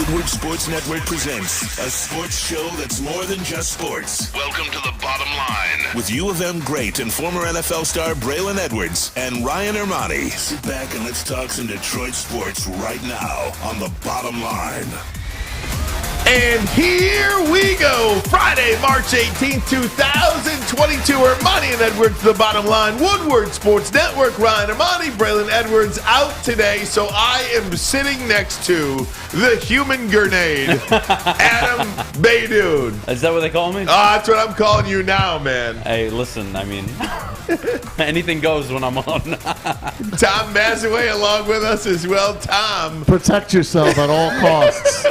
Woodward Sports Network presents a sports show that's more than just sports. Welcome to The Bottom Line with U of M great and former NFL star Braylon Edwards and Ryan Ermanni. Sit back and let's talk some Detroit sports right now on The Bottom Line. And here we go, Friday, March 18th, 2022. Ermanni and Edwards, The Bottom Line. Woodward Sports Network, Ryan Ermanni, Braylon Edwards out today. So I am sitting next to the human grenade, Adham Beydoun. Is that what they call me? Oh, that's what I'm calling you now, man. Hey, listen, I mean, anything goes when I'm on. Tom Mazawey along with us as well. Tom. Protect yourself at all costs.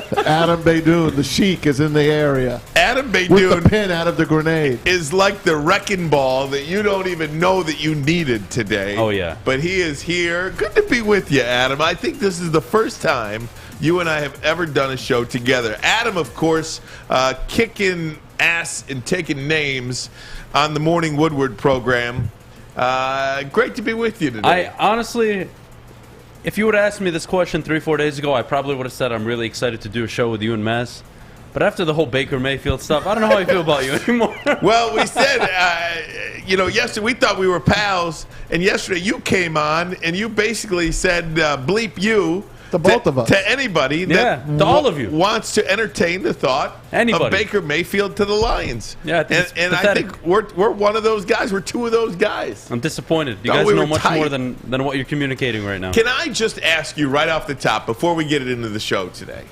Adham Beydoun, the Sheik, is in the area. Adham Beydoun with the pin out of the grenade is like the wrecking ball that you don't even know that you needed today. Oh, yeah. But he is here. Good to be with you, Adham. I think this is the first time you and I have ever done a show together. Adham, of course, kicking ass and taking names on the Morning Woodward program. Great to be with you today. I honestly, if you would have asked me this question 3-4 days ago, I probably would have said I'm really excited to do a show with you and Maz. But after the whole Baker Mayfield stuff, I don't know how I feel about you anymore. Well, we said, yesterday we thought we were pals, and yesterday you came on and you basically said, bleep you. To both of us. To anybody that to all of you. wants to entertain the thought of Baker Mayfield to the Lions. Yeah, and I think we're one of those guys. We're two of those guys. I'm disappointed. You guys know much more than what you're communicating right now. Can I just ask you right off the top, before we get into the show today,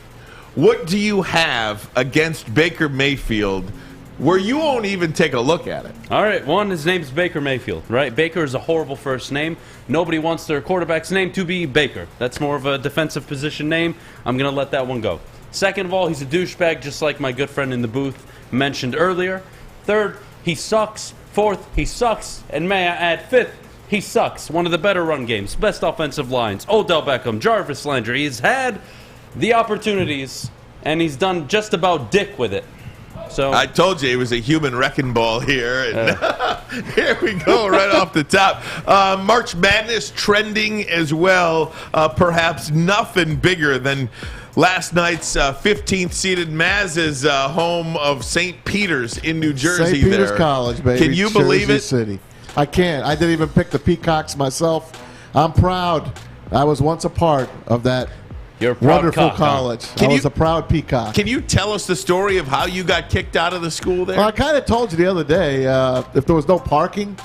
what do you have against Baker Mayfield where you won't even take a look at it? All right, one, his name's Baker Mayfield, right? Baker is a horrible first name. Nobody wants their quarterback's name to be Baker. That's more of a defensive position name. I'm going to let that one go. Second of all, he's a douchebag, just like my good friend in the booth mentioned earlier. Third, he sucks. Fourth, he sucks. And may I add, fifth, he sucks. One of the better run games, best offensive lines. Odell Beckham, Jarvis Landry. He's had the opportunities, and he's done just about dick with it. So I told you it was a human wrecking ball here. And here we go right off the top. March Madness trending as well. Perhaps nothing bigger than last night's 15th seeded Maz's home of St. Peter's in New Jersey. St. Peter's College, baby. Can you believe it? City. I can't. I didn't even pick the Peacocks myself. I'm proud. I was once a part of that. You're a proud wonderful cock, college. Huh? I was a proud peacock. Can you tell us the story of how you got kicked out of the school there? Well, I kind of told you the other day, if there was no parking,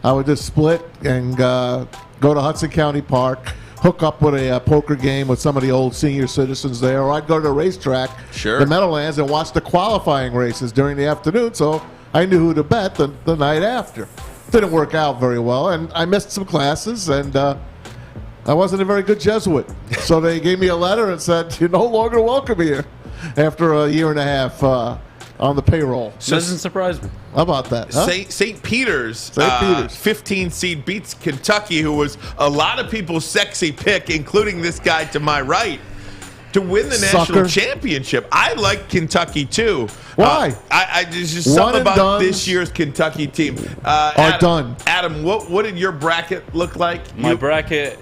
I would just split and go to Hudson County Park, hook up with a poker game with some of the old senior citizens there, or I'd go to the racetrack, sure, the Meadowlands, and watch the qualifying races during the afternoon, so I knew who to bet the night after. Didn't work out very well, and I missed some classes, and I wasn't a very good Jesuit. So they gave me a letter and said, you're no longer welcome here after a year and a half on the payroll. So doesn't surprise me. How about that? Huh? St. Peter's 15 seed beats Kentucky, who was a lot of people's sexy pick, including this guy to my right, to win the national championship. I like Kentucky too. Why? There's just something about this year's Kentucky team. Adam, what did your bracket look like? My bracket,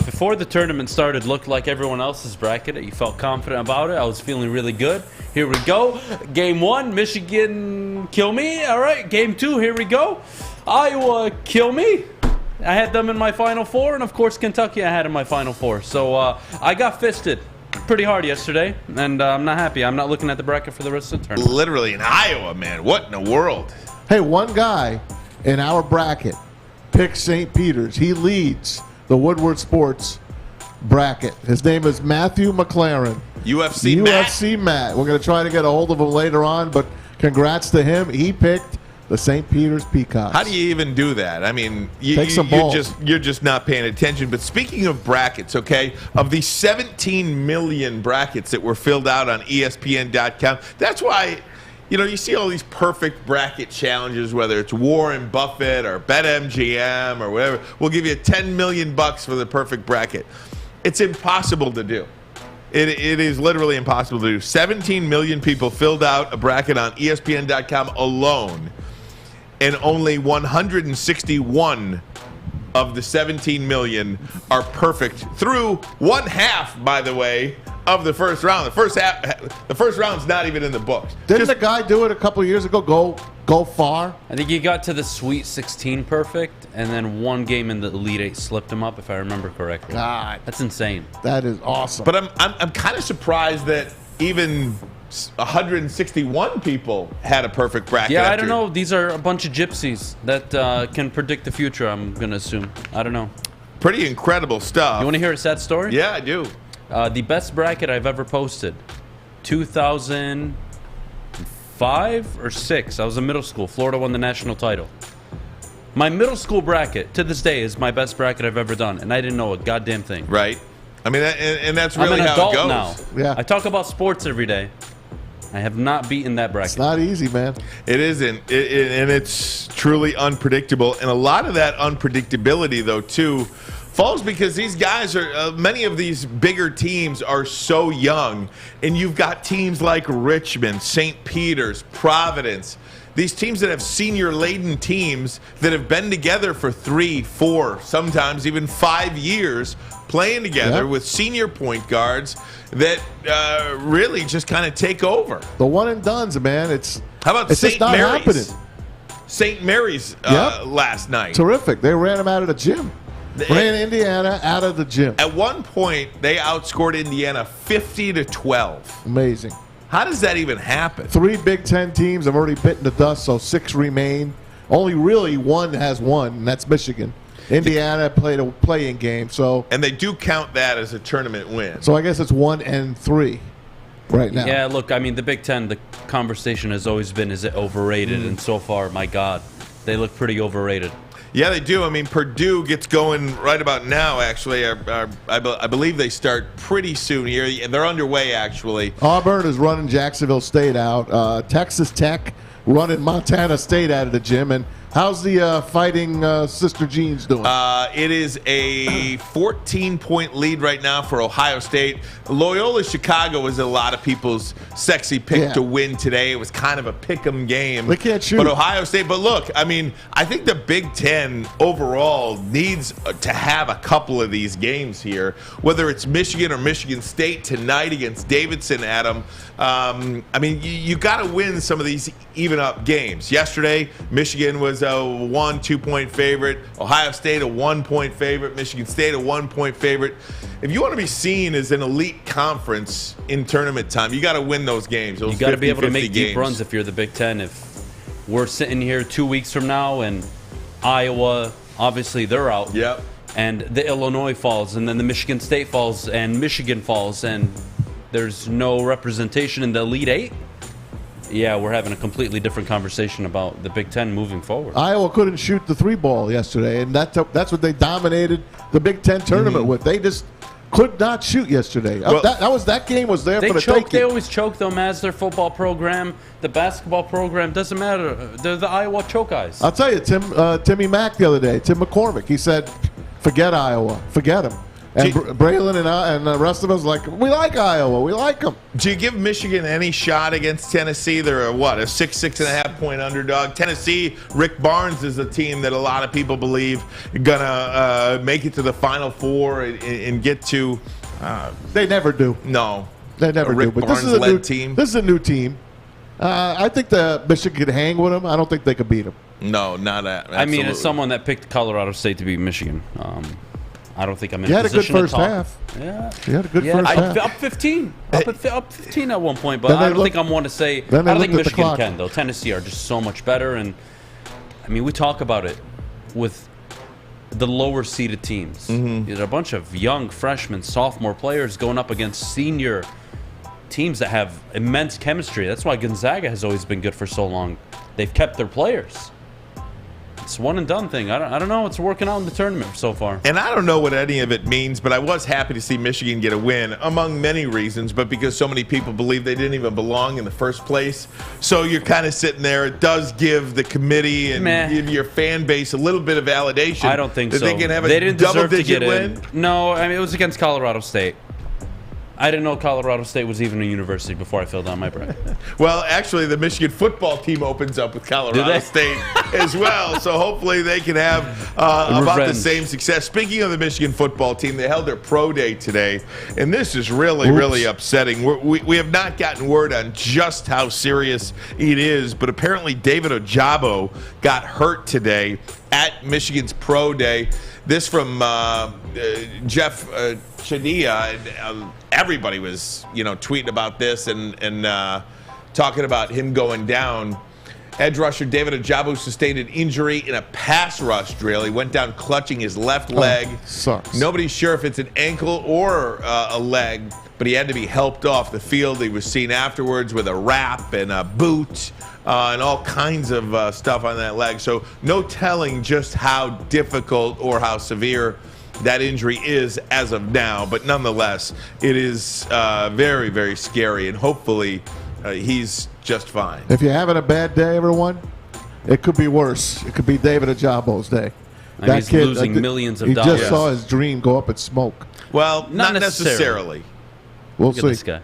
before the tournament started, looked like everyone else's bracket. You felt confident about it. I was feeling really good. Here we go. Game 1, Michigan, kill me. All right, Game 2, here we go. Iowa, kill me. I had them in my Final Four, and of course Kentucky I had in my Final Four. So I got fisted pretty hard yesterday, and I'm not happy. I'm not looking at the bracket for the rest of the tournament. Literally in Iowa, man. What in the world? Hey, one guy in our bracket picked St. Peter's. He leads the Woodward Sports bracket. His name is Matthew McLaren. UFC Matt. We're going to try to get a hold of him later on, but congrats to him. He picked the St. Peter's Peacocks. How do you even do that? I mean, you're just not paying attention. But speaking of brackets, okay, of the 17 million brackets that were filled out on ESPN.com, that's why, you see all these perfect bracket challenges, whether it's Warren Buffett or BetMGM or whatever. We'll give you $10 million for the perfect bracket. It's impossible to do. It is literally impossible to do. 17 million people filled out a bracket on ESPN.com alone, and only 161 of the 17 million are perfect through one half, by the way, of the first round. The first round's not even in the books. Didn't the guy do it a couple of years ago? Go far. I think he got to the Sweet 16 perfect, and then one game in the Elite 8 slipped him up, if I remember correctly. God, that's insane. That is awesome. But I'm kind of surprised that even 161 people had a perfect bracket. Yeah, I don't know. These are a bunch of gypsies that can predict the future, I'm going to assume. I don't know. Pretty incredible stuff. You want to hear a sad story? Yeah, I do. The best bracket I've ever posted, 2005 or 6. I was in middle school. Florida won the national title. My middle school bracket, to this day, is my best bracket I've ever done, and I didn't know a goddamn thing. Right. I mean, and that's really I'm an how adult it goes. now. Yeah. I talk about sports every day. I have not beaten that bracket. It's not easy, man. It isn't, and it's truly unpredictable. And a lot of that unpredictability, though, too, falls because these guys are many of these bigger teams are so young, and you've got teams like Richmond, St. Peter's, Providence. These teams that have senior-laden teams that have been together for 3, 4, sometimes even 5 years, playing together with senior point guards that really just kind of take over. The one and dones, man. How about it's St. just not Mary's? happening. St. Mary's last night. Terrific. They ran them out of the gym. Ran Indiana out of the gym. At one point, they outscored Indiana 50-12. Amazing. How does that even happen? 3 Big Ten teams have already bitten the dust, so 6 remain. Only really one has won, and that's Michigan. Indiana played a playing game, and they do count that as a tournament win. So I guess it's 1 and 3 right now. Yeah, look, I mean, the Big Ten, the conversation has always been, is it overrated? And so far, my God, they look pretty overrated. Yeah, they do. I mean, Purdue gets going right about now, actually. I believe they start pretty soon here. They're underway, actually. Auburn is running Jacksonville State out. Texas Tech running Montana State out of the gym. And how's the Fighting Sister Jeans doing? It is a 14-point lead right now for Ohio State. Loyola Chicago is a lot of people's sexy pick to win today. It was kind of a pick-em game. They can't shoot. But Ohio State, but look, I mean, I think the Big Ten overall needs to have a couple of these games here, whether it's Michigan or Michigan State tonight against Davidson, Adam. I mean, you got to win some of these even-up games. Yesterday, Michigan was a 1-2-point favorite. Ohio State a 1-point favorite. Michigan State a 1-point favorite. If you want to be seen as an elite conference in tournament time, you got to win those games. You got to be able to make deep runs if you're the Big Ten. If we're sitting here 2 weeks from now and Iowa, obviously they're out. Yep. And the Illinois falls, and then the Michigan State falls, and Michigan falls, and there's no representation in the Elite 8. Yeah, we're having a completely different conversation about the Big Ten moving forward. Iowa couldn't shoot the 3-ball yesterday, and that's what they dominated the Big Ten tournament with. They just could not shoot yesterday. Well, that game was there for the taking. They always choke, though, Maz. Their football program, the basketball program, doesn't matter. They're the Iowa choke eyes. I'll tell you, Timmy Mack the other day, Tim McCormick, he said, forget Iowa. Forget them. And Braylon and the rest of us like, we like Iowa. We like them. Do you give Michigan any shot against Tennessee? They're a 6.5 point underdog. Tennessee, Rick Barnes is a team that a lot of people believe gonna make it to the Final Four and get to. They never do. No, they never Rick do. But Barnes this is a new team. This is a new team. I think the Michigan could hang with them. I don't think they could beat them. No, not that. Absolutely. I mean, as someone that picked Colorado State to beat Michigan, I don't think I'm in you a position to talk. You had a good first half. Yeah. You had a good first half. Up 15. Up 15 at one point, but I don't think I'm one to say. I don't think Michigan can, though. Tennessee are just so much better. And, I mean, we talk about it with the lower seeded teams. There's a bunch of young freshmen, sophomore players going up against senior teams that have immense chemistry. That's why Gonzaga has always been good for so long. They've kept their players. It's one and done thing. I don't know. It's working out in the tournament so far. And I don't know what any of it means, but I was happy to see Michigan get a win, among many reasons, but because so many people believe they didn't even belong in the first place. So you're kind of sitting there. It does give the committee and your fan base a little bit of validation. I don't think so. They can have they didn't deserve to get win. in. No, I mean, it was against Colorado State. I didn't know Colorado State was even a university before I filled out my bracket. Well, actually, the Michigan football team opens up with Colorado State as well, so hopefully they can have about the same success. Speaking of the Michigan football team, they held their pro day today, and this is really upsetting. We have not gotten word on just how serious it is, but apparently David Ojabo got hurt today at Michigan's pro day. This from Jeff Chadia. Everybody was, tweeting about this and talking about him going down. Edge rusher David Ojabo sustained an injury in a pass rush drill. He went down clutching his left leg. Sucks. Nobody's sure if it's an ankle or a leg, but he had to be helped off the field. He was seen afterwards with a wrap and a boot and all kinds of stuff on that leg. So no telling just how difficult or how severe that injury is as of now. But nonetheless, it is very, very scary. And hopefully he's just fine. If you're having a bad day, everyone, it could be worse. It could be David Ajabo's day. And he's losing millions of dollars. He just saw his dream go up in smoke. Well, not necessarily. We'll Look see. at this guy.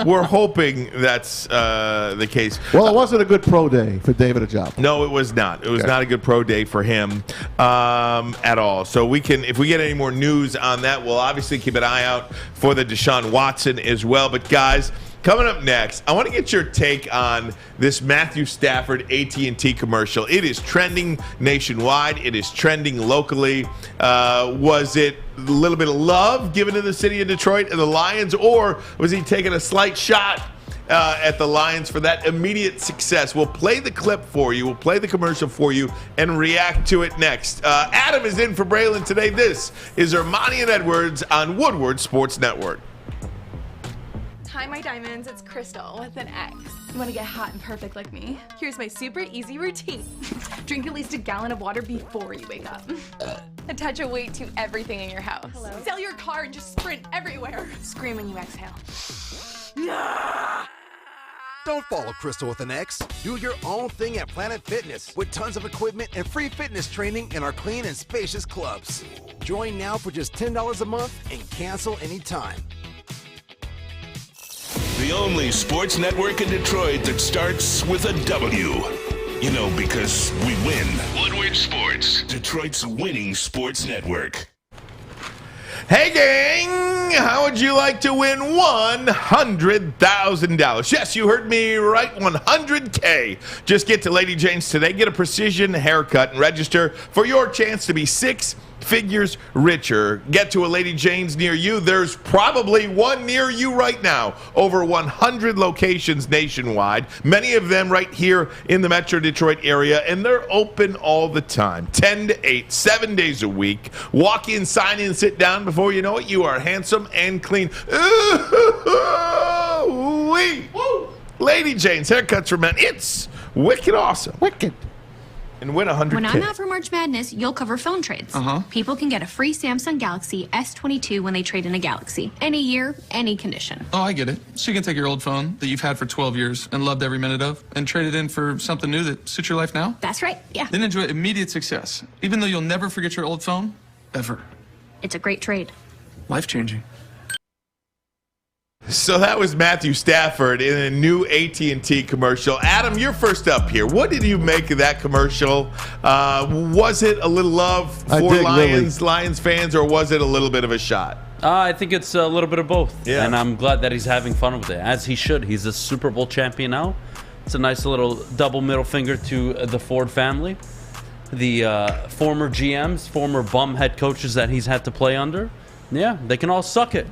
We're hoping that's the case. Well, it wasn't a good pro day for David Ojabo. No, it was not. It was not a good pro day for him at all. So if we get any more news on that, we'll obviously keep an eye out for the Deshaun Watson as well. But guys, coming up next, I want to get your take on this Matthew Stafford AT&T commercial. It is trending nationwide. It is trending locally. Was it a little bit of love given to the city of Detroit and the Lions, or was he taking a slight shot at the Lions for that immediate success? We'll play the clip for you. We'll play the commercial for you and react to it next. Adam is in for Braylon today. This is Ermanni and Edwards on Woodward Sports Network. Hi, my diamonds. It's Crystal with an X. You want to get hot and perfect like me? Here's my super easy routine. Drink at least a gallon of water before you wake up. Attach a weight to everything in your house. Hello? Sell your car and just sprint everywhere. Scream when you exhale. Don't follow Crystal with an X. Do your own thing at Planet Fitness with tons of equipment and free fitness training in our clean and spacious clubs. Join now for just $10 a month and cancel anytime. The only sports network in Detroit that starts with a W. Because we win. Woodward Sports, Detroit's winning sports network. Hey, gang! How would you like to win $100,000? Yes, you heard me right, $100K. Just get to Lady Jane's today, get a precision haircut, and register for your chance to be 6 figures richer. Get to a Lady Jane's near you. There's probably one near you right now. Over 100 locations nationwide, many of them right here in the Metro Detroit area, and they're open all the time, 10 to 8, 7 days a week. Walk in, sign in, sit down. Before you know it, you are handsome and clean. Ooh-wee. Lady Jane's haircuts for men. It's wicked awesome. Wicked. And win $100K. When I'm out for March Madness, you'll cover phone trades. People can get a free Samsung Galaxy S22 when they trade in a Galaxy. Any year, any condition. Oh, I get it. So you can take your old phone that you've had for 12 years and loved every minute of and trade it in for something new that suits your life now? That's right, yeah. Then enjoy immediate success, even though you'll never forget your old phone, ever. It's a great trade. Life-changing. So that was Matthew Stafford in a new AT&T commercial. Adam, you're first up here. What did you make of that commercial? Was it a little love for Lions fans, or was it a little bit of a shot? I think it's a little bit of both. Yeah. And I'm glad that he's having fun with it, as he should. He's a Super Bowl champion now. It's a nice little double middle finger to the Ford family. The former GMs, former bum head coaches that he's had to play under. Yeah, they can all suck it.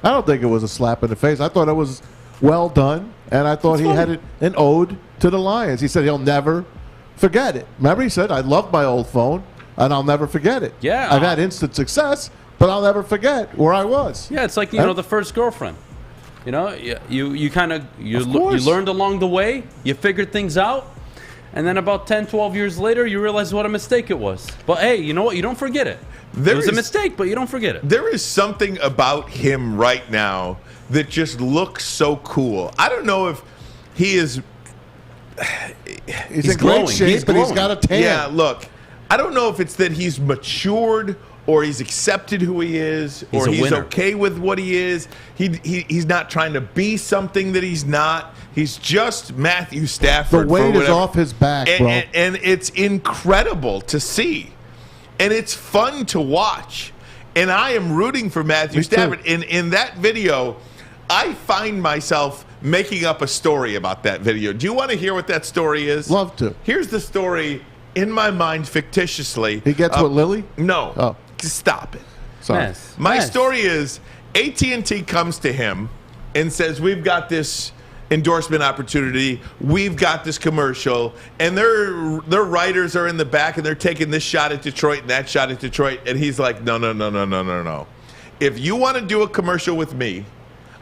I don't think it was a slap in the face. I thought it was well done, and I thought he had an ode to the Lions. He said he'll never forget it. Remember, he said, I love my old phone, and I'll never forget it. Yeah. I've had instant success, but I'll never forget where I was. Yeah, it's like, the first girlfriend. You learned along the way, you figured things out, and then about 10, 12 years later, you realize what a mistake it was. But hey, you know what? You don't forget it. It was a mistake, but you don't forget it. There is something about him right now that just looks so cool. I don't know if he is... He's in great shape, but he's got a tan. Yeah, look, I don't know if it's that he's matured or he's accepted who he is, or he's okay with what he is. He's not trying to be something that he's not. He's just Matthew Stafford. The weight is off his back, bro. And it's incredible to see. And it's fun to watch. And I am rooting for Matthew Stafford. In that video, I find myself making up a story about that video. Do you want to hear what that story is? Love to. Here's the story in my mind fictitiously. He gets with Lily? No. Oh. Stop it. Sorry. Yes. My story is AT&T comes to him and says, we've got this endorsement opportunity. We've got this commercial. And their writers are in the back, and they're taking this shot at Detroit and that shot at Detroit. And he's like, no. If you want to do a commercial with me,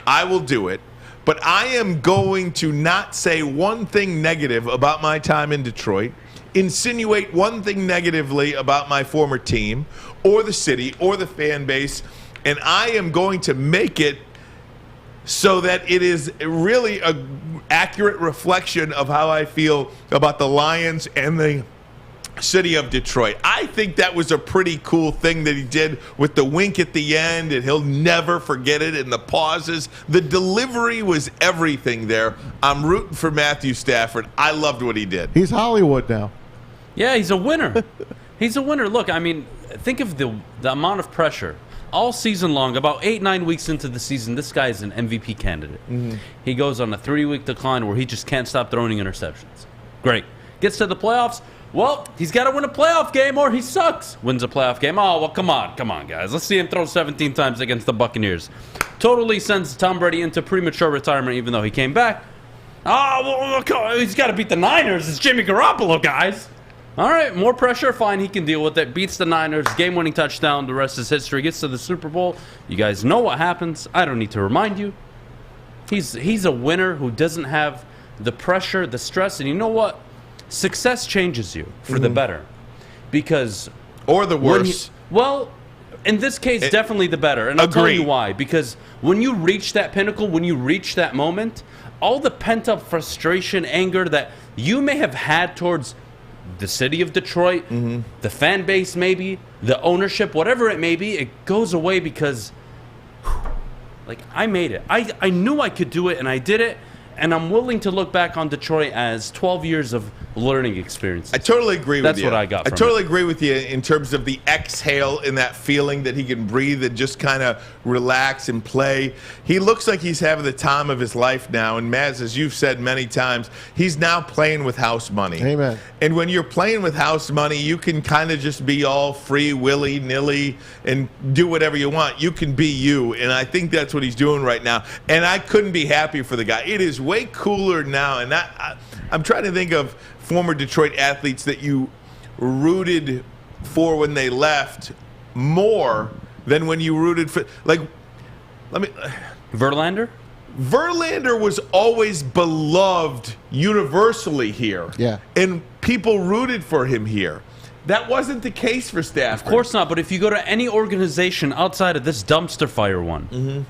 I will do it. But I am going to not say one thing negative about my time in Detroit, insinuate one thing negatively about my former team or the city or the fan base, and I am going to make it so that it is really an accurate reflection of how I feel about the Lions and the city of Detroit. I think that was a pretty cool thing that he did with the wink at the end, and he'll never forget it, and the pauses. The delivery was everything there. I'm rooting for Matthew Stafford. I loved what he did. He's Hollywood now. Yeah, he's a winner. He's a winner. Look, I mean, think of the amount of pressure. All season long, about 8-9 weeks into the season, this guy is an MVP candidate. Mm-hmm. He goes on a 3-week decline where he just can't stop throwing interceptions. Great. Gets to the playoffs. Well, he's got to win a playoff game or he sucks. Wins a playoff game. Oh, well, come on, guys. Let's see him throw 17 times against the Buccaneers. Totally sends Tom Brady into premature retirement, even though he came back. Oh, well, he's got to beat the Niners. It's Jimmy Garoppolo, guys. All right, more pressure, fine, he can deal with it. Beats the Niners, game-winning touchdown, the rest is history. Gets to the Super Bowl. You guys know what happens. I don't need to remind you. He's a winner who doesn't have the pressure, the stress, and you know what? Success changes you for the better. Because... Or the worse. Well, in this case, definitely the better. And I'll tell you why. Because when you reach that pinnacle, when you reach that moment, all the pent-up frustration, anger that you may have had towards the city of Detroit, the fan base maybe, the ownership, whatever it may be, it goes away because, like, I made it. I knew I could do it, and I did it. And I'm willing to look back on Detroit as 12 years of learning experience. I totally agree with you. That's what I got from I totally agree with you in terms of the exhale and that feeling that he can breathe and just kind of relax and play. He looks like he's having the time of his life now. And Maz, as you've said many times, he's now playing with house money. Amen. And when you're playing with house money, you can kind of just be all free, willy-nilly, and do whatever you want. You can be you. And I think that's what he's doing right now. And I couldn't be happier for the guy. It is way cooler now. And I'm trying to think of former Detroit athletes that you rooted for when they left more than when you rooted for, like, Verlander? Verlander was always beloved universally here. Yeah. And people rooted for him here. That wasn't the case for Stafford. Of course not, but if you go to any organization outside of this dumpster fire one,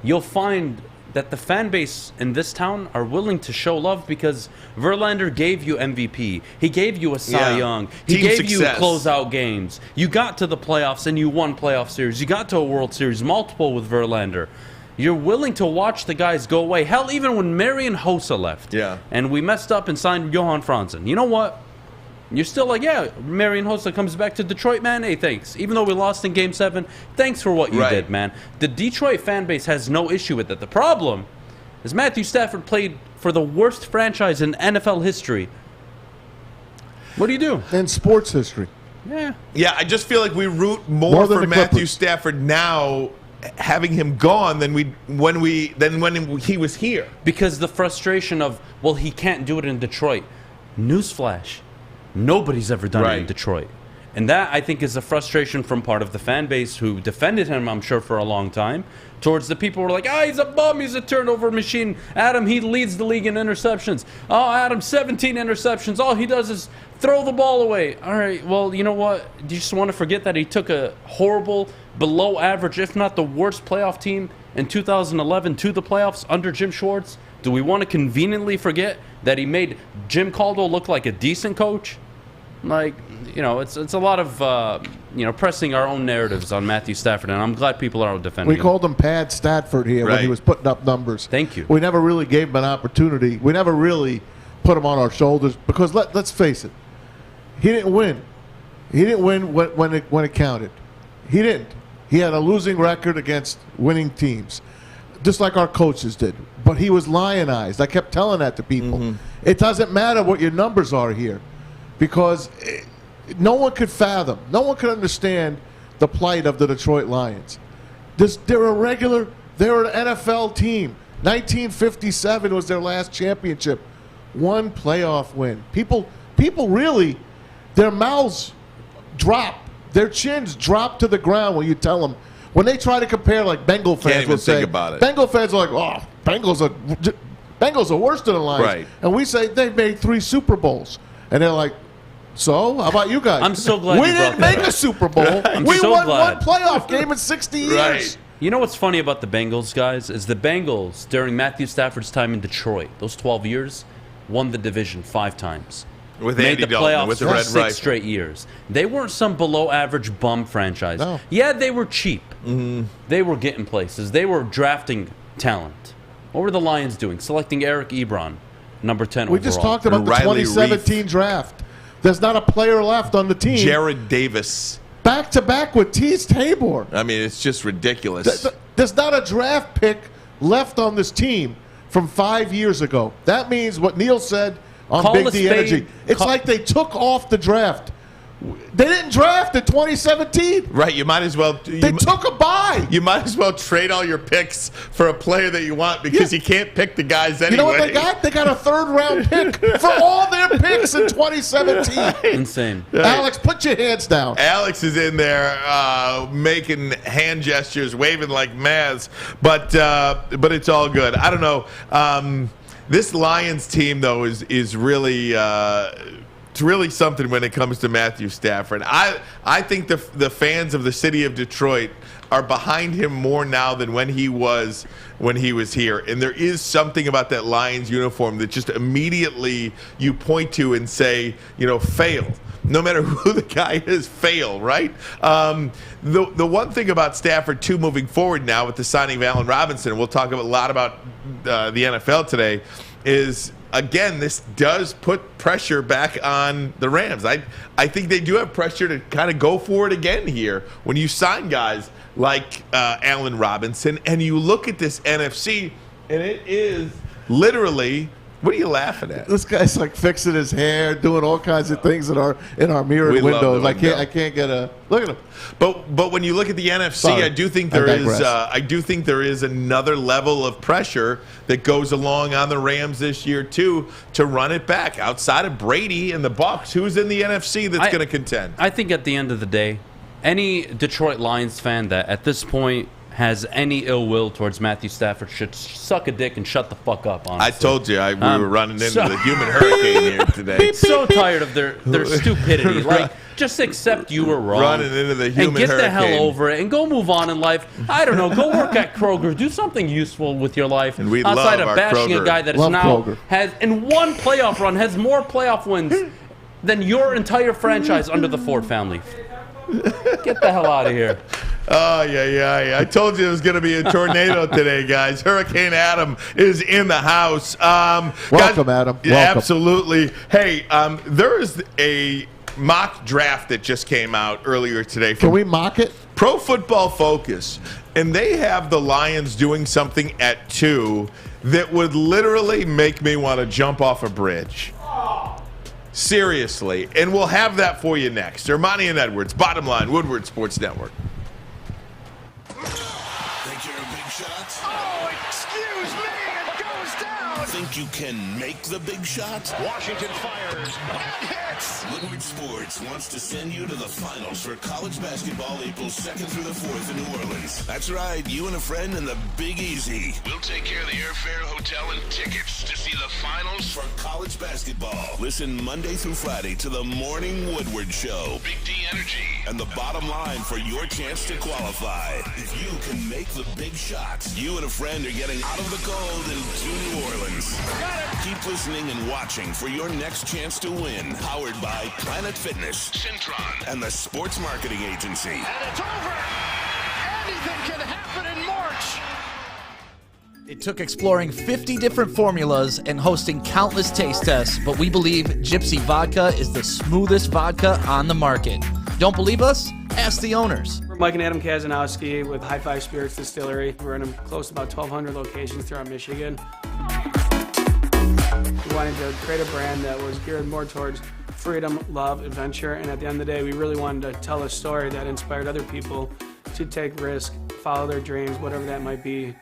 you'll find that the fan base in this town are willing to show love because Verlander gave you MVP. He gave you a Cy Young. He gave you closeout games. You got to the playoffs and you won playoff series. You got to a World Series, multiple with Verlander. You're willing to watch the guys go away. Hell, even when Marian Hossa left and we messed up and signed Johan Franzen. You know what? You're still like, yeah, Marian Hossa comes back to Detroit, man. Hey, thanks. Even though we lost in Game 7, thanks for what you did, man. The Detroit fan base has no issue with it. The problem is Matthew Stafford played for the worst franchise in NFL history. What do you do? In sports history. Yeah. Yeah, I just feel like we root more for Matthew Stafford now, having him gone, than when he was here. Because the frustration of, well, he can't do it in Detroit. Newsflash. Nobody's ever done it in Detroit. And that, I think, is a frustration from part of the fan base who defended him, I'm sure, for a long time, towards the people who are like, he's a bum, he's a turnover machine. Adam, he leads the league in interceptions. Oh, Adam, 17 interceptions. All he does is throw the ball away. All right, well, you know what? Do you just want to forget that he took a horrible, below average, if not the worst playoff team in 2011 to the playoffs under Jim Schwartz? Do we want to conveniently forget that he made Jim Caldwell look like a decent coach? Like, you know, it's a lot of pressing our own narratives on Matthew Stafford, and I'm glad people are defending him. We called him Pad Stafford here when he was putting up numbers. Thank you. We never really gave him an opportunity. We never really put him on our shoulders because let's face it, he didn't win. He didn't win when it counted. He didn't. He had a losing record against winning teams, just like our coaches did. But he was lionized. I kept telling that to people. Mm-hmm. It doesn't matter what your numbers are here because no one could fathom, no one could understand the plight of the Detroit Lions. They're an NFL team. 1957 was their last championship. One playoff win. People really, their mouths drop. Their chins drop to the ground when you tell them. When they try to compare, like Bengal fans will say, Bengal fans are like, oh, Bengals are worse than the Lions. Right. And we say they've made 3 Super Bowls. And they're like, so, how about you guys? I'm so glad we didn't make a Super Bowl. We won one playoff game in 60 years. Right. You know what's funny about the Bengals, guys, is the Bengals, during Matthew Stafford's time in Detroit, those 12 years, won the division 5 times. With made Andy the Dalton, playoffs with the for red 6 rifle. straight years. They weren't some below-average bum franchise. No. Yeah, they were cheap. Mm-hmm. They were getting places. They were drafting talent. What were the Lions doing? Selecting Eric Ebron, number 10 overall. We just talked about the Riley 2017 Reef. draft. There's not a player left on the team. Jared Davis. Back-to-back with Tease Tabor. I mean, it's just ridiculous. There's not a draft pick left on this team from 5 years ago. That means what Neil said on Big D Energy. It's like they took off the draft. They didn't draft in 2017. Right, you might as well. They took a bye. You might as well trade all your picks for a player that you want because you can't pick the guys anyway. You know what they got? They got a 3rd-round pick for all their picks in 2017. Insane. Right. Alex, put your hands down. Alex is in there making hand gestures, waving like Maz, but it's all good. I don't know. This Lions team, though, is really it's really something when it comes to Matthew Stafford. I think the fans of the city of Detroit are behind him more now than when he was here. And there is something about that Lions uniform that just immediately you point to and say, fail. No matter who the guy is, fail, right? The one thing about Stafford, too, moving forward now with the signing of Allen Robinson, we'll talk a lot about the NFL today, is, again, this does put pressure back on the Rams. I think they do have pressure to kind of go for it again here when you sign guys like Allen Robinson, and you look at this NFC, and it is literally... What are you laughing at? This guy's like fixing his hair, doing all kinds of things in our mirrored windows. I can't get a look at him. But when you look at the NFC, I do think there is another level of pressure that goes along on the Rams this year too to run it back. Outside of Brady and the Bucs, who's in the NFC that's going to contend? I think at the end of the day, any Detroit Lions fan that at this point has any ill will towards Matthew Stafford should suck a dick and shut the fuck up, honestly. I told you we were running into the human hurricane here today. So tired of their stupidity. Like, just accept you were wrong. Running into the human hurricane. And get the hell over it and go move on in life. I don't know. Go work at Kroger. Do something useful with your life. And we outside love of bashing Kroger. A guy that is now Kroger. Has, in one playoff run, has more playoff wins than your entire franchise under the Ford family. Get the hell out of here. Oh, yeah. I told you it was going to be a tornado today, guys. Hurricane Adam is in the house. Welcome, guys, Adam. Welcome. Absolutely. Hey, there is a mock draft that just came out earlier today. Can we mock it? Pro Football Focus. And they have the Lions doing something at 2 that would literally make me want to jump off a bridge. Seriously. And we'll have that for you next. Ermanni and Edwards, Bottom Line, Woodward Sports Network. Think you're a big shot? Oh, excuse me, it goes down. Think you can make the big shot? Washington fires. Hits. Woodward Sports wants to send you to the finals for college basketball April 2nd through the 4th in New Orleans. That's right, you and a friend in the Big Easy. We'll take care of the airfare, hotel, and tickets to see the finals for college basketball. Listen Monday through Friday to the Morning Woodward Show. Big D Energy and the Bottom Line for your chance to qualify. If you can make the big shot, you and a friend are getting out of the cold into New Orleans. Keep listening and watching for your next chance to win. Powered by Planet Fitness, Syntron, and the Sports Marketing Agency. And it's over. Anything can happen in March. It took exploring 50 different formulas and hosting countless taste tests, but we believe Gypsy Vodka is the smoothest vodka on the market. Don't believe us? Ask the owners. We're Mike and Adam Kazanowski with High Five Spirits Distillery. We're in close to about 1,200 locations throughout Michigan. We wanted to create a brand that was geared more towards freedom, love, adventure, and at the end of the day, we really wanted to tell a story that inspired other people to take risks, follow their dreams, whatever that might be.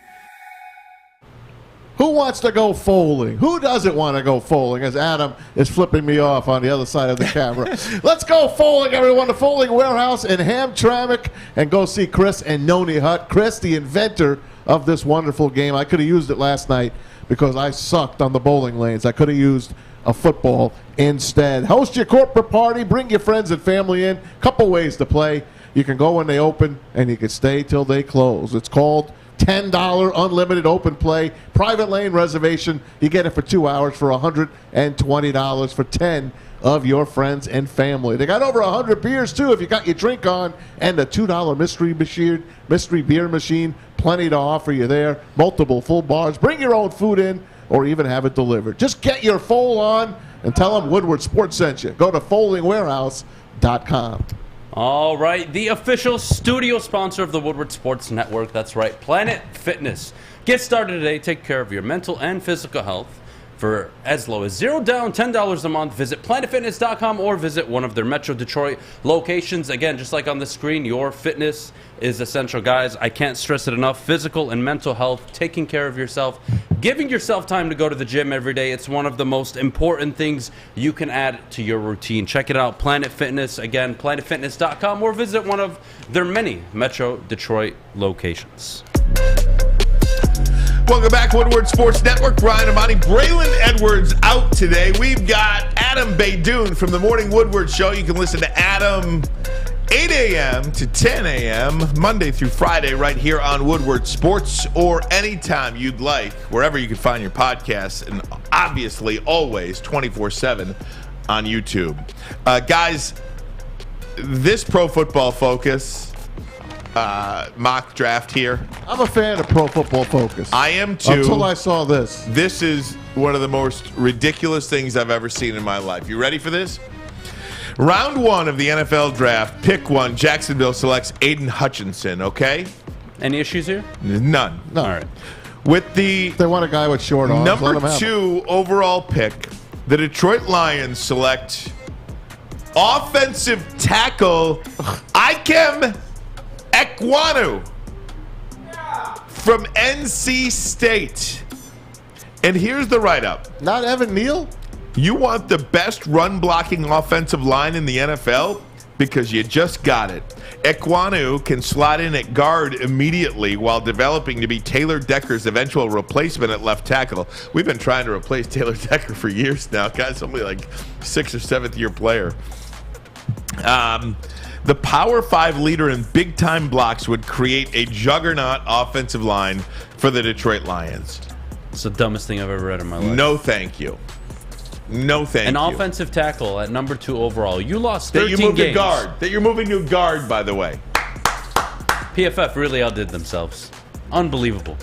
Who wants to go foaling? Who doesn't want to go foaling? As Adam is flipping me off on the other side of the camera. Let's go foaling, everyone. The Foaling Warehouse in Hamtramck, and go see Chris and Noni Hut. Chris, the inventor of this wonderful game. I could have used it last night because I sucked on the bowling lanes. I could have used a football instead. Host your corporate party. Bring your friends and family in. Couple ways to play. You can go when they open, and you can stay till they close. It's called $10 unlimited open play, private lane reservation. You get it for 2 hours for $120 for 10 of your friends and family. They got over 100 beers, too, if you got your drink on, and a $2 mystery beer machine. Plenty to offer you there. Multiple full bars. Bring your own food in or even have it delivered. Just get your foal on and tell them Woodward Sports sent you. Go to foalingwarehouse.com. All right, the official studio sponsor of the Woodward Sports Network. That's right, Planet Fitness. Get started today. Take care of your mental and physical health. For as low as $0 down, $10 a month, visit planetfitness.com or visit one of their Metro Detroit locations. Again, just like on the screen, your fitness is essential, guys. I can't stress it enough. Physical and mental health, taking care of yourself, giving yourself time to go to the gym every day. It's one of the most important things you can add to your routine. Check it out, Planet Fitness. Again, planetfitness.com or visit one of their many Metro Detroit locations. Welcome back, Woodward Sports Network. Ryan Ermanni, Braylon Edwards out today. We've got Adham Beydoun from the Morning Woodward Show. You can listen to Adam 8 a.m. to 10 a.m. Monday through Friday right here on Woodward Sports, or anytime you'd like, wherever you can find your podcasts, and obviously always 24/7 on YouTube. Guys, this Pro Football Focus mock draft here. I'm a fan of Pro Football Focus. I am too. Until I saw this. This is one of the most ridiculous things I've ever seen in my life. You ready for this? Round 1 of the NFL draft, pick 1. Jacksonville selects Aiden Hutchinson, okay? Any issues here? None. No. All right. With the They want a guy with short arms. number 2 overall pick, the Detroit Lions select offensive tackle Ikem Ekwonu from NC State. And here's the write-up. Not Evan Neal? You want the best run-blocking offensive line in the NFL? Because you just got it. Ekwonu can slot in at guard immediately while developing to be Taylor Decker's eventual replacement at left tackle. We've been trying to replace Taylor Decker for years now. Guy's only like 6th or 7th year player. The Power 5 leader in big-time blocks would create a juggernaut offensive line for the Detroit Lions. It's the dumbest thing I've ever read in my life. No, thank you. No, thank An you. offensive tackle at number 2 overall. You lost 13 That you moved games. to guard. That you're moving to guard, by the way. PFF really outdid themselves. Unbelievable.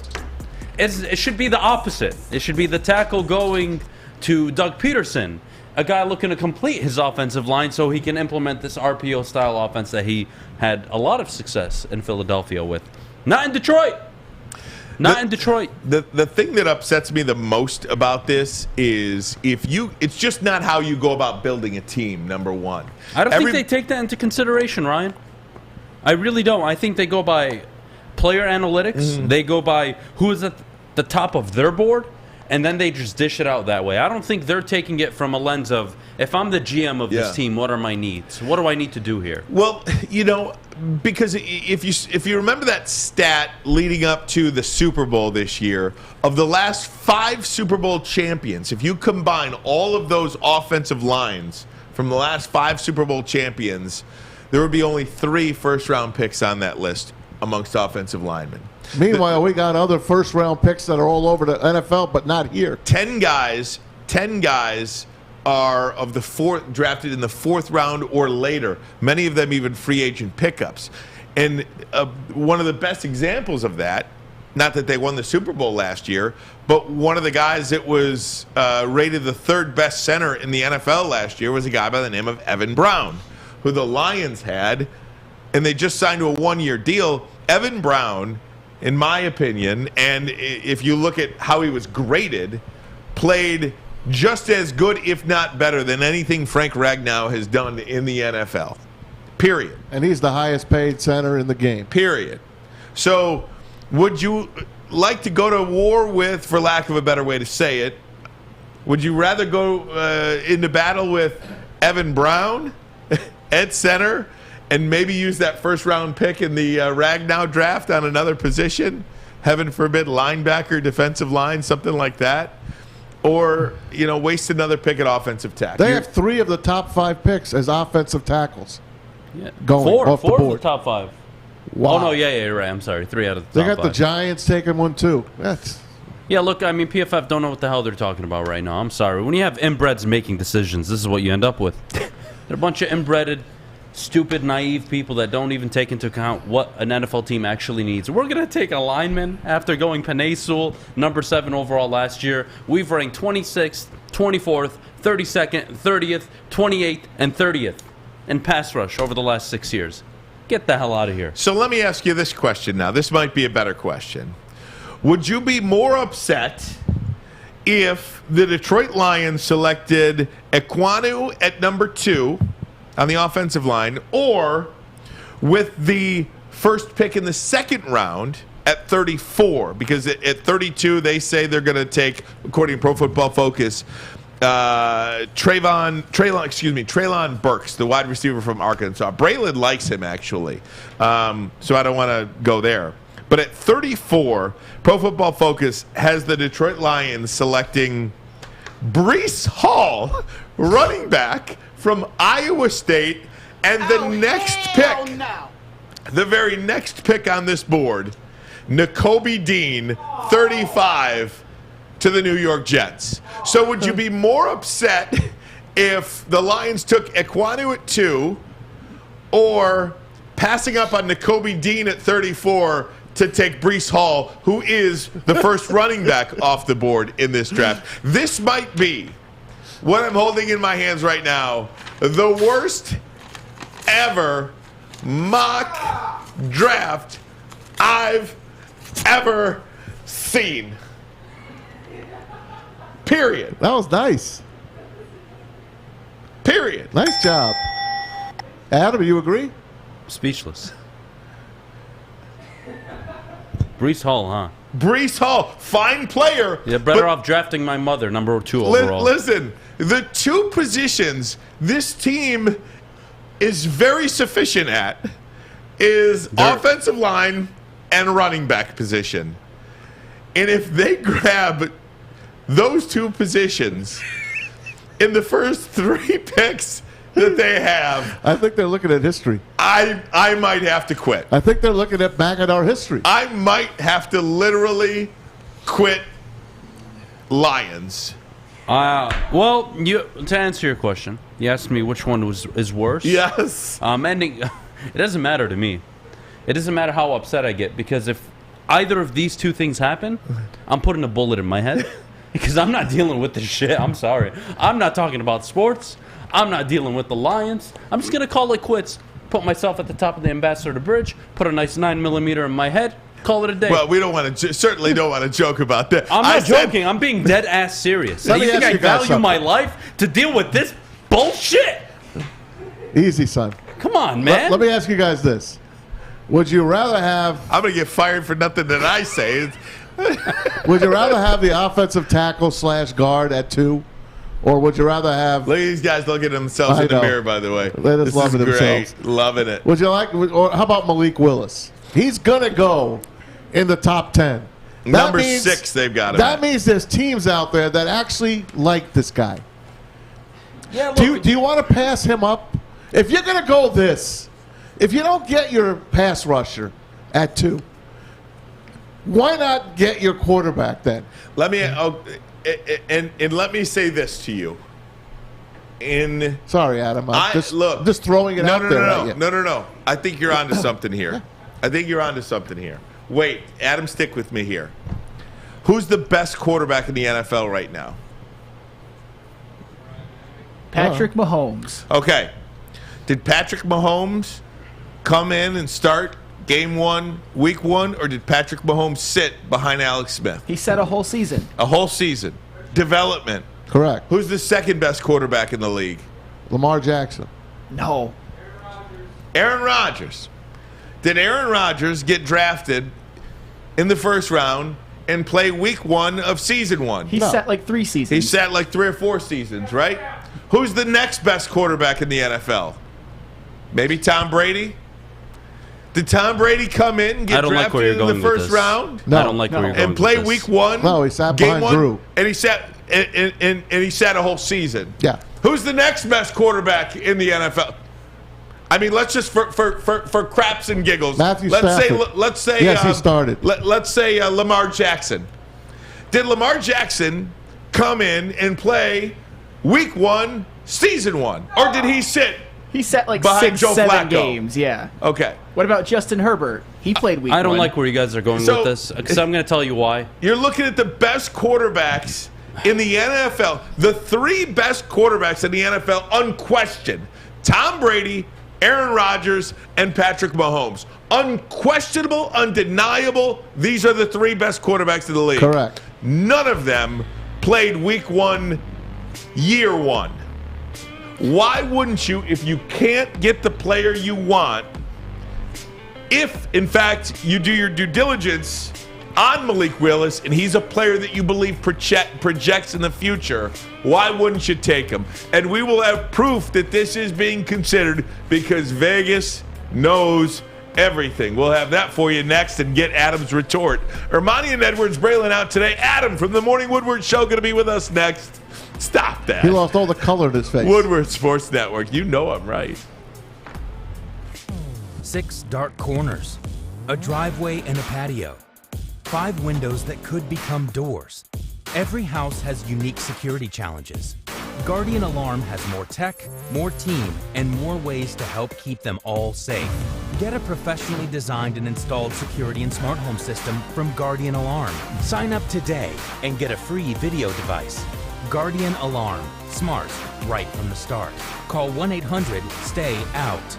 It should be the opposite. It should be the tackle going to Doug Peterson, a guy looking to complete his offensive line so he can implement this RPO-style offense that he had a lot of success in Philadelphia with. Not in Detroit. Not in Detroit. The thing that upsets me the most about this is it's just not how you go about building a team, number one. I don't think they take that into consideration, Ryan. I really don't. I think they go by player analytics. They go by who is at the top of their board, and then they just dish it out that way. I don't think they're taking it from a lens of, if I'm the GM of this team, what are my needs? What do I need to do here? Well, because if you remember that stat leading up to the Super Bowl this year, of the last 5 Super Bowl champions, if you combine all of those offensive lines from the last 5 Super Bowl champions, there would be only 3 first-round picks on that list. amongst offensive linemen. Meanwhile, we got other first-round picks that are all over the NFL, but not here. 10 guys are of the fourth, drafted in the fourth round or later. Many of them even free agent pickups. And one of the best examples of that, not that they won the Super Bowl last year, but one of the guys that was rated the third best center in the NFL last year was a guy by the name of Evan Brown, who the Lions had, and they just signed to a one-year deal. Evan Brown, in my opinion, and if you look at how he was graded, played just as good, if not better, than anything Frank Ragnow has done in the NFL. Period. And he's the highest paid center in the game. Period. So would you like to go to war with, for lack of a better way to say it, would you rather go into battle with Evan Brown at center and maybe use that first-round pick in the Ragnow draft on another position? Heaven forbid, linebacker, defensive line, something like that. Or, waste another pick at offensive tackle. They have 3 of the top 5 picks as offensive tackles. Yeah. Going off the board. Of the top 5. Wow. Oh, no, yeah, you're right. I'm sorry. 3 out of the top 5. They got the Giants taking one, too. Yeah, look, I mean, PFF don't know what the hell they're talking about right now. I'm sorry. When you have inbreds making decisions, this is what you end up with. They're a bunch of inbred, stupid, naive people that don't even take into account what an NFL team actually needs. We're going to take a lineman after going Penei Sewell, number 7 overall last year. We've ranked 26th, 24th, 32nd, 30th, 28th, and 30th in pass rush over the last 6 years. Get the hell out of here. So let me ask you this question now. This might be a better question. Would you be more upset if the Detroit Lions selected Ekwonu at number 2 on the offensive line, or with the first pick in the second round at 34? Because at 32, they say they're going to take, according to Pro Football Focus, Treylon Burks, the wide receiver from Arkansas. Braylon likes him, actually, so I don't want to go there. But at 34, Pro Football Focus has the Detroit Lions selecting Breece Hall, running back from Iowa State, and the very next pick on this board, Nakobe Dean, 35, to the New York Jets. So would you be more upset if the Lions took Ekwonu at 2, or passing up on Nakobe Dean at 34 to take Breece Hall, who is the first running back off the board in this draft? This might be, what I'm holding in my hands right now, the worst ever mock draft I've ever seen. Period. That was nice. Period. Nice job. Adam, you agree? Speechless. Breece Hall, huh? Breece Hall, fine player. Yeah, better off drafting my mother, number 2 overall. Listen, the 2 positions this team is very sufficient at is offensive line and running back position. And if they grab those 2 positions in the first 3 picks that they have, I think they're looking at history. I might have to quit. I think they're looking back at our history. I might have to literally quit Lions. Well, to answer your question, you asked me which one is worse. Yes. It doesn't matter to me. It doesn't matter how upset I get, because if either of these 2 things happen, I'm putting a bullet in my head, because I'm not dealing with this shit. I'm sorry. I'm not talking about sports. I'm not dealing with the Lions. I'm just going to call it quits, put myself at the top of the Ambassador Bridge, put a nice 9mm in my head, call it a day. Well, we certainly don't want to joke about that. I'm not joking. I'm being dead ass serious. You think I value my life to deal with this bullshit? Easy, son. Come on, man. Let me ask you guys this. Would you rather have... I'm going to get fired for nothing that I say. Would you rather have the offensive tackle / guard at 2? Or would you rather have... Look at these guys looking at themselves in the mirror, by the way. They're just loving themselves. Loving it. Would you like... Or how about Malik Willis? He's going to go in the top 10. Number 6 they've got him. That means there's teams out there that actually like this guy. Yeah, look, do you want to pass him up? If you're going to go this, if you don't get your pass rusher, at 2. Why not get your quarterback then? Let me and let me say this to you. Sorry, Adam. I'm just throwing it out there. No. I think you're onto something here. Wait, Adam, stick with me here. Who's the best quarterback in the NFL right now? Patrick Mahomes. Okay. Did Patrick Mahomes come in and start game 1, week 1, or did Patrick Mahomes sit behind Alex Smith? He sat a whole season. A whole season. Development. Correct. Who's the second best quarterback in the league? Lamar Jackson. No. Aaron Rodgers. Did Aaron Rodgers get drafted in the first round and play week 1 of season 1? He sat like 3 seasons. He sat like 3 or 4 seasons, right? Who's the next best quarterback in the NFL? Maybe Tom Brady? Did Tom Brady come in and get drafted in the first round? No. I don't like where you're going and play with week this. 1? No, he sat behind Drew. And he sat and he sat a whole season. Yeah. Who's the next best quarterback in the NFL? I mean, let's just for craps and giggles. Matthew Stafford. Stafford. Let's say yes, he started. Let's say Lamar Jackson. Did Lamar Jackson come in and play week 1, season 1, or did he sit? He sat like behind 6, Joe 7 Flacco? games. Yeah. Okay. What about Justin Herbert? He played week 1. I don't like where you guys are going with this, because I'm going to tell you why. You're looking at the best quarterbacks in the NFL. The 3 best quarterbacks in the NFL, unquestioned. Tom Brady, Aaron Rodgers, and Patrick Mahomes. Unquestionable, undeniable. These are the 3 best quarterbacks in the league. Correct. None of them played week 1, year 1. Why wouldn't you, if you can't get the player you want, if, in fact, you do your due diligence on Malik Willis and he's a player that you believe projects in the future, why wouldn't you take him? And we will have proof that this is being considered because Vegas knows everything. We'll have that for you next and get Adam's retort. Ermanni and Edwards, Braylon out today. Adam from the Morning Woodward Show going to be with us next. Stop that. He lost all the color in his face. Woodward Sports Network. You know I'm right. 6 dark corners, a driveway and a patio, 5 windows that could become doors. Every house has unique security challenges. Guardian Alarm has more tech, more team, and more ways to help keep them all safe. Get a professionally designed and installed security and smart home system from Guardian Alarm. Sign up today and get a free video device. Guardian Alarm. Smart, right from the start. Call 1-800-STAY-OUT.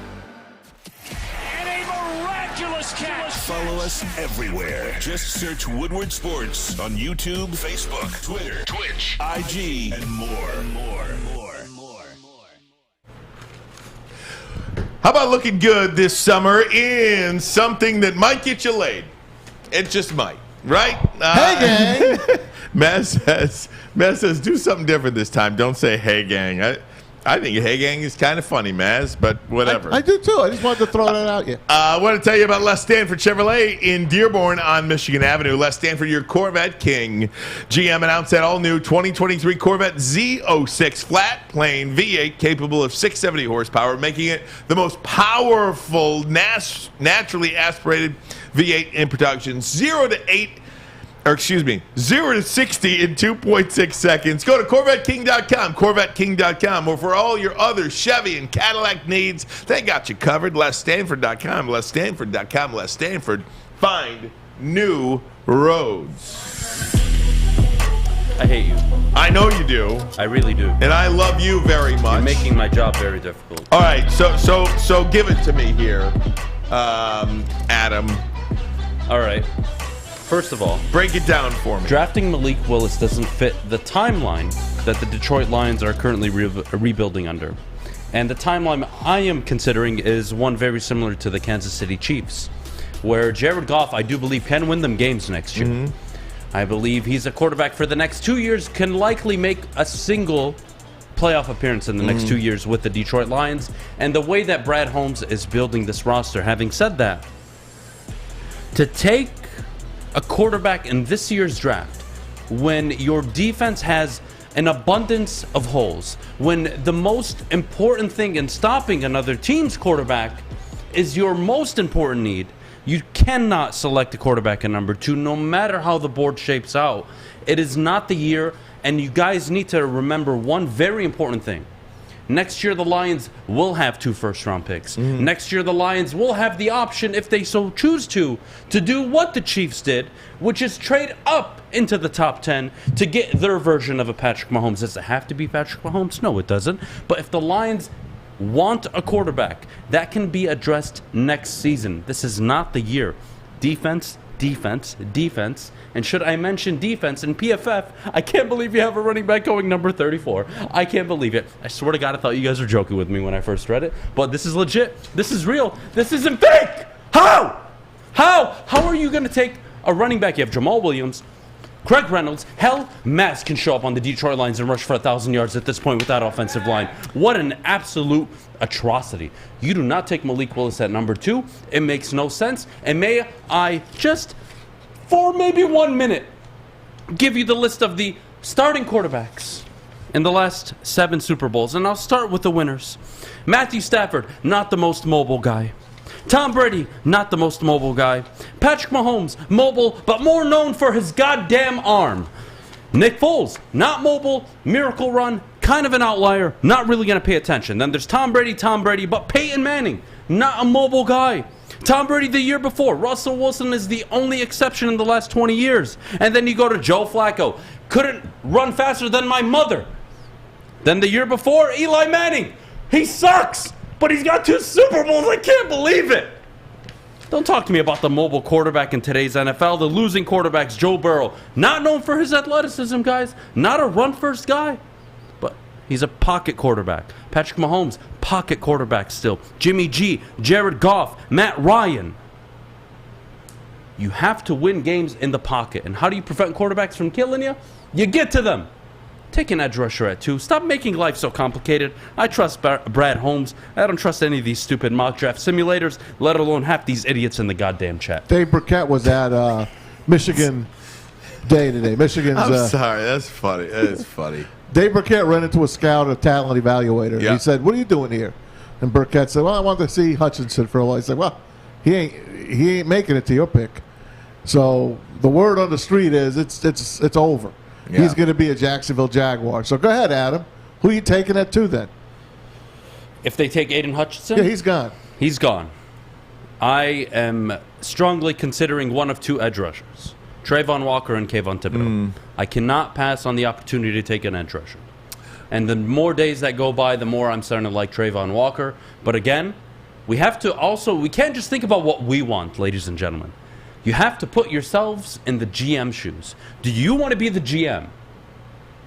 And a miraculous catch. Follow us everywhere. Just search Woodward Sports on YouTube, Facebook, Twitter, Twitch, IG, and more. How about looking good this summer in something that might get you laid? It just might, right? Hey, gang! Mez says, do something different this time. Don't say, hey, gang. I think hey, gang is kind of funny, Maz, but whatever. I do, too. I just wanted to throw that out. I want to tell you about Les Stanford Chevrolet in Dearborn on Michigan Avenue. Les Stanford, your Corvette king. GM announced that all-new 2023 Corvette Z06 flat-plane V8 capable of 670 horsepower, making it the most powerful, naturally aspirated V8 in production. 0 to 60 in 2.6 seconds. Go to CorvetteKing.com, CorvetteKing.com, or for all your other Chevy and Cadillac needs, they got you covered. LesStanford.com, LesStanford.com, Les Stanford. Find new roads. I hate you. I know you do. I really do. And I love you very much. You're making my job very difficult. All right, so give it to me here, Adam. All right. First of all, break it down for me. Drafting Malik Willis doesn't fit the timeline that the Detroit Lions are currently rebuilding under. And the timeline I am considering is one very similar to the Kansas City Chiefs, where Jared Goff, I do believe, can win them games next year. Mm-hmm. I believe he's a quarterback for the next 2 years, can likely make a single playoff appearance in the next 2 years with the Detroit Lions. And the way that Brad Holmes is building this roster, having said that, to take a quarterback in this year's draft when your defense has an abundance of holes, when the most important thing in stopping another team's quarterback is your most important need, You cannot select a quarterback at number 2, no matter how the board shapes out. It is not the year, and you guys need to remember one very important thing. Next year, the Lions will have 2 first-round picks. Next year, the Lions will have the option, if they so choose to do what the Chiefs did, which is trade up into the top 10 to get their version of a Patrick Mahomes. Does it have to be Patrick Mahomes? No, it doesn't. But if the Lions want a quarterback, that can be addressed next season. This is not the year. Defense, defense, defense. And should I mention defense in PFF, I can't believe you have a running back going number 34. I can't believe it. I swear to God, I thought you guys were joking with me when I first read it. But this is legit. This is real. This isn't fake. How are you going to take a running back? You have Jamal Williams, Craig Reynolds. Hell, Mass can show up on the Detroit Lions and rush for 1,000 yards at this point with that offensive line. What an absolute atrocity. You do not take Malik Willis at number 2. It makes no sense. And may I just, for maybe 1 minute, give you the list of the starting quarterbacks in the last 7 Super Bowls. And I'll start with the winners. Matthew Stafford, not the most mobile guy. Tom Brady, not the most mobile guy. Patrick Mahomes, mobile, but more known for his goddamn arm. Nick Foles, not mobile, miracle run, kind of an outlier, not really going to pay attention. Then there's Tom Brady, but Peyton Manning, not a mobile guy. Tom Brady the year before. Russell Wilson is the only exception in the last 20 years. And then you go to Joe Flacco. Couldn't run faster than my mother. Then the year before, Eli Manning. He sucks, but he's got 2 Super Bowls. I can't believe it. Don't talk to me about the mobile quarterback in today's NFL. The losing quarterbacks, Joe Burrow. Not known for his athleticism, guys. Not a run-first guy. But he's a pocket quarterback. Patrick Mahomes, pocket quarterback still. Jimmy G, Jared Goff, Matt Ryan. You have to win games in the pocket. And how do you prevent quarterbacks from killing you? You get to them. Take an edge rusher at 2. Stop making life so complicated. I trust Brad Holmes. I don't trust any of these stupid mock draft simulators, let alone half these idiots in the goddamn chat. Dave Burkett was at Michigan Day today. Michigan's. I'm sorry. That's funny. That is funny. Dave Burkett ran into a scout, a talent evaluator. Yeah. He said, "What are you doing here?" And Burkett said, "Well, I wanted to see Hutchinson for a while." He said, "Well, he ain't making it to your pick." So the word on the street is it's over. Yeah. He's going to be a Jacksonville Jaguar. So go ahead, Adam. Who are you taking at 2 then? If they take Aiden Hutchinson? Yeah, he's gone. He's gone. I am strongly considering one of 2 edge rushers. Trayvon Walker and Kayvon Thibodeau. I cannot pass on the opportunity to take an edge rusher. And the more days that go by, the more I'm starting to like Trayvon Walker. But again, we have to also, we can't just think about what we want, ladies and gentlemen. You have to put yourselves in the GM shoes. Do you want to be the GM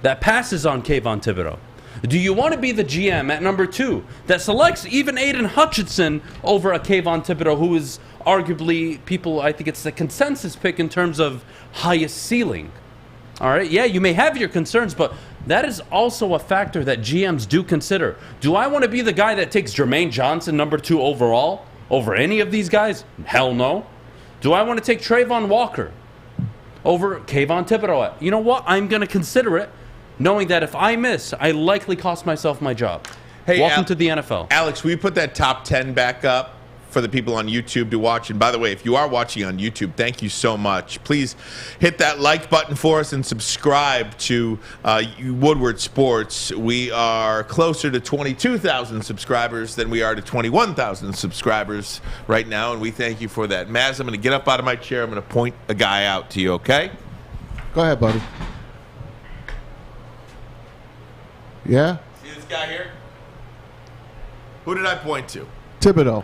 that passes on Kayvon Thibodeau? Do you want to be the GM at number 2 that selects even Aiden Hutchinson over a Kayvon Thibodeau, who is arguably, I think it's the consensus pick in terms of highest ceiling? All right, yeah, you may have your concerns, but that is also a factor that GMs do consider. Do I want to be the guy that takes Jermaine Johnson, number 2 overall, over any of these guys? Hell no. Do I want to take Trayvon Walker over Kayvon Thibodeau? You know what? I'm going to consider it, knowing that if I miss, I likely cost myself my job. Hey, welcome to the NFL. Alex, will you put that top 10 back up for the people on YouTube to watch? And by the way, if you are watching on YouTube, thank you so much. Please hit that like button for us and subscribe to Woodward Sports. We are closer to 22,000 subscribers than we are to 21,000 subscribers right now, and we thank you for that. Maz, I'm going to get up out of my chair. I'm going to point a guy out to you, okay? Go ahead, buddy. Yeah? See this guy here? Who did I point to? Thibodeau.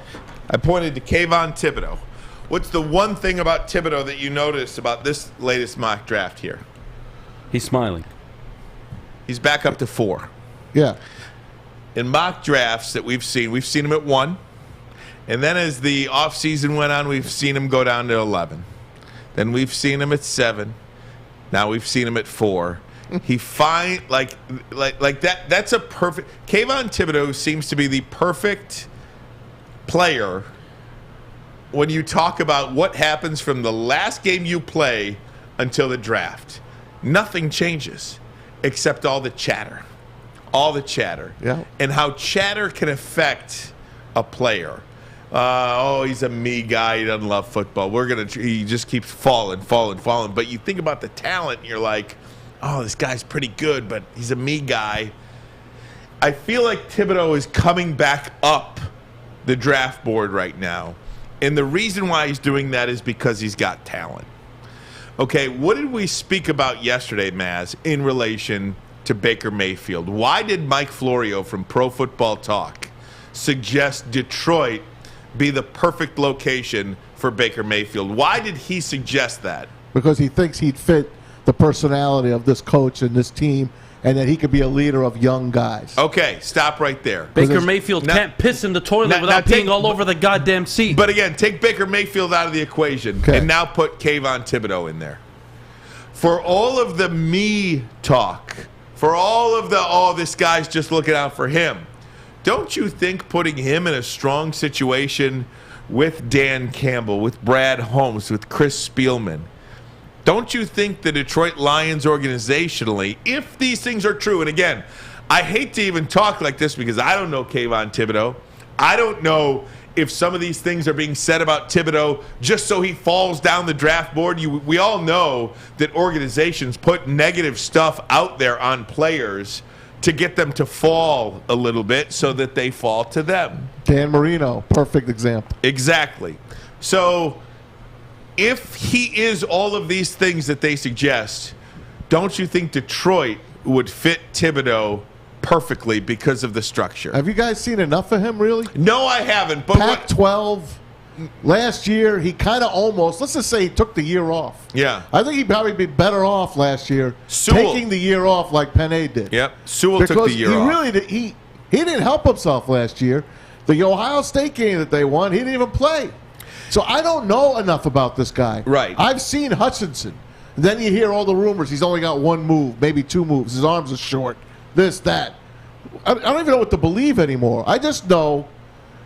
I pointed to Kayvon Thibodeau. What's the one thing about Thibodeau that you noticed about this latest mock draft here? He's smiling. He's back up to 4. Yeah. In mock drafts that we've seen him at 1. And then as the offseason went on, we've seen him go down to 11. Then we've seen him at 7. Now we've seen him at 4. He like that. That's a perfect. Kayvon Thibodeau seems to be the perfect player when you talk about what happens from the last game you play until the draft. Nothing changes except all the chatter. Yeah. And how chatter can affect a player. he's a me guy. He doesn't love football. He just keeps falling. But you think about the talent, and you're like, oh, this guy's pretty good, but he's a me guy. I feel like Thibodeau is coming back up the draft board right now. And the reason why he's doing that is because he's got talent. Okay, what did we speak about yesterday, Maz, in relation to Baker Mayfield? Why did Mike Florio from Pro Football Talk suggest Detroit be the perfect location for Baker Mayfield? Why did he suggest that? Because he thinks he'd fit the personality of this coach and this team, and that he could be a leader of young guys. Okay, stop right there. Baker Mayfield can't piss in the toilet without peeing all over the goddamn seat. But again, take Baker Mayfield out of the equation, and now put Kayvon Thibodeau in there. For all of the me talk, for all of the, this guy's just looking out for him, don't you think putting him in a strong situation with Dan Campbell, with Brad Holmes, with Chris Spielman, don't you think the Detroit Lions organizationally, if these things are true, and again, I hate to even talk like this because I don't know Kayvon Thibodeau. I don't know if some of these things are being said about Thibodeau just so he falls down the draft board. We all know that organizations put negative stuff out there on players to get them to fall a little bit so that they fall to them. Dan Marino, perfect example. Exactly. So if he is all of these things that they suggest, don't you think Detroit would fit Thibodeau perfectly because of the structure? Have you guys seen enough of him, really? No, I haven't. But Pac-12, last year, he kind of almost, let's just say he took the year off. Yeah. I think he'd probably be better off last year taking the year off like Penny did. Yep. Sewell took the year off. Really he didn't help himself last year. The Ohio State game that they won, he didn't even play. So I don't know enough about this guy. Right. I've seen Hutchinson. Then you hear all the rumors. He's only got one move, maybe two moves. His arms are short. This, that. I don't even know what to believe anymore. I just know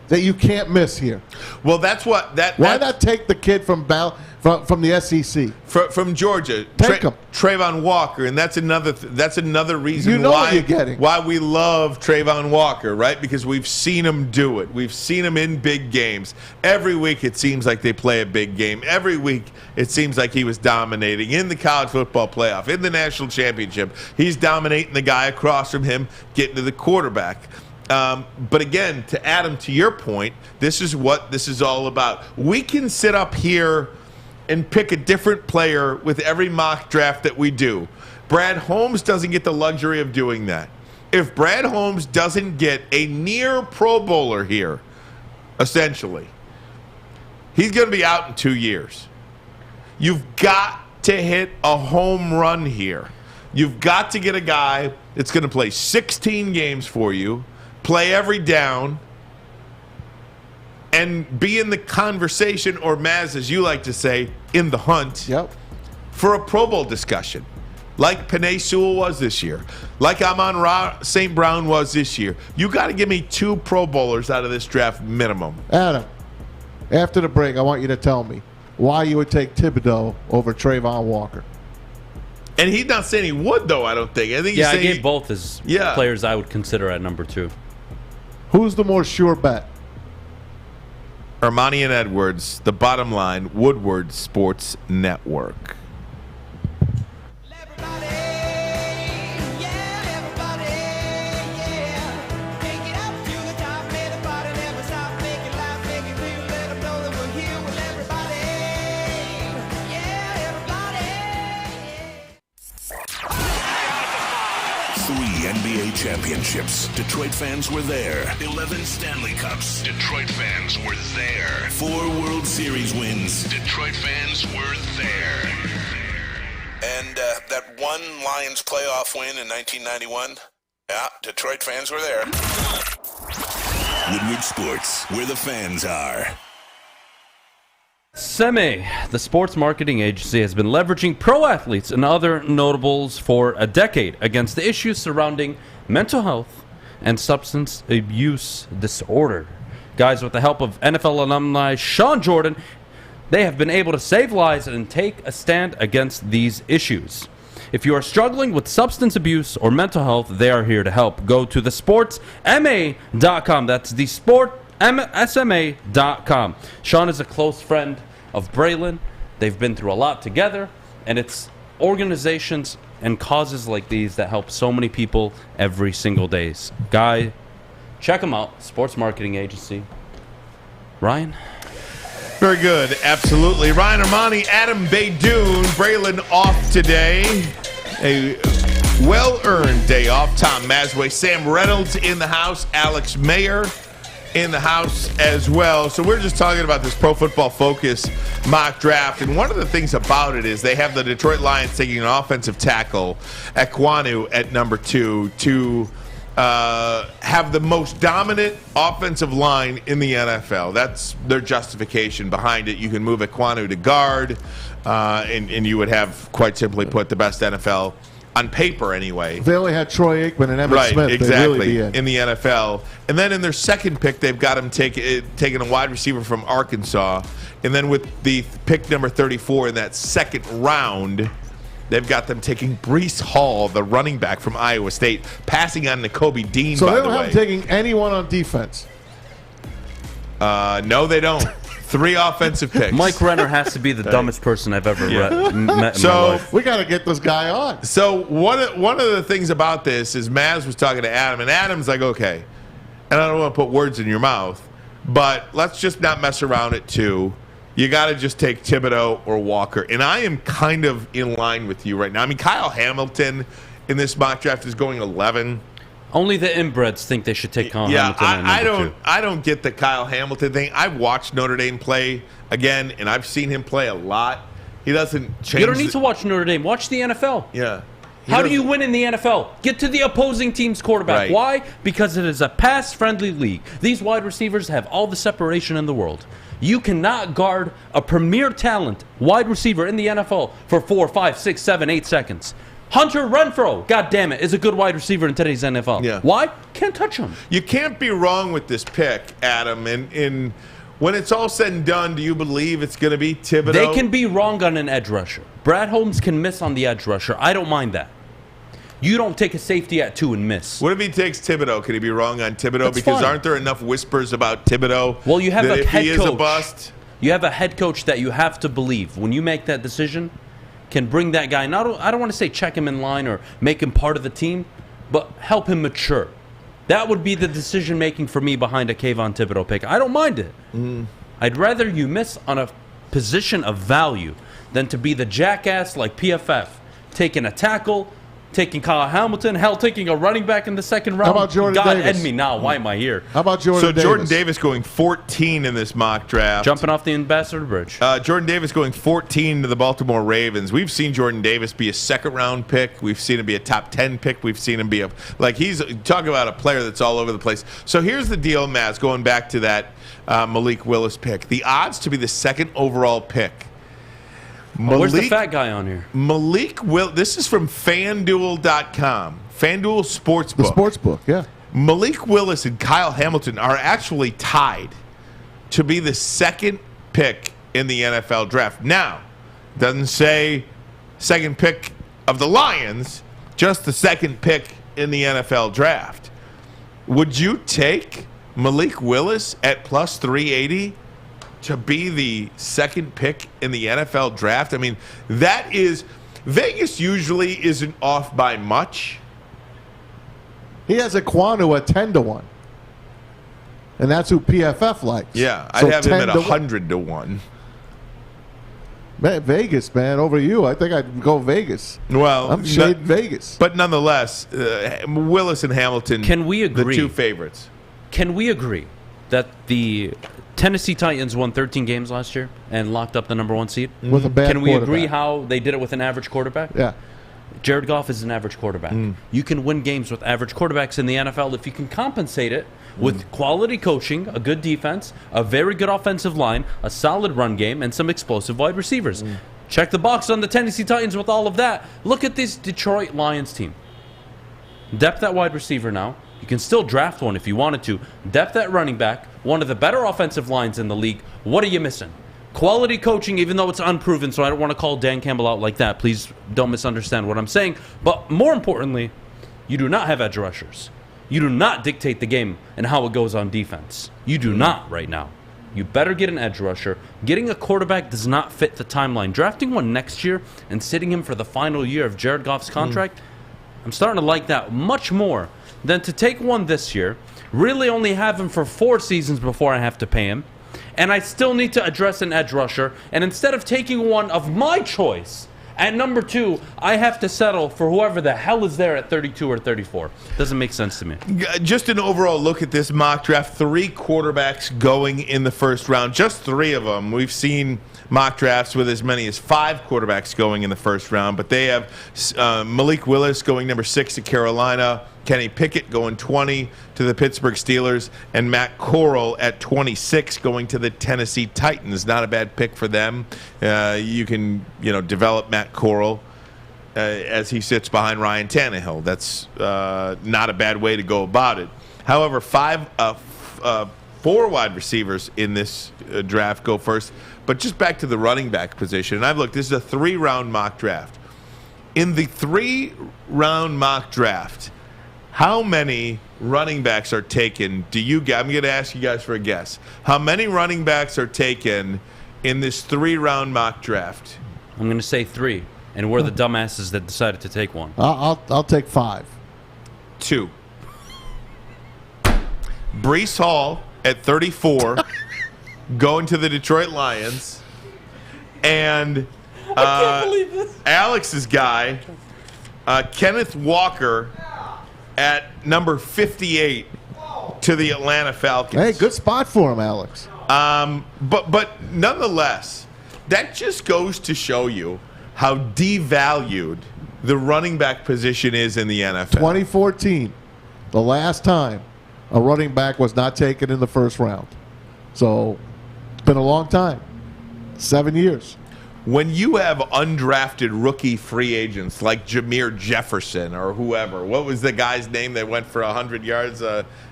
that you can't miss here. Well, that's what Why not take the kid from the SEC? From Georgia, Take him. Trayvon Walker, and that's another reason what you're getting. Why we love Trayvon Walker, right? Because we've seen him do it. We've seen him in big games. Every week it seems like they play a big game. Every week it seems like he was dominating in the college football playoff, in the national championship. He's dominating the guy across from him, getting to the quarterback. But again, to Adam, to your point, this is what this is all about. We can sit up here and pick a different player with every mock draft that we do. Brad Holmes doesn't get the luxury of doing that. If Brad Holmes doesn't get a near Pro Bowler here, essentially, he's going to be out in 2 years. You've got to hit a home run here. You've got to get a guy that's going to play 16 games for you, play every down, and be in the conversation, or Maz, as you like to say, in the hunt for a Pro Bowl discussion, like Penei Sewell was this year, like Amon St. Brown was this year. You got to give me 2 Pro Bowlers out of this draft minimum. Adam, after the break, I want you to tell me why you would take Thibodeau over Trayvon Walker. And he's not saying he would, though, I don't think. I think I gave both as players I would consider at number 2. Who's the more sure bet? Ermanni and Edwards, the bottom line, Woodward Sports Network. NBA championships. Detroit fans were there. 11 Stanley Cups. Detroit fans were there. 4 World Series wins. Detroit fans were there. And that one Lions playoff win in 1991. Yeah, Detroit fans were there. Woodward Sports, where the fans are. Semi, the sports marketing agency, has been leveraging pro athletes and other notables for a decade against the issues surrounding mental health and substance abuse disorder. Guys, with the help of NFL alumni Sean Jordan, they have been able to save lives and take a stand against these issues. If you are struggling with substance abuse or mental health, they are here to help. Go to thesportsma.com. That's thesportsma.com SMA.com. Sean is a close friend of Braylon. They've been through a lot together, and it's organizations and causes like these that help so many people every single day. Guy, check them out. Sports marketing agency. Ryan? Very good. Absolutely. Ryan Ermanni, Adham Beydoun, Braylon off today. A well-earned day off. Tom Mazawey, Sam Reynolds in the house, Alex Mayer in the house as well. So we're just talking about this Pro Football Focus mock draft, and one of the things about it is they have the Detroit Lions taking an offensive tackle at Ekwonu at number 2 to have the most dominant offensive line in the NFL. That's their justification behind it. You can move Ekwonu to guard, and you would have, quite simply put, the best NFL on paper anyway. They only had Troy Aikman and Emmitt Smith. Exactly, really in the NFL. And then in their second pick, they've got him taking a wide receiver from Arkansas. And then with the pick number 34 in that second round, they've got them taking Breece Hall, the running back from Iowa State, passing on Nakobe Dean, so by they the way. don't have them taking anyone on defense. No, they don't. 3 offensive picks. Mike Renner has to be the dumbest person I've ever met in my life. We got to get this guy on. So one of the things about this is Maz was talking to Adam, and Adam's like, okay, and I don't want to put words in your mouth, but let's just not mess around at 2. You got to just take Thibodeau or Walker. And I am kind of in line with you right now. I mean, Kyle Hamilton in this mock draft is going 11. Only the inbreds think they should take Kyle Hamilton. I don't get the Kyle Hamilton thing. I've watched Notre Dame play again, and I've seen him play a lot. He doesn't change. You don't need to watch Notre Dame. Watch the NFL. Yeah. How do you win in the NFL? Get to the opposing team's quarterback. Right. Why? Because it is a pass-friendly league. These wide receivers have all the separation in the world. You cannot guard a premier talent wide receiver in the NFL for 4, 5, 6, 7, 8 seconds. Hunter Renfrow, God damn it, is a good wide receiver in today's NFL. Yeah. Why? Can't touch him. You can't be wrong with this pick, Adam. And when it's all said and done, do you believe it's going to be Thibodeau? They can be wrong on an edge rusher. Brad Holmes can miss on the edge rusher. I don't mind that. You don't take a safety at 2 and miss. What if he takes Thibodeau? Can he be wrong on Thibodeau? That's because fine. aren't there enough whispers about Thibodeau? Well, you have that a if head he coach. is a bust, you have a head coach that you have to believe when you make that decision can bring that guy. I don't want to say check him in line or make him part of the team, but help him mature. That would be the decision making for me behind a Kayvon Thibodeau pick. I don't mind it. I'd rather you miss on a position of value than to be the jackass like PFF, taking a tackle, taking Kyle Hamilton, hell, taking a running back in the second round. How about Jordan God Davis? end me now. Why am I here? How about Jordan Davis? So Jordan Davis going 14 in this mock draft. Jumping off the Ambassador Bridge. Jordan Davis going 14 to the Baltimore Ravens. We've seen Jordan Davis be a second-round pick. We've seen him be a top 10 pick. We've seen him be he's talking about a player that's all over the place. So here's the deal, Maz, going back to that Malik Willis pick. The odds to be the second overall pick. Where's the fat guy on here? This is from FanDuel.com. FanDuel Sportsbook. The Sportsbook, yeah. Malik Willis and Kyle Hamilton are actually tied to be the second pick in the NFL draft. Now, doesn't say second pick of the Lions, just the second pick in the NFL draft. Would you take Malik Willis at plus 380 to be the second pick in the NFL draft? I mean, that is... Vegas usually isn't off by much. He has Ekwonu at 10-1. And that's who PFF likes. Yeah, I'd have him at 100-1. Man, Vegas, man, over you. I think I'd go Vegas. Well, I'm shading Vegas. But nonetheless, Willis and Hamilton, can we agree, the two favorites. Can we agree that the Tennessee Titans won 13 games last year and locked up the number 1 seed? With a bad Can we agree quarterback. how they did it with an average quarterback? Yeah. Jared Goff is an average quarterback. You can win games with average quarterbacks in the NFL if you can compensate it with quality coaching, a good defense, a very good offensive line, a solid run game, and some explosive wide receivers. Check the box on the Tennessee Titans with all of that. Look at this Detroit Lions team. Depth at wide receiver now. You can still draft one if you wanted to. Depth at running back. One of the better offensive lines in the league. What are you missing? Quality coaching, even though it's unproven, so I don't want to call Dan Campbell out like that. Please don't misunderstand what I'm saying. But more importantly, you do not have edge rushers. You do not dictate the game and how it goes on defense. You do not right now. You better get an edge rusher. Getting a quarterback does not fit the timeline. Drafting one next year and sitting him for the final year of Jared Goff's contract, I'm starting to like that much more than to take one this year, really only have him for 4 seasons before I have to pay him, and I still need to address an edge rusher, and instead of taking one of my choice at number 2, I have to settle for whoever the hell is there at 32 or 34. Doesn't make sense to me. Just an overall look at this mock draft. 3 quarterbacks going in the first round. Just 3 of them. We've seen mock drafts with as many as 5 quarterbacks going in the first round. But they have Malik Willis going number 6 to Carolina, Kenny Pickett going 20 to the Pittsburgh Steelers, and Matt Corral at 26 going to the Tennessee Titans. Not a bad pick for them. You can, develop Matt Corral as he sits behind Ryan Tannehill. That's not a bad way to go about it. However, 4 wide receivers in this draft go first. But just back to the running back position. And I've looked. This is a 3-round mock draft. In the 3-round mock draft, how many running backs are taken? I'm going to ask you guys for a guess. How many running backs are taken in this 3-round mock draft? I'm going to say 3, and we're the dumbasses that decided to take one. I'll take 5. 2. Breece Hall at 34, going to the Detroit Lions, and I can't believe this. Alex's guy, Kenneth Walker, at number 58 to the Atlanta Falcons. Hey, good spot for him, Alex. But nonetheless, that just goes to show you how devalued the running back position is in the NFL. 2014, the last time a running back was not taken in the first round. So it's been a long time. 7 years. When you have undrafted rookie free agents like Jameer Jefferson or whoever, what was the guy's name that went for 100 yards?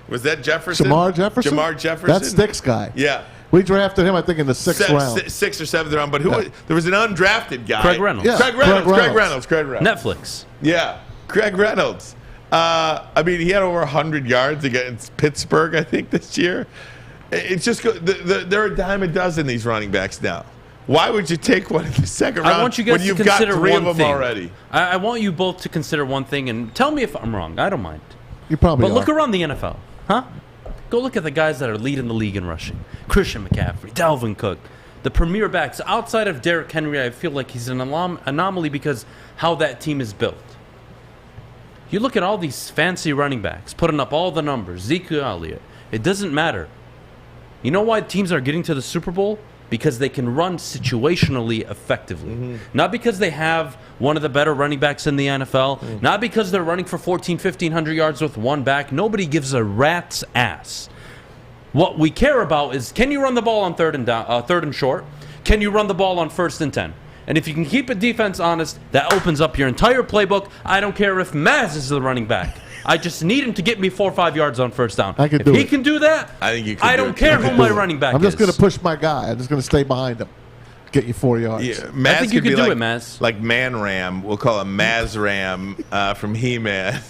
Was that Jefferson? Jamar Jefferson? Jamar Jefferson? That Sticks guy. Yeah. We drafted him, I think, in the 6th round. 6th or 7th round. But there was an undrafted guy. Craig Reynolds. Yeah. Craig Reynolds. Netflix. Yeah. Craig Reynolds. He had over 100 yards against Pittsburgh, I think, this year. It's just they're a dime a dozen, these running backs now. Why would you take one in the second round I want you guys when you've to got consider 3 of one them thing. already? I want you both to consider one thing, and tell me if I'm wrong. I don't mind. You probably But are. look around the NFL, huh? Go look at the guys that are leading the league in rushing. Christian McCaffrey, Dalvin Cook, the premier backs. Outside of Derrick Henry, I feel like he's an anomaly because how that team is built. You look at all these fancy running backs, putting up all the numbers, Zeke Elliott. It doesn't matter. You know why teams are getting to the Super Bowl? Because they can run situationally effectively. Not because they have one of the better running backs in the NFL. Not because they're running for 1,500 yards with one back. Nobody gives a rat's ass. What we care about is, can you run the ball on third and short? Can you run the ball on 1st and 10? And if you can keep a defense honest, that opens up your entire playbook. I don't care if Maz is the running back. I just need him to get me 4 or 5 yards on first down. I can if do he it. can do that, I think you can. I don't care who my running back is. I'm just going to push my guy. I'm just going to stay behind him. Get you 4 yards. Yeah, I think you could can be do it, Maz. Like Man Ram. We'll call him Maz Ram from He-Man.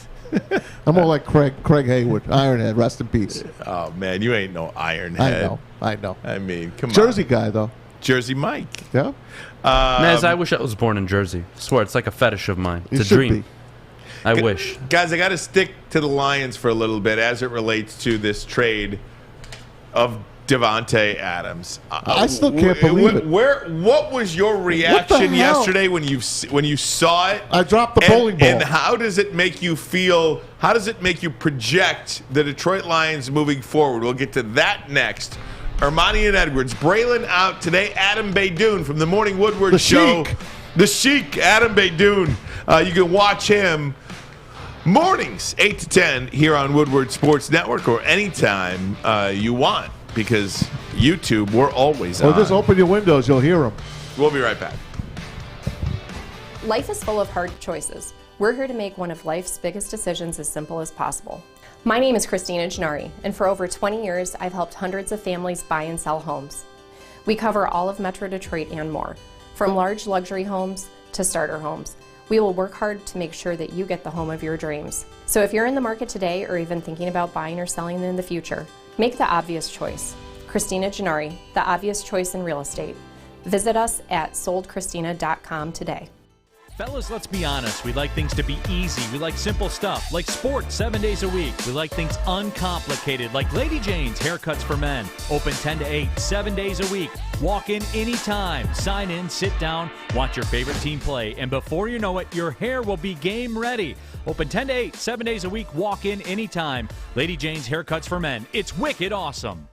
I'm more like Craig Haywood, Ironhead. Rest in peace. Oh, man, you ain't no Ironhead. I know. I mean, come on. Jersey guy, though. Jersey Mike. Yeah. Maz, I wish I was born in Jersey. I swear, it's like a fetish of mine. It's a dream. I wish. Guys, I got to stick to the Lions for a little bit as it relates to this trade of Davante Adams. I still can't believe it. What was your reaction yesterday when you saw it? I dropped the bowling ball. And how does it make you feel? How does it make you project the Detroit Lions moving forward? We'll get to that next. Ermanni and Edwards. Braylon out today. Adham Beydoun from the Morning Woodward Show. Sheik. The Sheik, Adham Beydoun. You can watch him mornings, 8 to 10, here on Woodward Sports Network, or anytime you want, because YouTube, we're always on. Or just open your windows, you'll hear them. We'll be right back. Life is full of hard choices. We're here to make one of life's biggest decisions as simple as possible. My name is Christina Gennari, and for over 20 years, I've helped hundreds of families buy and sell homes. We cover all of Metro Detroit and more, from large luxury homes to starter homes. We will work hard to make sure that you get the home of your dreams. So if you're in the market today or even thinking about buying or selling in the future, make the obvious choice. Christina Gennari, the obvious choice in real estate. Visit us at soldchristina.com today. Fellas, let's be honest. We like things to be easy. We like simple stuff, like sports 7 days a week. We like things uncomplicated, like Lady Jane's Haircuts for Men. Open 10 to 8, 7 days a week. Walk in anytime. Sign in, sit down, watch your favorite team play. And before you know it, your hair will be game ready. Open 10 to 8, 7 days a week. Walk in anytime. Lady Jane's Haircuts for Men. It's wicked awesome.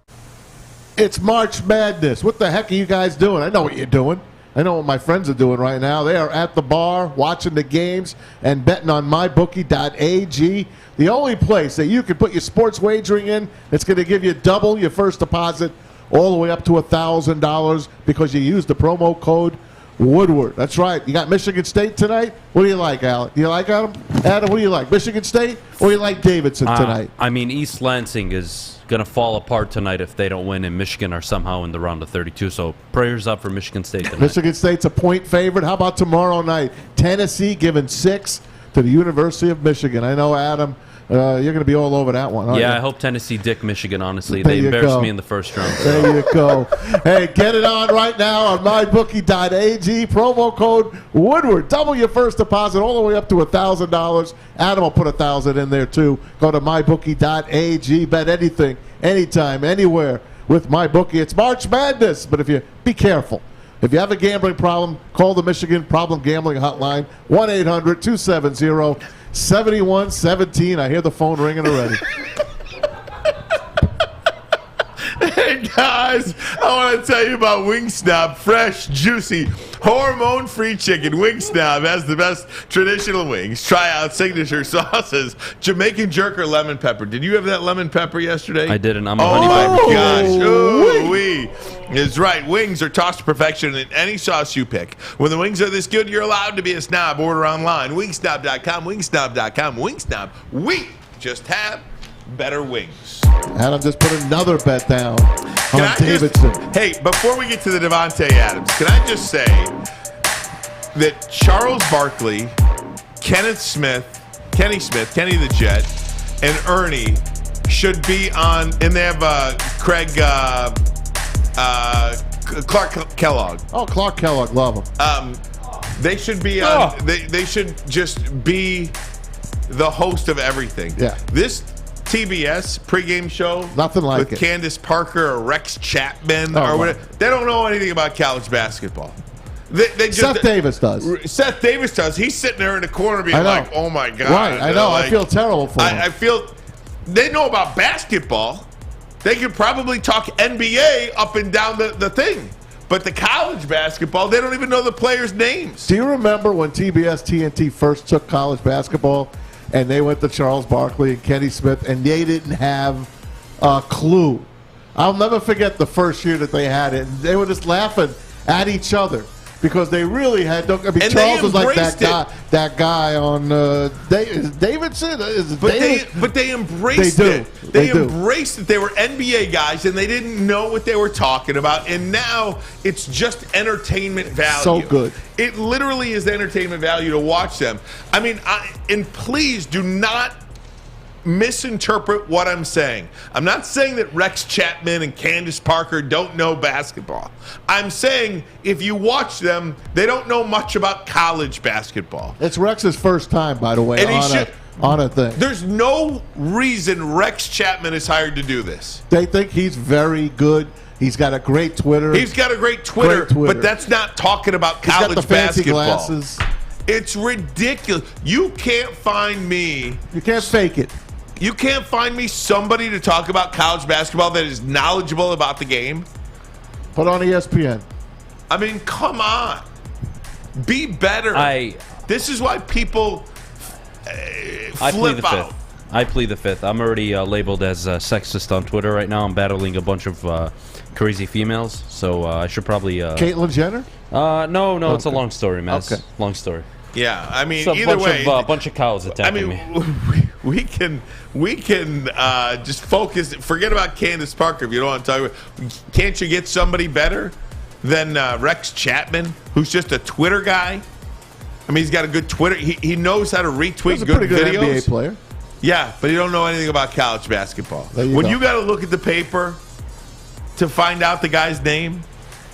It's March Madness. What the heck are you guys doing? I know what you're doing. I know what my friends are doing right now. They are at the bar watching the games and betting on mybookie.ag, the only place that you can put your sports wagering in that's going to give you double your first deposit all the way up to $1,000 because you use the promo code Woodward. That's right. You got Michigan State tonight? What do you like, Alec? You like Adam? Adam, what do you like? Michigan State or you like Davidson tonight? I mean, East Lansing is going to fall apart tonight if they don't win, and Michigan are somehow in the round of 32. So prayers up for Michigan State tonight. Michigan State's a point favorite. How about tomorrow night? Tennessee giving 6 to the University of Michigan. I know, Adam, you're going to be all over that one, aren't you? I hope Tennessee dick Michigan, honestly. They embarrassed me in the first round. So. There you go. Hey, get it on right now on mybookie.ag. Promo code Woodward. Double your first deposit all the way up to $1,000. Adam will put $1,000 in there, too. Go to mybookie.ag. Bet anything, anytime, anywhere with MyBookie. It's March Madness, but be careful. If you have a gambling problem, call the Michigan Problem Gambling Hotline, 1-800-270-7117. I hear the phone ringing already. Hey, guys, I want to tell you about Wingstop. Fresh, juicy, hormone-free chicken. Wingstop has the best traditional wings. Try out signature sauces, Jamaican jerk or lemon pepper. Did you have that lemon pepper yesterday? I didn't. I'm a honey pepper. Oh, my gosh. Ooh-wee. Is right. Wings are tossed to perfection in any sauce you pick. When the wings are this good, you're allowed to be a snob. Order online. Wingstop.com. Wingstop.com. Wingstop. We just have better wings. Adam just put another bet down on Davidson. Hey, before we get to the Davante Adams, can I just say that Charles Barkley, Kenny Smith, Kenny the Jet, and Ernie should be on, and they have Clark Kellogg. Oh, Clark Kellogg, love him. They should be on. They should just be the host of everything. Yeah. This TBS pregame show, nothing like with it. Candace Parker or Rex Chapman or whatever. They don't know anything about college basketball. They just, Seth Davis does. Seth Davis does. He's sitting there in the corner being like, "Oh my god!" Right, I know. I feel terrible for him. I feel they know about basketball. They could probably talk NBA up and down the thing. But the college basketball, they don't even know the players' names. Do you remember when TBS TNT first took college basketball and they went to Charles Barkley and Kenny Smith and they didn't have a clue? I'll never forget the first year that they had it. And they were just laughing at each other because they really had no. I mean, and Charles was like that guy on Davidson. But they embraced it. They embraced it. They were NBA guys, and they didn't know what they were talking about. And now it's just entertainment value. So good. It literally is entertainment value to watch them. I mean, and please do not misinterpret what I'm saying. I'm not saying that Rex Chapman and Candace Parker don't know basketball. I'm saying if you watch them, they don't know much about college basketball. It's Rex's first time, by the way, on a thing. There's no reason Rex Chapman is hired to do this. They think he's very good. He's got a great Twitter. He's got a great Twitter, but that's not talking about college he's got the fancy basketball. Glasses. It's ridiculous. You can't find me. You can't fake it. You can't find me somebody to talk about college basketball that is knowledgeable about the game. Put on ESPN. I mean, come on. Be better. This is why people flip out. I plead the fifth. I'm already labeled as sexist on Twitter right now. I'm battling a bunch of crazy females, so I should probably... Caitlyn Jenner? No, okay. It's a long story, man. Okay. Long story. Yeah, I mean, so either way... A bunch of cows attacking me. We can just focus. Forget about Candace Parker if you don't want to talk about. Can't you get somebody better than Rex Chapman, who's just a Twitter guy? I I mean, he's got a good Twitter. He knows how to retweet He's a good pretty good videos. NBA player. Yeah, but you don't know anything about college basketball. When you got to look at the paper to find out the guy's name,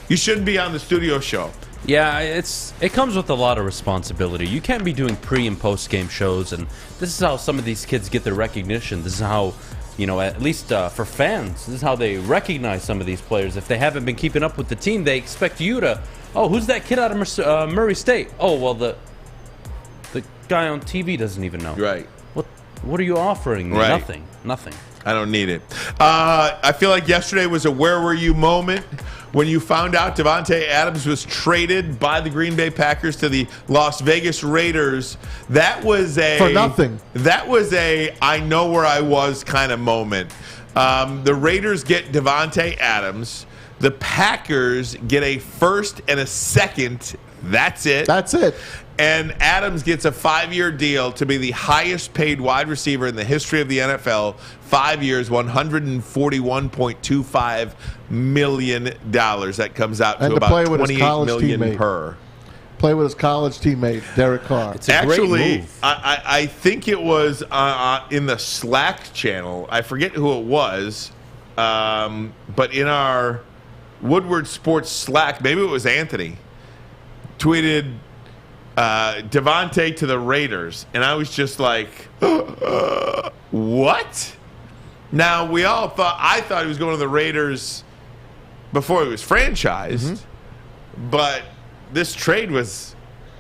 you shouldn't be on the studio show. Yeah, it comes with a lot of responsibility. You can't be doing pre- and post-game shows, and this is how some of these kids get their recognition. This is how, at least for fans, this is how they recognize some of these players. If they haven't been keeping up with the team, they expect you to, who's that kid out of Murray State? Oh, well, the guy on TV doesn't even know. Right. What are you offering me? Right. Nothing. I don't need it. I feel like yesterday was a where were you moment when you found out Davante Adams was traded by the Green Bay Packers to the Las Vegas Raiders. That was for nothing. That was a I know where I was kind of moment. The Raiders get Davante Adams. The Packers get a first and a second. That's it. That's it. And Adams gets a 5-year deal to be the highest paid wide receiver in the history of the NFL. 5 years, $141.25 million. That comes out to about $28 million per. Play with his college teammate, Derek Carr. It's a great move. I think it was in the Slack channel. I forget who it was, but in our Woodward Sports Slack, maybe it was Anthony, tweeted Davante to the Raiders, and I was just like, what? Now, I thought he was going to the Raiders before he was franchised, but this trade was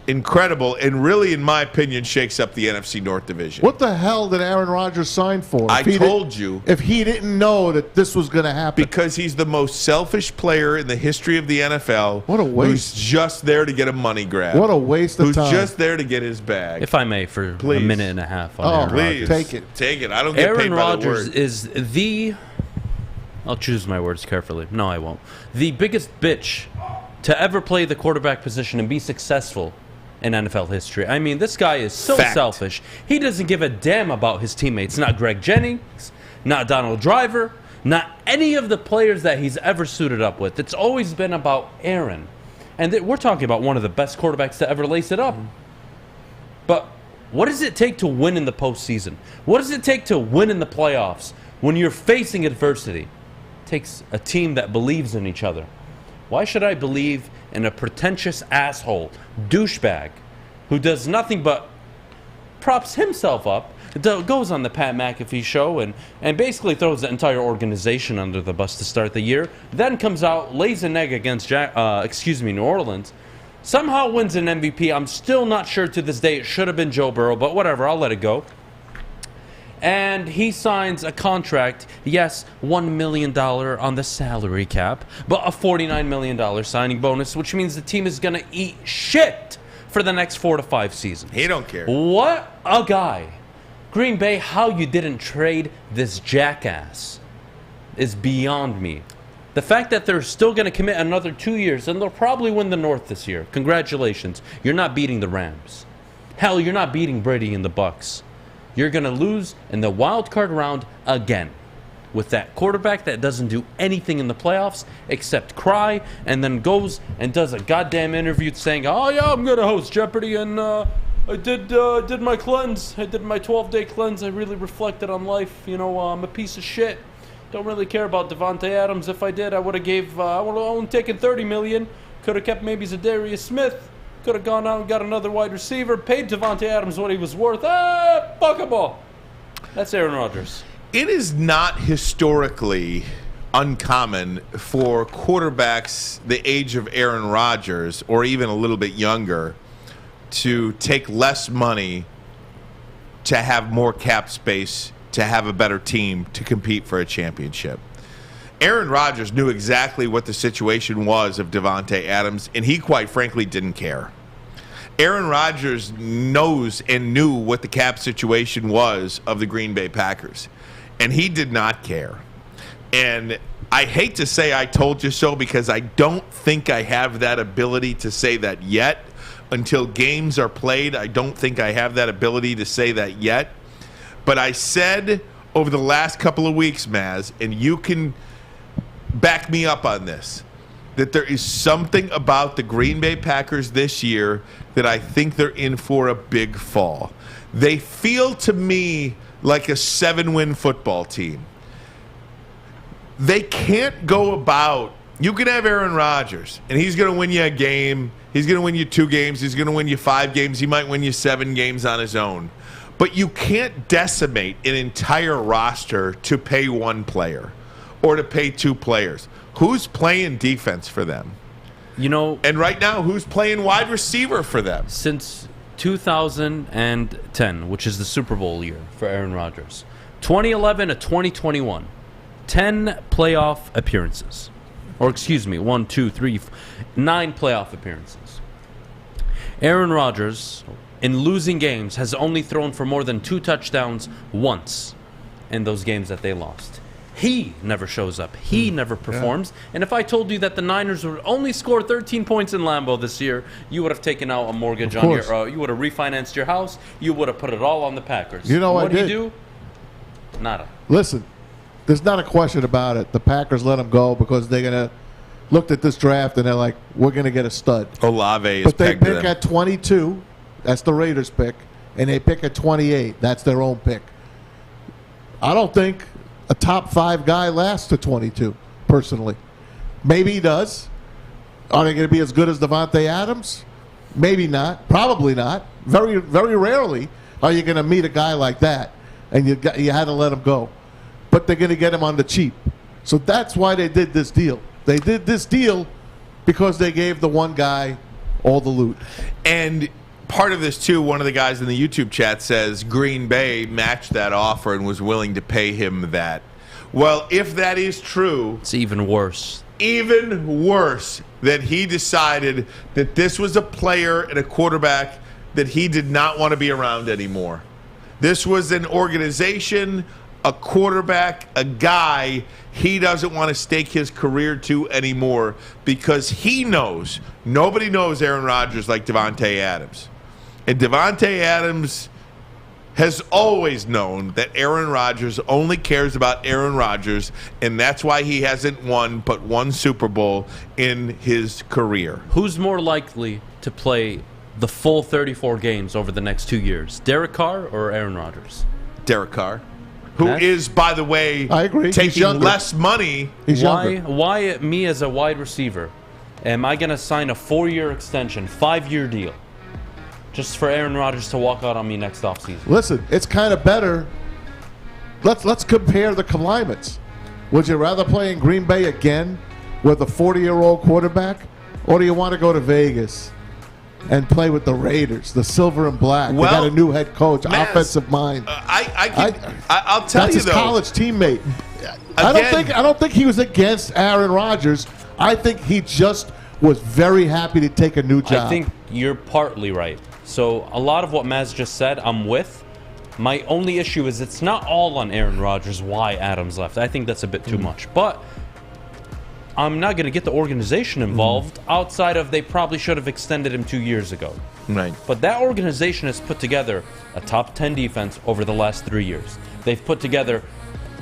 incredible and really, in my opinion, shakes up the NFC North division. What the hell did Aaron Rodgers sign for? I told you. If he didn't know that this was going to happen. Because he's the most selfish player in the history of the NFL. What a waste. Who's just there to get a money grab. What a waste of time. Who's just there to get his bag. If I may, for a minute and a half on Aaron Rodgers. Take it. Take it. I don't get paid by the word. Aaron Rodgers is I'll choose my words carefully. No, I won't. The biggest bitch to ever play the quarterback position and be successful in NFL history. I mean, this guy is so selfish. He doesn't give a damn about his teammates. Not Greg Jennings, not Donald Driver, not any of the players that he's ever suited up with. It's always been about Aaron. And we're talking about one of the best quarterbacks to ever lace it up. But what does it take to win in the postseason? What does it take to win in the playoffs when you're facing adversity? It takes a team that believes in each other. Why should I believe in a pretentious asshole, douchebag, who does nothing but props himself up, goes on the Pat McAfee show, and basically throws the entire organization under the bus to start the year, then comes out, lays an egg against New Orleans, somehow wins an MVP. I'm still not sure to this day. It should have been Joe Burrow, but whatever, I'll let it go. And he signs a contract, yes, $1 million on the salary cap, but a $49 million signing bonus, which means the team is going to eat shit for the next 4 to 5 seasons. He don't care. What a guy. Green Bay, how you didn't trade this jackass is beyond me. The fact that they're still going to commit another 2 years, and they'll probably win the North this year. Congratulations. You're not beating the Rams. Hell, you're not beating Brady and the Bucks. You're going to lose in the wild card round again with that quarterback that doesn't do anything in the playoffs except cry and then goes and does a goddamn interview saying, oh, yeah, I'm going to host Jeopardy, and I did my cleanse. I did my 12-day cleanse. I really reflected on life. I'm a piece of shit. Don't really care about Davante Adams. If I did, I would have only taken $30 million. Could have kept maybe Zadarius Smith. Could have gone out and got another wide receiver, paid Davante Adams what he was worth. Fuck them all. That's Aaron Rodgers. It is not historically uncommon for quarterbacks the age of Aaron Rodgers, or even a little bit younger, to take less money to have more cap space, to have a better team, to compete for a championship. Aaron Rodgers knew exactly what the situation was of Davante Adams, and he, quite frankly, didn't care. Aaron Rodgers knows and knew what the cap situation was of the Green Bay Packers, and he did not care. And I hate to say I told you so, because I don't think I have that ability to say that yet. Until games are played, I don't think I have that ability to say that yet. But I said over the last couple of weeks, Maz, and you can back me up on this, that there is something about the Green Bay Packers this year that I think they're in for a big fall. They feel to me like a 7-win football team. They can't go about, you can have Aaron Rodgers, and he's going to win you a game. He's going to win you 2 games. He's going to win you 5 games. He might win you 7 games on his own. But you can't decimate an entire roster to pay 1 player or to pay 2 players. Who's playing defense for them? And right now, who's playing wide receiver for them? Since 2010, which is the Super Bowl year for Aaron Rodgers, 2011 to 2021, 10 playoff appearances. Or excuse me, 9 playoff appearances. Aaron Rodgers, in losing games, has only thrown for more than 2 touchdowns once in those games that they lost. He never shows up. He never performs. Yeah. And if I told you that the Niners would only score 13 points in Lambeau this year, you would have taken out a mortgage on your. You would have refinanced your house. You would have put it all on the Packers. You know what did he do? Nada. Listen, there's not a question about it. The Packers let him go because they're gonna looked at this draft and they're like, we're gonna get a stud. Olave is but they pegged to pick them. at 22. That's the Raiders pick, and they pick at 28. That's their own pick. I don't think a top 5 guy lasts to 22, personally. Maybe he does. Are they going to be as good as Davante Adams? Maybe not. Probably not. Very, very rarely are you going to meet a guy like that, and you had to let him go. But they're going to get him on the cheap. So that's why they did this deal. They did this deal because they gave the one guy all the loot. And part of this, too, one of the guys in the YouTube chat says Green Bay matched that offer and was willing to pay him that. Well, if that is true... It's even worse. Even worse that he decided that this was a player and a quarterback that he did not want to be around anymore. This was an organization, a quarterback, a guy he doesn't want to stake his career to anymore because he knows, nobody knows Aaron Rodgers like Davante Adams. And Davante Adams has always known that Aaron Rodgers only cares about Aaron Rodgers, and that's why he hasn't won but 1 Super Bowl in his career. Who's more likely to play the full 34 games over the next 2 years, Derek Carr or Aaron Rodgers? Derek Carr, who is, by the way, I agree. taking less money. Why me as a wide receiver am I going to sign a 4-year extension, 5-year deal, just for Aaron Rodgers to walk out on me next offseason? Listen, it's kind of better. Let's compare the climates. Would you rather play in Green Bay again with a 40-year-old quarterback, or do you want to go to Vegas and play with the Raiders, the silver and black? They got a new head coach, offensive mind. I'll tell that's you his though, college teammate. I don't think he was against Aaron Rodgers. I think he just was very happy to take a new job. I think you're partly right. So a lot of what Maz just said, I'm with. My only issue is it's not all on Aaron Rodgers why Adams left. I think that's a bit too much. But I'm not going to get the organization involved outside of they probably should have extended him 2 years ago. Right. But that organization has put together a top 10 defense over the last 3 years. They've put together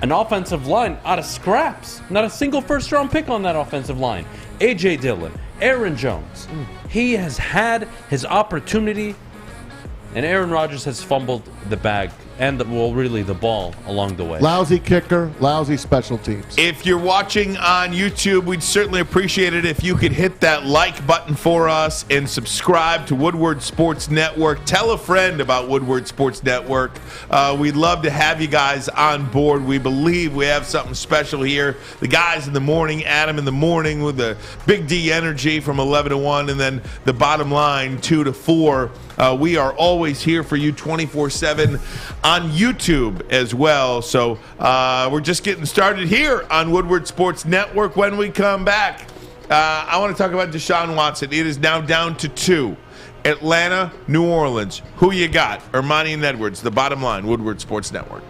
an offensive line out of scraps. Not a single first-round pick on that offensive line. A.J. Dillon, Aaron Jones. He has had his opportunity, and Aaron Rodgers has fumbled the bag and, really the ball along the way. Lousy kicker, lousy special teams. If you're watching on YouTube, we'd certainly appreciate it if you could hit that like button for us and subscribe to Woodward Sports Network. Tell a friend about Woodward Sports Network. We'd love to have you guys on board. We believe we have something special here. The guys in the morning, Adam in the morning with the Big D energy from 11 to 1, and then the bottom line 2 to 4. We are always here for you 24/7 on YouTube as well. So we're just getting started here on Woodward Sports Network. When we come back, I want to talk about Deshaun Watson. It is now down to 2. Atlanta, New Orleans. Who you got? Ermanni and Edwards. The bottom line, Woodward Sports Network.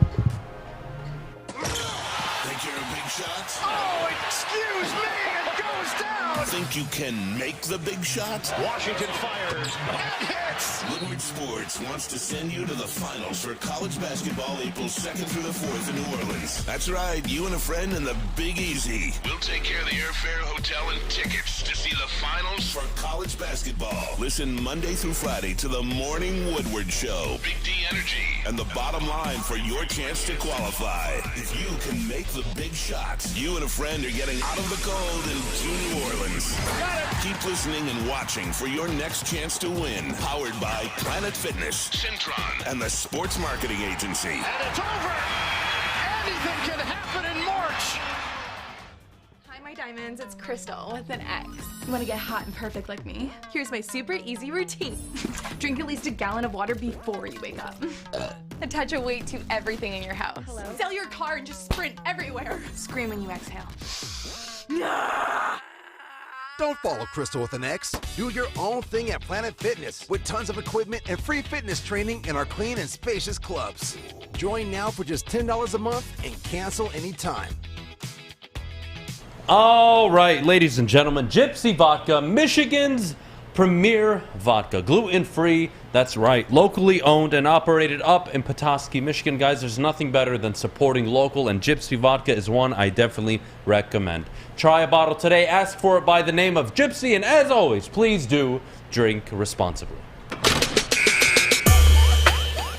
Oh, excuse me, it goes down. think you can make the big shot? Washington fires. Hits! Woodward Sports wants to send you to the finals for college basketball April 2nd through the 4th in New Orleans. That's right, you and a friend in the Big Easy. We'll take care of the airfare, hotel, and tickets to see the finals for college basketball. Listen Monday through Friday to the Morning Woodward Show. Big D Energy. And the bottom line for your chance to qualify. If you can make the big shot, you and a friend are getting out of the cold into New Orleans. Keep listening and watching for your next chance to win. Powered by Planet Fitness, Centron, and the Sports Marketing Agency. And it's over! Anything can happen in March! Hi, my diamonds. It's Crystal with an X. You want to get hot and perfect like me? Here's my super easy routine. Drink at least a gallon of water before you wake up. Attach a weight to everything in your house. Hello? Sell your car and just sprint everywhere. Scream when you exhale. Don't follow Crystal with an X. Do your own thing at Planet Fitness with tons of equipment and free fitness training in our clean and spacious clubs. Join now for just $10 a month and cancel anytime. All right, ladies and gentlemen, Gypsy Vodka, Michigan's premier vodka. Gluten-free, that's right. Locally owned and operated up in Petoskey, Michigan. Guys, there's nothing better than supporting local, and Gypsy Vodka is one I definitely recommend. Try a bottle today. Ask for it by the name of Gypsy, and as always, please do drink responsibly.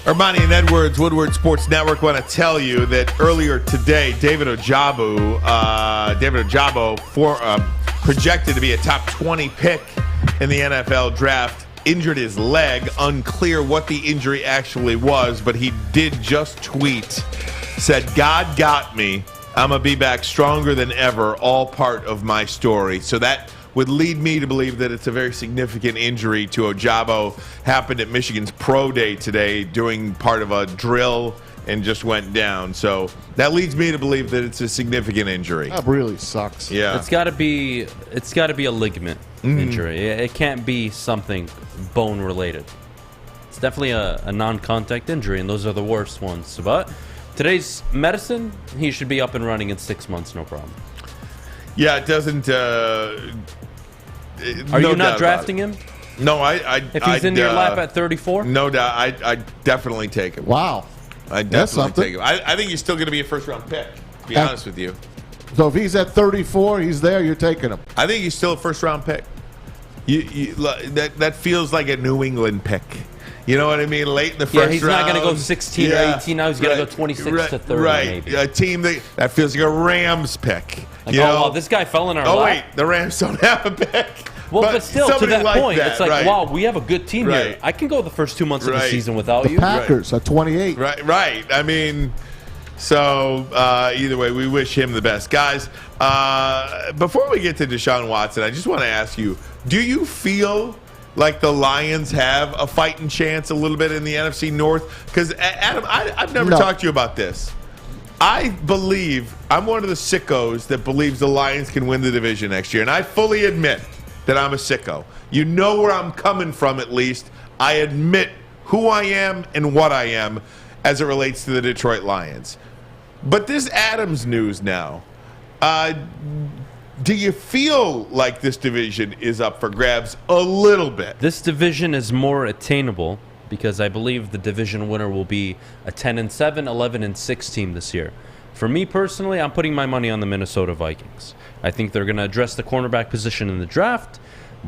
Ermanni and Edwards, Woodward Sports Network, want to tell you that earlier today, David Ojabo, projected to be a top 20 pick in the NFL draft, injured his leg. Unclear what the injury actually was, but he did just tweet, said, "God got me. I'm going to be back stronger than ever, all part of my story." So that would lead me to believe that it's a very significant injury to Ojabo. Happened at Michigan's Pro Day today, doing part of a drill, and just went down. So that leads me to believe that it's a significant injury. That really sucks. Yeah, it's got to be a ligament injury. It can't be something bone related. It's definitely a non-contact injury, and those are the worst ones. But today's medicine, he should be up and running in 6 months, no problem. Yeah, it doesn't. Are you not drafting him? No, if he's in your lap at 34? No doubt. I definitely take him. Wow. I definitely take him. I think he's still going to be a first-round pick, to be honest with you. So if he's at 34, he's there, you're taking him. I think he's still a first-round pick. That feels like a New England pick. You know what I mean? Late in the first round. Yeah, he's not going to go 16 or 18. Now he's going to go 26 to 30, maybe. A team that feels like a Rams pick. Like, well, this guy fell in our lap. Oh, wait, the Rams don't have a pick. Well, but still, to that point, it's like, right. Wow, we have a good team here. I can go the first 2 months of the season without you. The Packers at 28. Right. I mean, so either way, we wish him the best. Guys, before we get to Deshaun Watson, I just want to ask you, do you feel like the Lions have a fighting chance a little bit in the NFC North? Because, Adam, I've never talked to you about this. I believe, I'm one of the sickos that believes the Lions can win the division next year. And I fully admit that I'm a sicko. You know where I'm coming from, at least. I admit who I am and what I am as it relates to the Detroit Lions. But this Adams news now, do you feel like this division is up for grabs a little bit? This division is more attainable because I believe the division winner will be a 10-7, 11-6 team this year. For me personally, I'm putting my money on the Minnesota Vikings. I think they're going to address the cornerback position in the draft,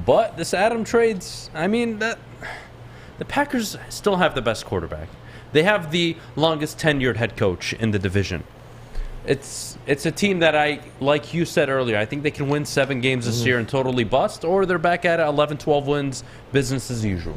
but this Adam trades, I mean, the Packers still have the best quarterback. They have the longest tenured head coach in the division. It's a team that like you said earlier, I think they can win 7 games this year and totally bust, or they're back at 11, 12 wins, business as usual.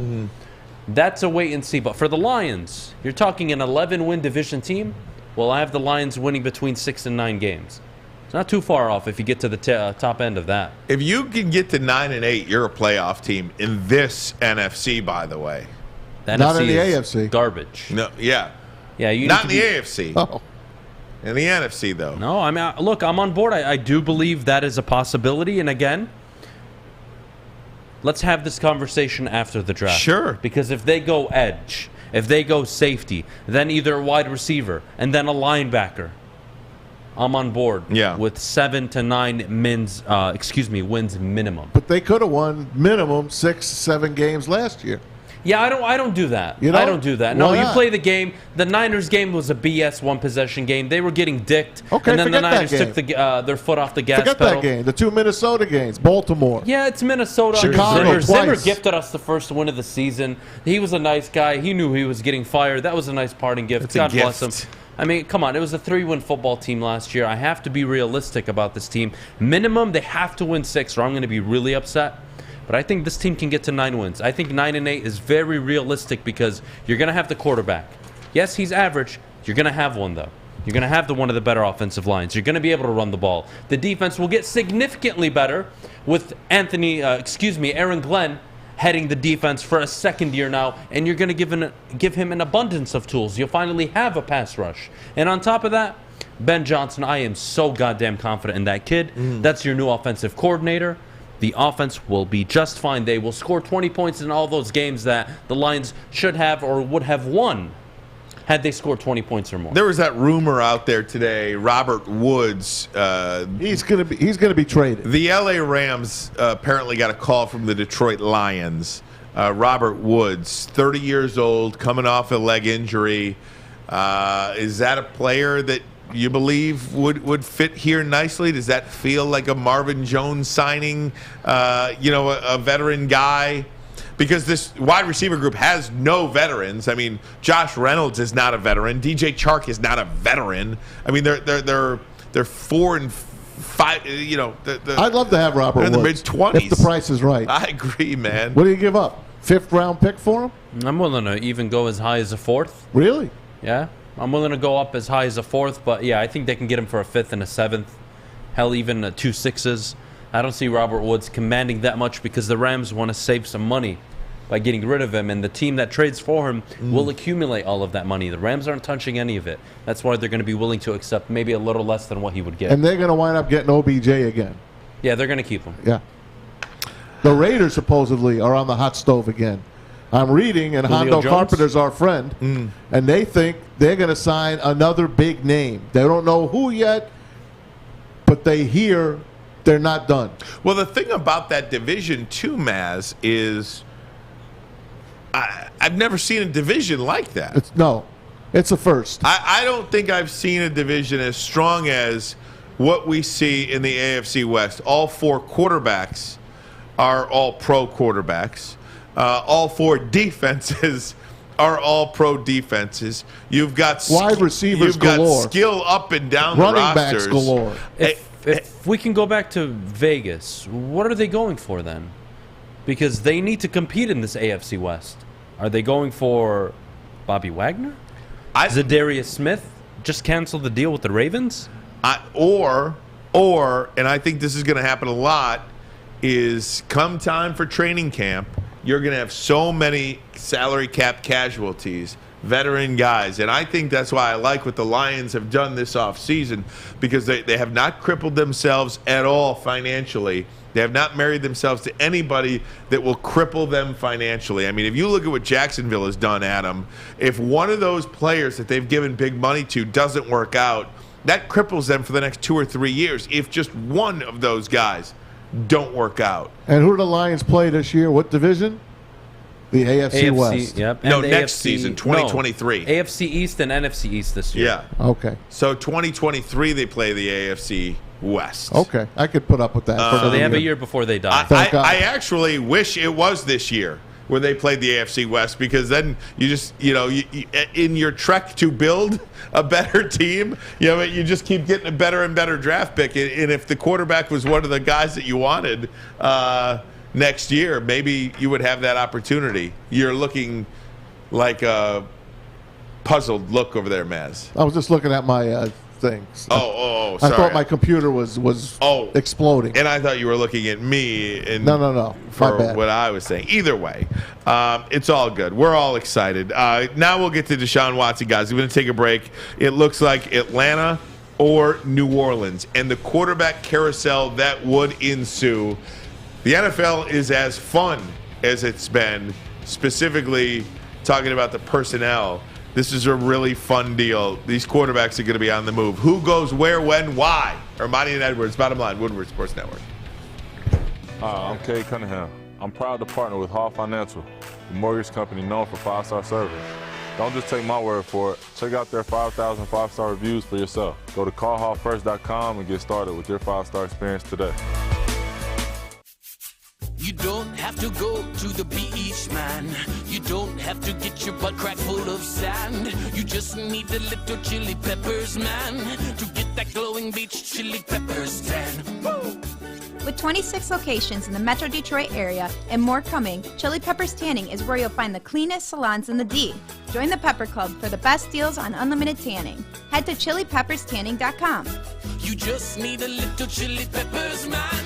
That's a wait and see. But for the Lions, you're talking an 11-win division team. Well, I have the Lions winning between 6 and 9 games. It's not too far off if you get to the top end of that. If you can get to 9 and 8, you're a playoff team in this NFC, by the way. The not NFC in the AFC. Garbage. No, yeah. You not in the AFC. Oh. In the NFC, though. No, I mean, look, I'm on board. I do believe that is a possibility. And again, let's have this conversation after the draft. Sure. Because if they go edge, if they go safety, then either a wide receiver, and then a linebacker, I'm on board. Yeah. With 7 to 9 wins minimum. But they could have won minimum 6-7 games last year. Yeah, I don't do that. You know? I don't do that. No, Why you not? play the game. The Niners game was a BS one-possession game. They were getting dicked. Okay, and then the forget that Niners took game. their foot off the gas Forget pedal. that game. The 2 Minnesota games. Baltimore. Yeah, it's Minnesota. Chicago Zimmer twice. gifted us the first win of the season. He was a nice guy. He knew he was getting fired. That was a nice parting gift. It's a God bless gift. him. I mean, come on. It was a 3-win football team last year. I have to be realistic about this team. Minimum, they have to win 6 or I'm going to be really upset. But I think this team can get to 9 wins. I think 9-8 is very realistic because you're going to have the quarterback. Yes, he's average. You're going to have one, though. You're going to have one of the better offensive lines. You're going to be able to run the ball. The defense will get significantly better with Aaron Glenn heading the defense for a second year now, and you're going to give him an abundance of tools. You'll finally have a pass rush. And on top of that, Ben Johnson, I am so goddamn confident in that kid. That's your new offensive coordinator. The offense will be just fine. They will score 20 points in all those games that the Lions should have or would have won had they scored 20 points or more. There was that rumor out there today, Robert Woods. He's gonna be traded. The LA Rams apparently got a call from the Detroit Lions. Robert Woods, 30 years old, coming off a leg injury. Is that a player that you believe would fit here nicely? Does that feel like a Marvin Jones signing? A veteran guy? Because this wide receiver group has no veterans. I mean, Josh Reynolds is not a veteran. DJ Chark is not a veteran. I mean, they're 4 and 5. I'd love to have Robert Woods. In the mid-20s. If the price is right. I agree, man. What do you give up? 5th-round pick for him? I'm willing to even go as high as a 4th. Really? Yeah. I'm willing to go up as high as a 4th, but yeah, I think they can get him for a 5th and a 7th. Hell, even 2 6s. I don't see Robert Woods commanding that much because the Rams want to save some money by getting rid of him, and the team that trades for him will accumulate all of that money. The Rams aren't touching any of it. That's why they're going to be willing to accept maybe a little less than what he would get. And they're going to wind up getting OBJ again. Yeah, they're going to keep him. Yeah. The Raiders supposedly are on the hot stove again. I'm reading, and Hondo Carpenter's our friend, and they think they're going to sign another big name. They don't know who yet, but they hear they're not done. Well, the thing about that division, too, Maz, is I've never seen a division like that. It's a first. I don't think I've seen a division as strong as what we see in the AFC West. All 4 quarterbacks are all pro quarterbacks. All 4 defenses are all pro defenses. You've got wide receivers galore. You've got skill up and down running the rosters. backs galore. If we can go back to Vegas, what are they going for then? Because they need to compete in this AFC West. Are they going for Bobby Wagner? Zadarius Smith? Just cancel the deal with the Ravens? Or, and I think this is going to happen a lot, is come time for training camp, you're going to have so many salary cap casualties, veteran guys. And I think that's why I like what the Lions have done this offseason, because they have not crippled themselves at all financially. They have not married themselves to anybody that will cripple them financially. I mean, if you look at what Jacksonville has done, Adam, if one of those players that they've given big money to doesn't work out, that cripples them for the next 2 or 3 years if just one of those guys don't work out. And who do the Lions play this year? What division? The AFC West. Yep. No, And the next AFC season, 2023. No, AFC East and NFC East this year. Yeah. Okay. So 2023 they play the AFC West. Okay. I could put up with that. So they have a year before they die. I actually wish it was this year where they played the AFC West, because then you just, you in your trek to build a better team, you just keep getting a better and better draft pick. And if the quarterback was one of the guys that you wanted next year, maybe you would have that opportunity. You're looking like a puzzled look over there, Maz. I was just looking at my things. Sorry. I thought my computer was exploding. And I thought you were looking at me. And No. For what I was saying. Either way, it's all good. We're all excited. Now we'll get to Deshaun Watson, guys. We're going to take a break. It looks like Atlanta or New Orleans, and the quarterback carousel that would ensue. The NFL is as fun as it's been, specifically talking about the personnel This is a really fun deal. These quarterbacks are going to be on the move. Who goes where, when, why? Ermanni and Edwards, bottom line, Woodward Sports Network. I'm Kay Cunningham. I'm proud to partner with Hall Financial, the mortgage company known for 5-star service. Don't just take my word for it. Check out their 5,000 5-star reviews for yourself. Go to callhallfirst.com and get started with your 5-star experience today. You don't have to go to the beach, man. You don't have to get your butt crack full of sand. You just need a little chili peppers, man, to get that glowing beach chili peppers tan. Woo! With 26 locations in the Metro Detroit area and more coming, Chili Peppers Tanning is where you'll find the cleanest salons in the D. Join the Pepper Club for the best deals on unlimited tanning. Head to chilipepperstanning.com. You just need a little chili peppers, man.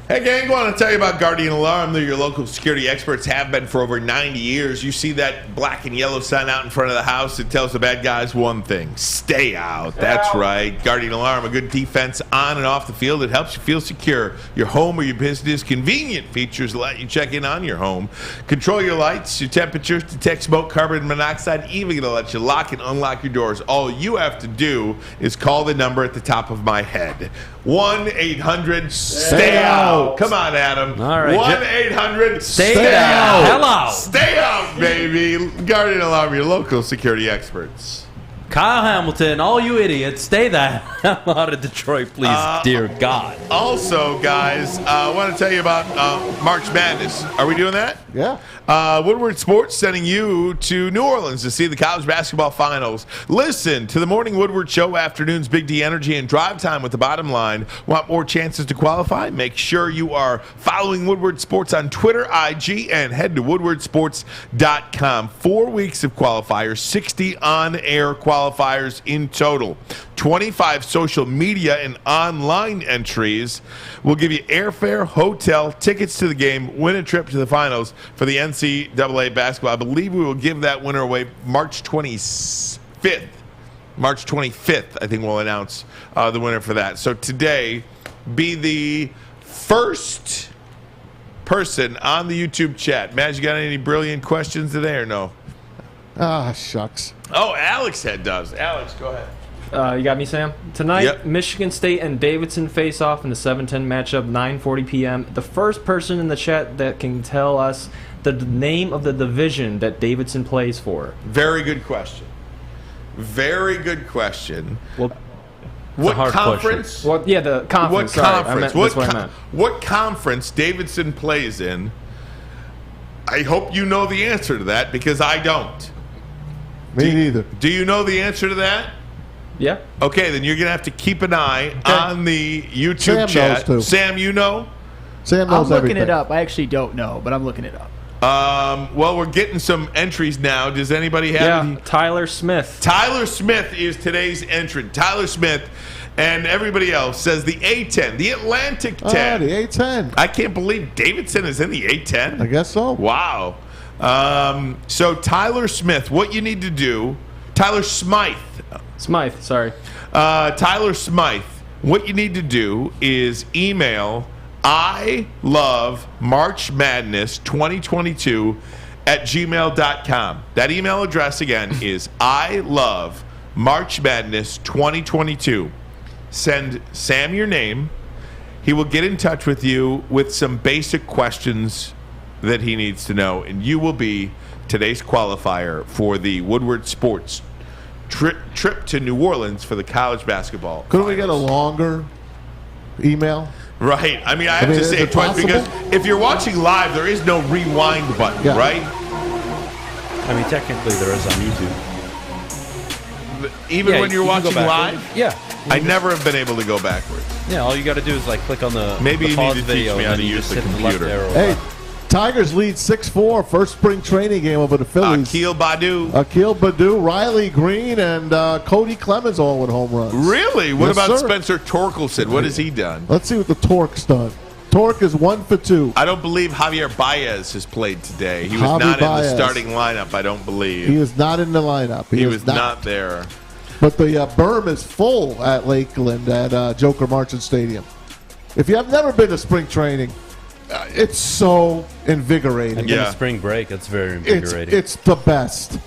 Hey gang, I want to tell you about Guardian Alarm. They're your local security experts, have been for over 90 years. You see that black and yellow sign out in front of the house? It tells the bad guys one thing: stay out. That's right. Guardian Alarm, a good defense on and off the field. It helps you feel secure. Your home or your business. Convenient features let you check in on your home. Control your lights, your temperatures, detect smoke, carbon monoxide, even going to let you lock and unlock your doors. All you have to do is call the number at the top of my head. 1-800-STAY-OUT. Come on, Adam. All right. 1-800-STAY out. Hello. Stay out, baby. Guardian Alarm, your local security experts. Kyle Hamilton, all you idiots, stay the hell out of Detroit, please, dear God. Also, guys, I want to tell you about March Madness. Are we doing that? Yeah. Woodward Sports sending you to New Orleans to see the college basketball finals. Listen to the Morning Woodward Show, afternoons, Big D Energy, and Drive Time with the Bottom Line. Want more chances to qualify? Make sure you are following Woodward Sports on Twitter, IG, and head to woodwardsports.com. 4 weeks of qualifiers, 60 on-air qualifiers in total. 25 social media and online entries will give you airfare, hotel, tickets to the game, win a trip to the finals for the NCAA basketball. I believe we will give that winner away March 25th. March 25th, I think we'll announce the winner for that. So today, be the first person on the YouTube chat. Matt, you got any brilliant questions today or no? Ah, shucks. Oh, Alex does. Alex, go ahead. You got me, Sam? Tonight, Yep. Michigan State and Davidson face off in the 7-10 matchup, 9:40 p.m. The first person in the chat that can tell us the name of the division that Davidson plays for. Very good question. Very good question. Well, what conference? Well, yeah, the conference. What Sorry, conference? that's what I meant. What conference Davidson plays in? I hope you know the answer to that because I don't. Me neither. Do you know the answer to that? Yeah. Okay, then you're going to have to keep an eye on the YouTube Sam chat. knows too. Sam, you know? Sam I'm knows looking everything. it up. I actually don't know, but I'm looking it up. Well, we're getting some entries now. Does anybody have any? Tyler Smith. Tyler Smith is today's entrant. Tyler Smith and everybody else says the A10, the Atlantic 10. Oh, the A10. I can't believe Davidson is in the A10. I guess so. Wow. So Tyler Smith, what you need to do, Tyler Smythe. Sorry. Tyler Smythe, what you need to do is email I love March Madness 2022 at gmail.com. That email address again is I love March Madness 2022. Send Sam your name. He will get in touch with you with some basic questions that he needs to know, and you will be today's qualifier for the Woodward Sports trip to New Orleans for the college basketball. Couldn't we get a longer email? Right. I mean, I have to say it twice because if you're watching live, there is no rewind button, right? I mean, technically there is on YouTube. Even when you're watching live? Yeah. I never have been able to go backwards. Yeah, all you got to do is like click on the Maybe the you pause need to video teach me how and to then you use just the hit left computer. arrow Hey, up. Tigers lead 6-4. First spring training game over the Phillies. Akil Badu, Riley Green, and Cody Clemens all with home runs. Really? What Yes, about sir. Spencer Torkelson? What has he done? Let's see what the Torque's done. Torque is 1 for 2. I don't believe Javier Baez has played today. He was Javi not Baez. in the starting lineup, I don't believe. He is not in the lineup. He was not there. But the berm is full at Lakeland at Joker Marchant Stadium. If you have never been to spring training, It's so invigorating. And the spring break, it's very invigorating. It's the best.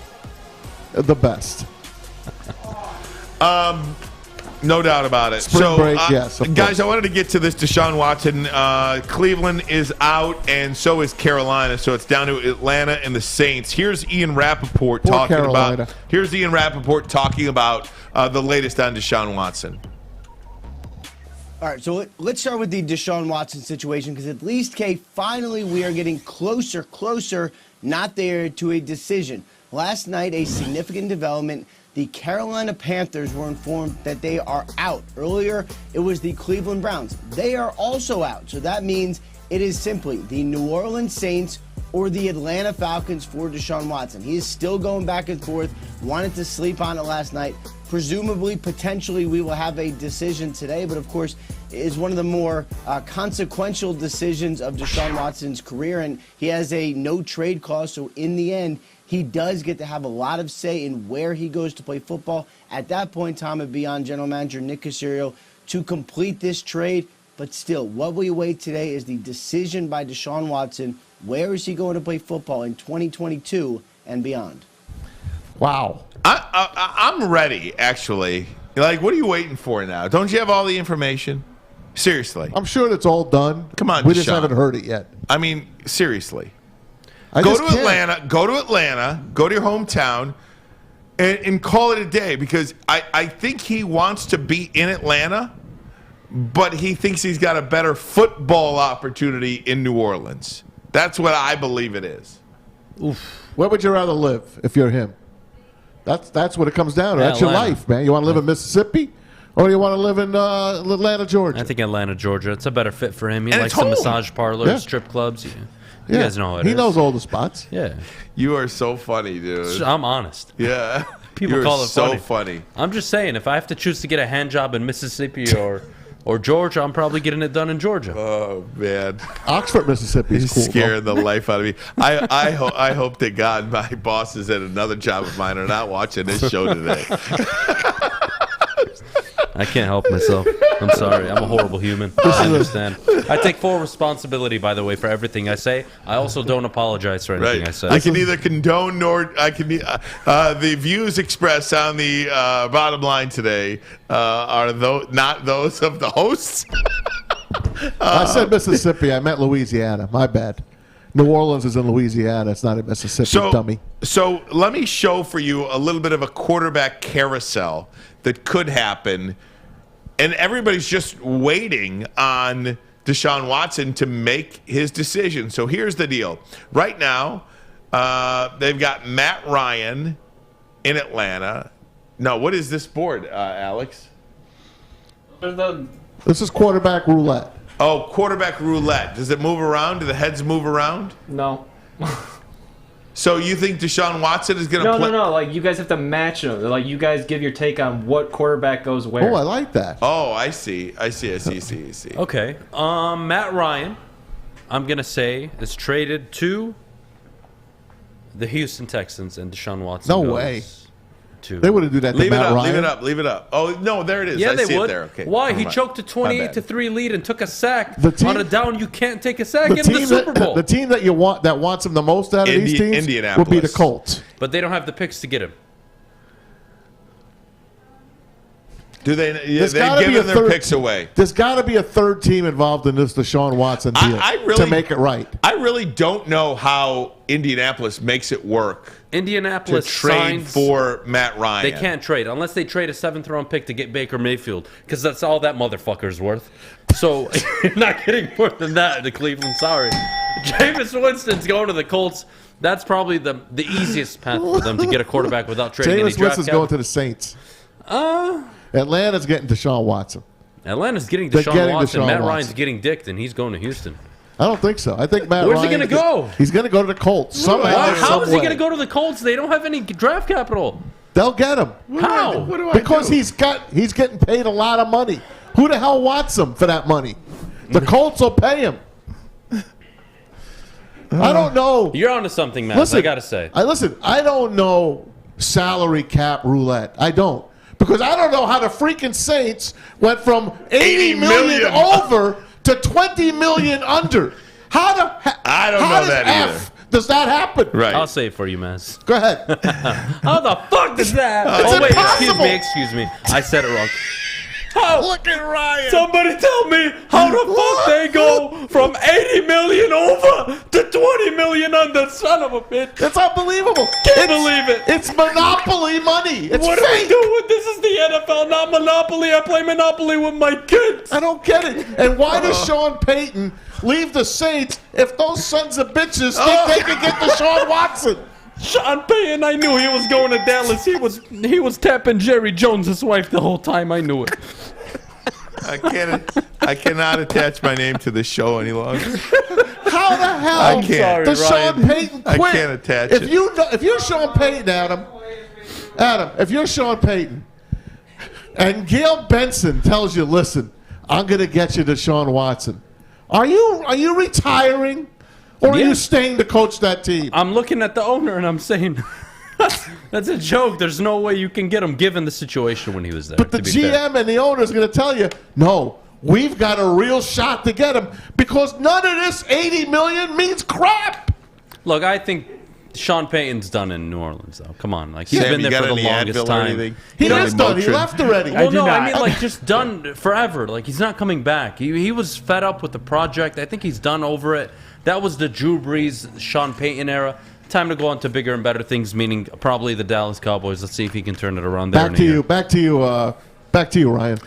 The best. No doubt about it. Spring break, yes. Guys, I wanted to get to this Deshaun Watson. Cleveland is out, and so is Carolina. So it's down to Atlanta and the Saints. Here's Ian Rappaport talking Carolina. about. Here's Ian Rappaport talking about the latest on Deshaun Watson. All right, so let's start with the Deshaun Watson situation, because at least, Kay, finally we are getting closer, not there to a decision. Last night, a significant development. The Carolina Panthers were informed that they are out. Earlier, it was the Cleveland Browns. They are also out. So that means it is simply the New Orleans Saints or the Atlanta Falcons for Deshaun Watson. He is still going back and forth, wanted to sleep on it last night. Presumably, potentially, we will have a decision today, but of course, it is one of the more consequential decisions of Deshaun Watson's career, and he has a no-trade clause, so in the end, he does get to have a lot of say in where he goes to play football. At that point, Tom, it'd be on general manager Nick Caserio to complete this trade. But still, what we await today is the decision by Deshaun Watson. Where is he going to play football in 2022 and beyond? Wow. I'm ready, actually. Like, what are you waiting for now? Don't you have all the information? Seriously. I'm sure it's all done. Come on, we Deshaun. just haven't heard it yet. I mean, seriously. Go to Atlanta, go to your hometown, and call it a day, because I think he wants to be in Atlanta, but he thinks he's got a better football opportunity in New Orleans. That's what I believe it is. Oof. Where would you rather live if you're him? That's what it comes down to. That's your life, man. You want to live in Mississippi, or you want to live in Atlanta, Georgia? I think Atlanta, Georgia. It's a better fit for him. He And likes it's the home. massage parlors, strip clubs. You guys know how it is. He knows all the spots. Yeah. You are so funny, dude. I'm honest. Yeah. People You're call it so funny. funny. I'm just saying, if I have to choose to get a hand job in Mississippi or Georgia, I'm probably getting it done in Georgia. Oh, man. Oxford, Mississippi is cool. Scaring the life out of me. I hope to God my bosses at another job of mine are not watching this show today. I can't help myself. I'm sorry. I'm a horrible human. I understand. I take full responsibility, by the way, for everything I say. I also don't apologize for anything I say. I can neither condone nor I can. The views expressed on the bottom line today are not those of the hosts. I said Mississippi. I meant Louisiana. My bad. New Orleans is in Louisiana. It's not in Mississippi, dummy. So let me show for you a little bit of a quarterback carousel that could happen. And everybody's just waiting on Deshaun Watson to make his decision. So here's the deal. Right now, they've got Matt Ryan in Atlanta. No, what is this board, Alex? This is quarterback roulette. Oh, quarterback roulette. Does it move around? Do the heads move around? No. So you think Deshaun Watson is going to play? No. Like, you guys have to match them. Like, you guys give your take on what quarterback goes where. Oh, I like that. Oh, I see. Okay. Matt Ryan, I'm going to say, is traded to the Houston Texans, and Deshaun Watson No goes way. to... They wouldn't do that to Matt Ryan. Leave it up. Oh, no, there it is. Yeah, I they see would. it there. Okay. Why? Never He mind. choked a My 28-3 lead and took a sack The team- on a down you can't take a sack in the Super Bowl. The team that wants him the most out of these teams would be the Colts. But they don't have the picks to get him. Do they? Yeah, There's they've gotta be given a their third- picks away. There's got to be a third team involved in this Deshaun Watson deal to make it right. I really don't know how Indianapolis makes it work. Indianapolis to trade signs, for Matt Ryan. They can't trade unless they trade a 7th-round pick to get Baker Mayfield, because that's all that motherfucker's worth. So you're not getting more than that to Cleveland. Sorry. Jameis Winston's going to the Colts. That's probably the easiest path for them to get a quarterback without trading any Jameis draft Winston's cap. going to the Saints. Atlanta's getting Deshaun Watson. Atlanta's getting They're Deshaun getting Watson. Deshaun Matt Watson. Ryan's getting dicked, and he's going to Houston. I don't think so. I think Matt Where's he Ryan going to go? He's going to go to the Colts. Somehow, How is he some going to way. go to the Colts? They don't have any draft capital. They'll get him. How? Because he's getting paid a lot of money. Who the hell wants him for that money? The Colts will pay him. I don't know. You're onto something, Matt. Listen, I got to say. I don't know salary cap roulette. I don't. Because I don't know how the freaking Saints went from $80 million over to $20 million under. I don't know that either. Does that happen? Right. I'll say it for you, Maz. Go ahead. How the fuck does that? It's wait, impossible. excuse me. I said it wrong. Look at Ryan. Somebody tell me how the fuck they go from 80 million over to 20 million under. Son of a bitch. It's unbelievable. Can't believe it. It's Monopoly money. It's what fake. are we doing? This is the NFL, not Monopoly. I play Monopoly with my kids. I don't get it. And why does Sean Payton leave the Saints if those sons of bitches think they can get Deshaun Watson? Sean Payton, I knew he was going to Dallas. He was tapping Jerry Jones' wife the whole time. I knew it. I cannot attach my name to this show any longer. How the hell I can't. does Sean Payton quit? I can't attach it. If you're Sean Payton, Adam, if you're Sean Payton, and Gail Benson tells you, listen, I'm going to get you Deshaun Watson, are you retiring? Or are you staying to coach that team? I'm looking at the owner and I'm saying, that's a joke. There's no way you can get him given the situation when he was there. But the GM and the owner is going to tell you, no, we've got a real shot to get him because none of this $80 million means crap. Look, I think Sean Payton's done in New Orleans, though. Come on. Like, he's been there for the longest time. He is done. He left already. Well, no, I mean, like, just done forever. Like, he's not coming back. He was fed up with the project. I think he's done over it. That was the Drew Brees, Sean Payton era. Time to go on to bigger and better things, meaning probably the Dallas Cowboys. Let's see if he can turn it around there. Back to you, Ryan.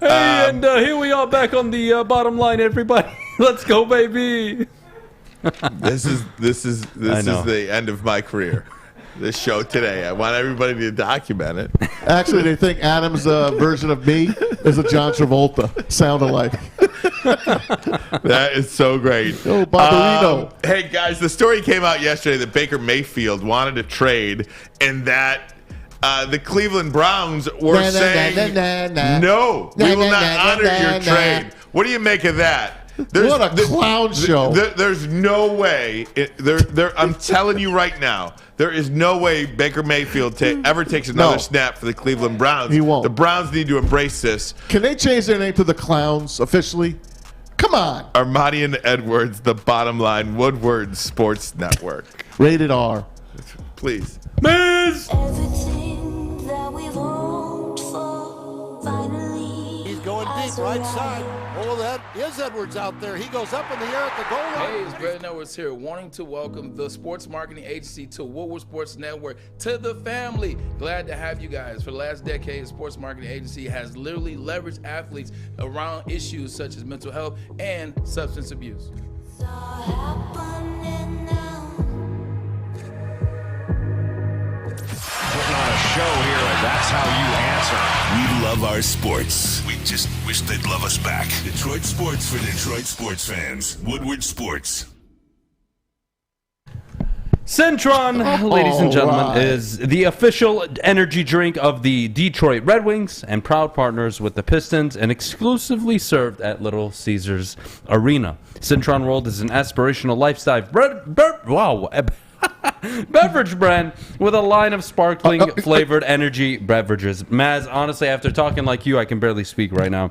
Hey, and here we are back on the bottom line, everybody. Let's go, baby. This is the end of my career. This show today. I want everybody to document it. Actually, they think Adam's version of me is a John Travolta. Sound alike. That is so great. Oh, Barbarino. Hey, guys, the story came out yesterday that Baker Mayfield wanted to trade and that the Cleveland Browns were saying, no, we will not honor your trade. What do you make of that? What a clown show. There's no way. I'm telling you right now, there is no way Baker Mayfield ever takes another snap for the Cleveland Browns. He won't. The Browns need to embrace this. Can they change their name to the Clowns officially? Come on. Ermanni and Edwards, the bottom line, Woodward Sports Network. Rated R. Please. Miss! Everything that we've hoped for, finally. He's going deep, right side. Oh, that is Edwards out there. He goes up in the air at the goal line. Hey, it's Braylon Edwards here, wanting to welcome the sports marketing agency to Woodward Sports Network, to the family. Glad to have you guys. For the last decade, the sports marketing agency has literally leveraged athletes around issues such as mental health and substance abuse. Putting on a show here, and that's how you answer. We love our sports. We just wish they'd love us back. Detroit sports for Detroit sports fans. Woodward Sports. Centron, ladies and gentlemen, is the official energy drink of the Detroit Red Wings and proud partners with the Pistons and exclusively served at Little Caesars Arena. Centron World is an aspirational lifestyle beverage brand with a line of sparkling flavored energy beverages. Maz, honestly, after talking like you, I can barely speak right now.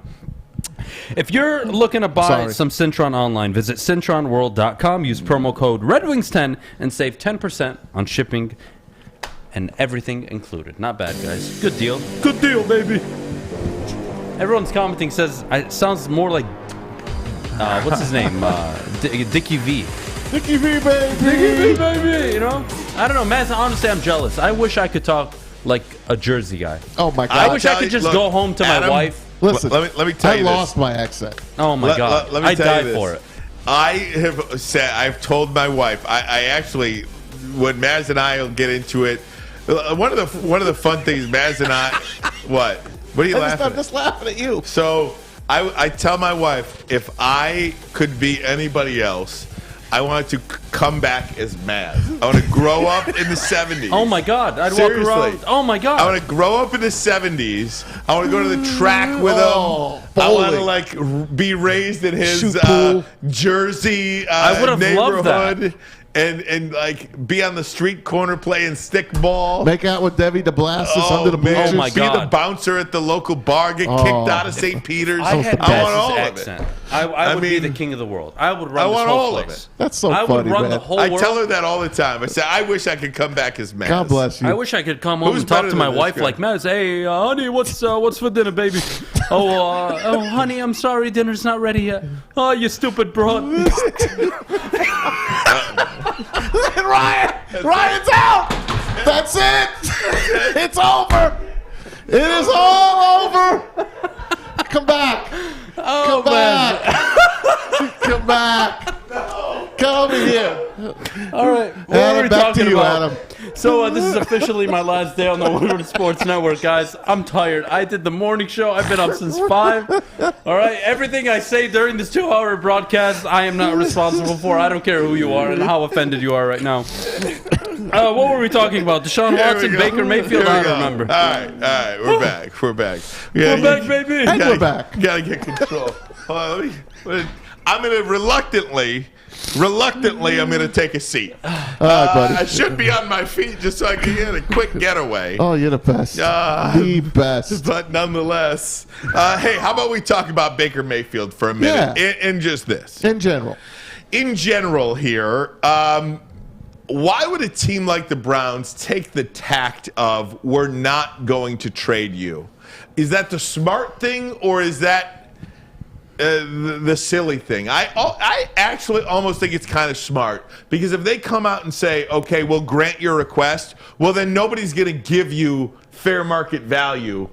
If you're looking to buy some Centron online, visit CentronWorld.com, use promo code RedWings10 and save 10% on shipping and everything included. Not bad, guys. Good deal. Good deal, baby. Everyone's commenting says it sounds more like what's his name? Dickie V. Dickie V, baby. Dickie V, baby. You know? I don't know, Matt. Honestly, I'm jealous. I wish I could talk like a Jersey guy. Oh, my God. I wish I could just go home to my wife. Listen, let me tell you this. I lost my accent. Oh, my God. Let me I tell died you this. for it. I've told my wife, I actually, when Maz and I will get into it, one of the fun things, Maz and I, what are you laughing at? I'm just laughing at you. So I tell my wife, if I could be anybody else, I wanted to come back as Maz. I want to grow up in the 70s. Oh, my God. I'd Seriously. walk around. Oh, my God. I want to grow up in the 70s. I want to go to the track with him. I want to, like, be raised in his Jersey I would have loved that. neighborhood. And like be on the street corner playing stickball. Make out with Debbie DeBlastis under the bleachers. Oh my God. Be the bouncer at the local bar. Get kicked out of St. Peter's. I want all of it. I would be the king of the world. I would run this whole place. That's so funny, I would run man. the whole I world. tell her that all the time. I say, I wish I could come back as Maz. God bless you. I wish I could come home and talk to my wife like Maz. Hey, honey, what's for dinner, baby? Oh, honey, I'm sorry, dinner's not ready yet. Oh, you stupid broad. Ryan's out. That's it. It's over. It is all over. Come back. Oh, Come back. Come back. Come here. All right, what Adam, are we back talking to you, about? Adam. So this is officially my last day on the Woodward Sports Network, guys. I'm tired. I did the morning show. I've been up since 5. All right, everything I say during this 2-hour broadcast, I am not responsible for. I don't care who you are and how offended you are right now. What were we talking about? Deshaun Watson, Baker Mayfield? I don't remember. All right, we're back. We're back. We're back, baby. And we're back. Gotta get control. I'm gonna reluctantly, I'm gonna take a seat. All right, buddy. I should be on my feet just so I can get a quick getaway. Oh, you're the best. The best. But nonetheless, hey, how about we talk about Baker Mayfield for a minute? Yeah. In just this. In general. In general here, why would a team like the Browns take the tact of, we're not going to trade you? Is that the smart thing, or is that the silly thing? I actually almost think it's kind of smart, because if they come out and say, okay, we'll grant your request, well, then nobody's going to give you fair market value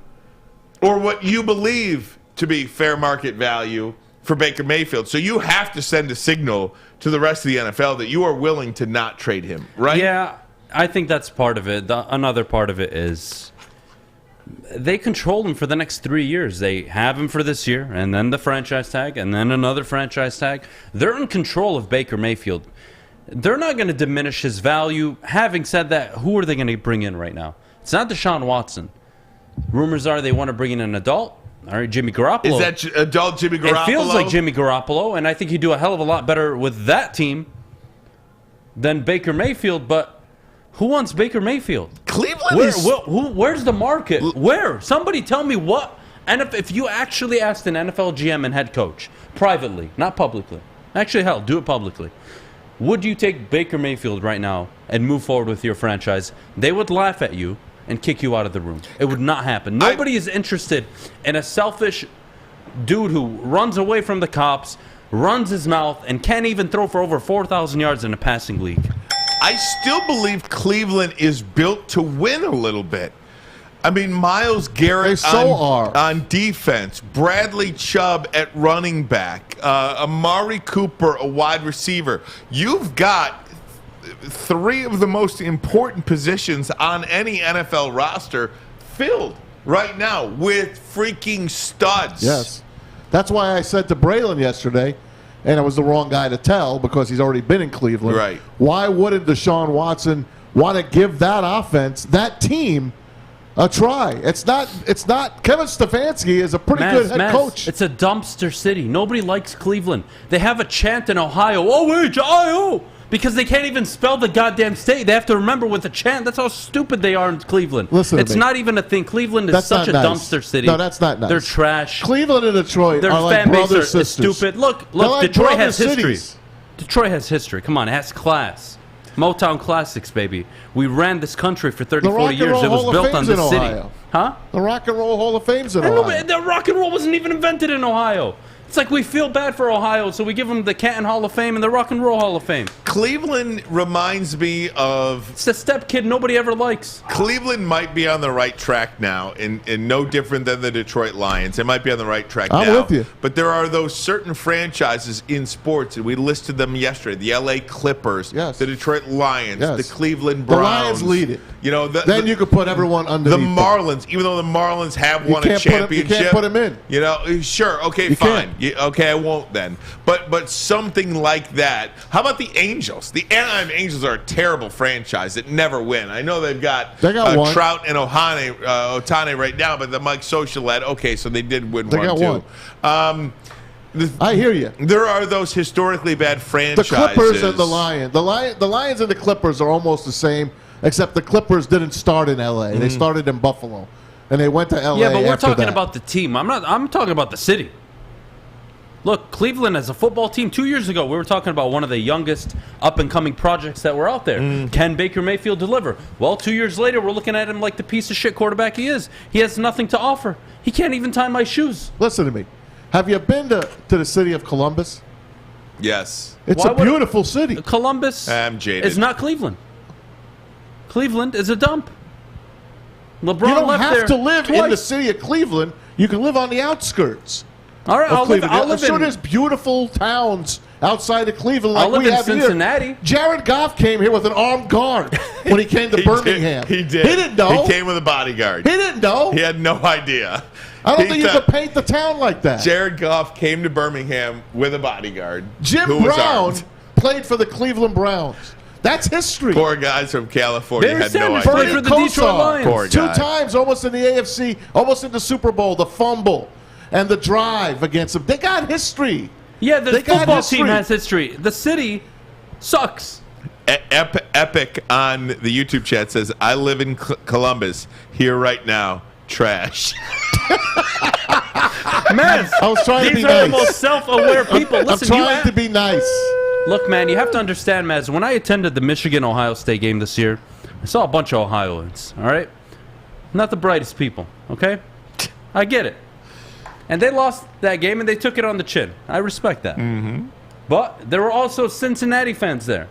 or what you believe to be fair market value for Baker Mayfield. So you have to send a signal to the rest of the NFL that you are willing to not trade him, right? Yeah, I think that's part of it. Another part of it is they control him for the next 3 years. They have him for this year, and then the franchise tag, and then another franchise tag. They're in control of Baker Mayfield. They're not going to diminish his value. Having said that, who are they going to bring in right now? It's not Deshaun Watson. Rumors are they want to bring in an adult. All right, Jimmy Garoppolo. Is that adult Jimmy Garoppolo? It feels like Jimmy Garoppolo, and I think he'd do a hell of a lot better with that team than Baker Mayfield, but who wants Baker Mayfield? Cleveland where's the market? Where? Somebody tell me what. And if you actually asked an NFL GM and head coach, privately, not publicly, actually, hell, do it publicly, would you take Baker Mayfield right now and move forward with your franchise? They would laugh at you and kick you out of the room. It would not happen. Nobody is interested in a selfish dude who runs away from the cops, runs his mouth, and can't even throw for over 4,000 yards in a passing league. I still believe Cleveland is built to win a little bit. I mean, Myles Garrett on defense, Bradley Chubb at running back, Amari Cooper, a wide receiver. You've got 3 of the most important positions on any NFL roster filled right now with freaking studs. Yes. That's why I said to Braylon yesterday, and I was the wrong guy to tell because he's already been in Cleveland. Right. Why wouldn't Deshaun Watson want to give that offense, that team, a try? It's not. Kevin Stefanski is a pretty good head coach. It's a dumpster city. Nobody likes Cleveland. They have a chant in Ohio. Ohio. Because they can't even spell the goddamn state. They have to remember with a chant. That's how stupid they are in Cleveland. Listen to it's me. not even a thing. Cleveland is such a dumpster city. No, that's not nice. They're trash. Cleveland and Detroit Their are like fan base brother is sisters. stupid. Look, like Detroit brother has history. cities. Detroit has history. Come on, it has class. Motown classics, baby. We ran this country for 30, 40 years. It was built on this city. Huh? The Rock and Roll Hall of Fame's in Ohio. The rock and roll wasn't even invented in Ohio. It's like we feel bad for Ohio, so we give them the Canton Hall of Fame and the Rock and Roll Hall of Fame. Cleveland reminds me of... It's a step kid nobody ever likes. Cleveland might be on the right track now, and no different than the Detroit Lions. They might be on the right track now. I'm with you. But there are those certain franchises in sports, and we listed them yesterday. The L.A. Clippers, the Detroit Lions, the Cleveland Browns. The Lions lead it. You know, then you could put everyone underneath the Marlins, even though the Marlins have won a championship. You can't put them in. You know, sure, okay, fine. Okay, I won't then. But something like that. How about the Angels? The Anaheim Angels are a terrible franchise that never win. I know they've got one. Trout and Ohtani right now, but the Mike Social led. Okay, so they did win They one got too. one. I hear you. There are those historically bad franchises. The Clippers and the Lions. The Lions and the Clippers are almost the same, except the Clippers didn't start in L.A. They started in Buffalo, and they went to L.A. Yeah, but we're after talking that. about the team. I'm talking about the city. Look, Cleveland as a football team, 2 years ago, we were talking about one of the youngest up-and-coming projects that were out there. Can Baker Mayfield deliver? Well, 2 years later, we're looking at him like the piece of shit quarterback he is. He has nothing to offer. He can't even tie my shoes. Listen to me. Have you been to the city of Columbus? Yes. It's a beautiful city. Columbus I'm jaded. is not Cleveland. Cleveland is a dump. LeBron You don't left have there to live in twice. the city of Cleveland. You can live on the outskirts. All right, of I'll Cleveland. live I'm sure in- there's beautiful towns outside of Cleveland like I'll live we in have Cincinnati. here. Jared Goff came here with an armed guard when he came to Birmingham. He did. He didn't know. He came with a bodyguard. He didn't know. He had no idea. I don't He think you thought- could paint the town like that. Jared Goff came to Birmingham with a bodyguard. Jim who was Brown armed. played for the Cleveland Browns. That's history. Poor guys from California Barry had no Sanders idea. played for the Detroit Lions. Poor Two guy. times almost in the AFC, almost in the Super Bowl, the fumble and the drive against them. They got history. Yeah, the They got football history. team has history. The city sucks. Epic on the YouTube chat says, I live in Columbus. Here right now. Trash. Man, I was trying to these be are the nice. most self-aware people. I'm Listen, trying to be nice. Look, man, you have to understand, Maz, when I attended the Michigan-Ohio State game this year, I saw a bunch of Ohioans, all right? Not the brightest people, okay? I get it. And they lost that game, and they took it on the chin. I respect that. Mm-hmm. But there were also Cincinnati fans there.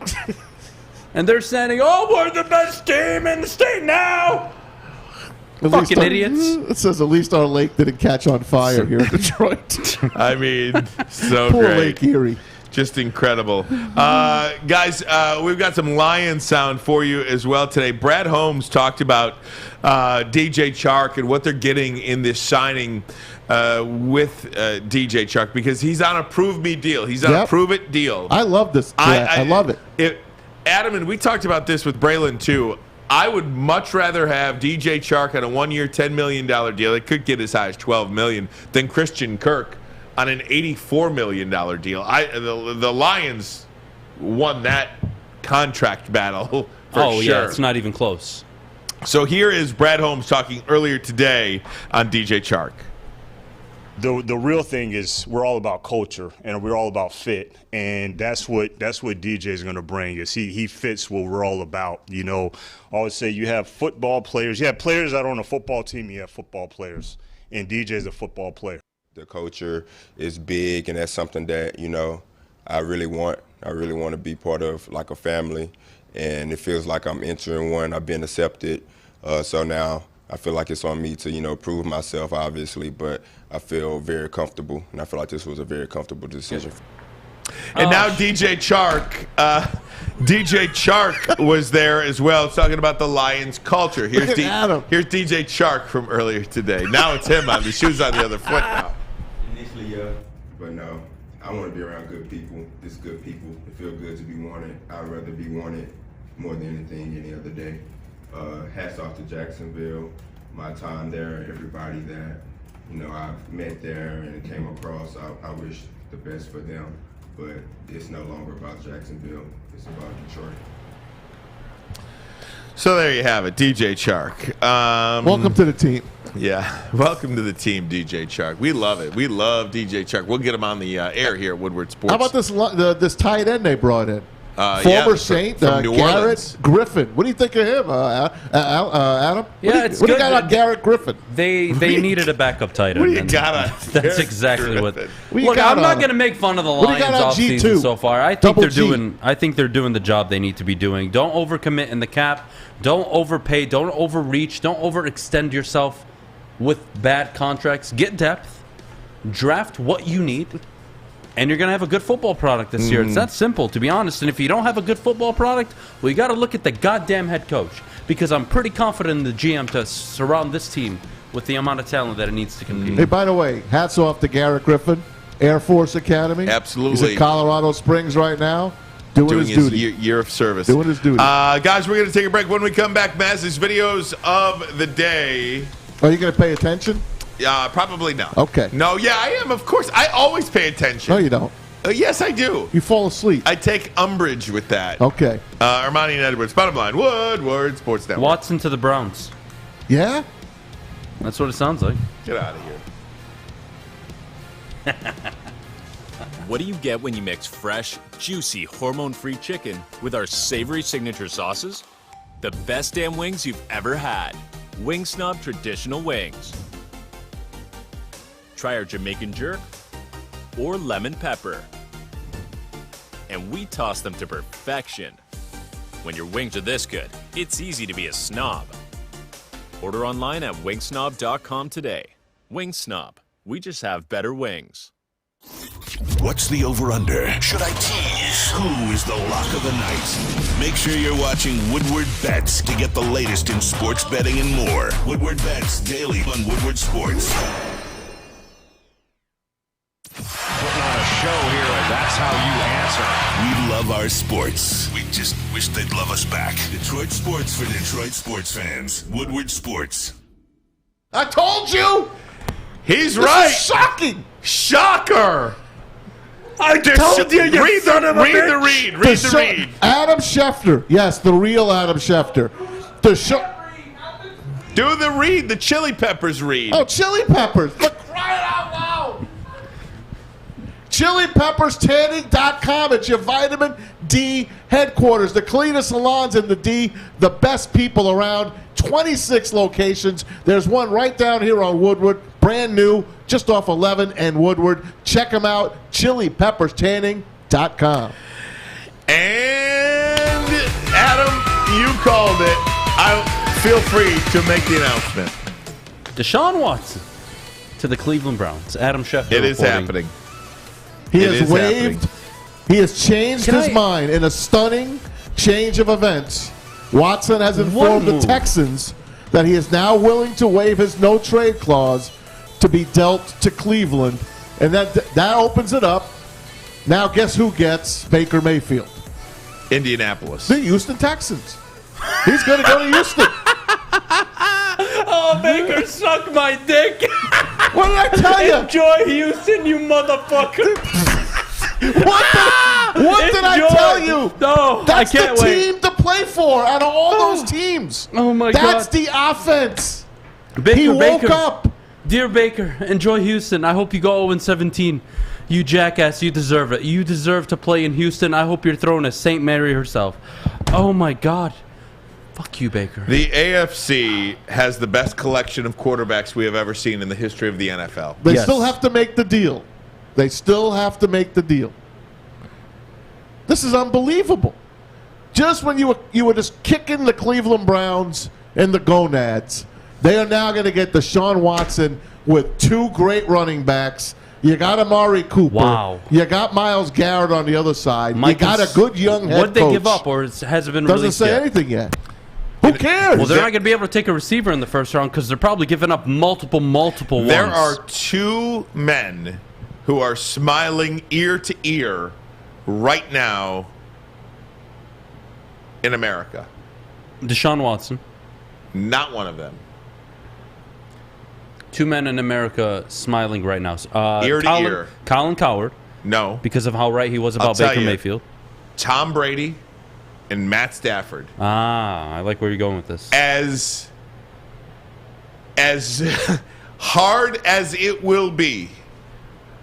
And they're saying, oh, we're the best team in the state now. At Fucking least idiots. It says at least our lake didn't catch on fire here in Detroit. I mean, so Poor great. Lake Erie. Just incredible. Guys, we've got some Lions sound for you as well today. Brad Holmes talked about DJ Chark and what they're getting in this signing with DJ Chark because he's on a prove me deal. He's on a prove it deal. I love this. I love it. Adam, and we talked about this with Braylon too. I would much rather have DJ Chark on a 1 year, $10 million deal. It could get as high as $12 million than Christian Kirk on an $84 million deal. The Lions won that contract battle for sure. Yeah, it's not even close. So here is Brad Holmes talking earlier today on DJ Chark. The real thing is we're all about culture and we're all about fit, and that's what DJ is going to bring. Is he fits what we're all about. You know, I always say you have football players. You have players that are on a football team. You have football players, and DJ is a football player. The culture is big, and that's something that, you know, I really want. I really want to be part of, like a family, and it feels like I'm entering one. I've been accepted, so now I feel like it's on me to, you know, prove myself, obviously, but I feel very comfortable, and I feel like this was a very comfortable decision. And now DJ Chark was there as well, talking about the Lions culture. Here's DJ Chark from earlier today. Now it's him on the shoes on the other foot now. Initially, but no, I want to be around good people. It's good people. It feels good to be wanted. I'd rather be wanted more than anything any other day. Hats off to Jacksonville, my time there, everybody that, you know, I've met there and came across. I wish the best for them, but it's no longer about Jacksonville. It's about Detroit. So there you have it, DJ Chark. Welcome to the team. Yeah, welcome to the team, DJ Chark. We love it. We love DJ Chark. We'll get him on the air here at Woodward Sports. How about this tight end they brought in? Former Saint, from New Garrett Orleans. Griffin. What do you think of him, Adam? Yeah, what do you got on Garrett Griffin? They needed a backup tight end. What do you and got on That's Garrett exactly what. Griffin? What do you Look, got I'm not on going to make fun of the What do you got Lions on offseason G2? so far. I Double think G. they're doing the job they need to be doing. Don't overcommit in the cap. Don't overpay. Don't overreach. Don't overextend yourself with bad contracts. Get depth. Draft what you need. And you're going to have a good football product this year. It's that simple, to be honest. And if you don't have a good football product, well, you got to look at the goddamn head coach. Because I'm pretty confident in the GM to surround this team with the amount of talent that it needs to compete. Hey, by the way, hats off to Garrett Griffin, Air Force Academy. Absolutely. He's in Colorado Springs right now, doing his duty. Year of service. Doing his duty. Guys, we're going to take a break. When we come back, Maz's videos of the day. Are you going to pay attention? Probably no. Okay. No, yeah, I am, of course. I always pay attention. No, you don't. Yes, I do. You fall asleep. I take umbrage with that. Okay. Ermanni and Edwards, bottom line, Woodward Sports Network. Watson to the Browns. Yeah? That's what it sounds like. Get out of here. What do you get when you mix fresh, juicy, hormone-free chicken with our savory signature sauces? The best damn wings you've ever had. Wingstop Traditional Wings. Try our Jamaican jerk or lemon pepper. And we toss them to perfection. When your wings are this good, it's easy to be a snob. Order online at wingsnob.com today. Wingsnob. We just have better wings. What's the over-under? Should I tease? Who is the lock of the night? Make sure you're watching Woodward Bets to get the latest in sports betting and more. Woodward Bets daily on Woodward Sports. Putting on a show here, and that's how you answer. We love our sports. We just wish they'd love us back. Detroit sports for Detroit sports fans. Woodward Sports. I told you! He's this right. Is shocking. Shocker. I told you, read the read. Adam Schefter. Yes, the real Adam Schefter. Do the read, the Chili Peppers read. Oh, Chili Peppers. For crying out loud. ChiliPeppersTanning.com. It's your vitamin D headquarters. The cleanest salons in the D, the best people around. 26 locations. There's one right down here on Woodward, brand new, just off 11 and Woodward. Check them out, ChiliPeppersTanning.com. And Adam, you called it. Feel free to make the announcement. Deshaun Watson to the Cleveland Browns. Adam Schefter. It is happening. He has waived. He has changed his mind in a stunning change of events. Watson has informed the Texans that he is now willing to waive his no-trade clause to be dealt to Cleveland, and that opens it up. Now, guess who gets Baker Mayfield? Indianapolis. The Houston Texans. He's going to go to Houston. Oh, Baker, suck my dick. What did I tell you? Enjoy Houston, you motherfucker. What did I tell you? No, that's I can't the wait. team to play for out of all those teams. Oh, my God. That's the offense. Baker, he woke Baker. up. Dear Baker, enjoy Houston. I hope you go 0-17. You jackass, you deserve it. You deserve to play in Houston. I hope you're throwing a St. Mary herself. Oh, my God. Fuck you, Baker. The AFC has the best collection of quarterbacks we have ever seen in the history of the NFL. They still have to make the deal. They still have to make the deal. This is unbelievable. Just when you were just kicking the Cleveland Browns and the gonads, they are now going to get Deshaun Watson with two great running backs. You got Amari Cooper. Wow. You got Miles Garrett on the other side. You got a good young head coach. What did they give up, or has it been Doesn't released say yet? anything yet. Who cares? Well, they're not going to be able to take a receiver in the first round because they're probably giving up multiple ones. There are two men who are smiling ear to ear right now in America. Deshaun Watson. Not one of them. Two men in America smiling right now. Ear to ear. Colin Cowherd. No. Because of how right he was about Baker Mayfield. Tom Brady and Matt Stafford. I like where you're going with this. As hard as it will be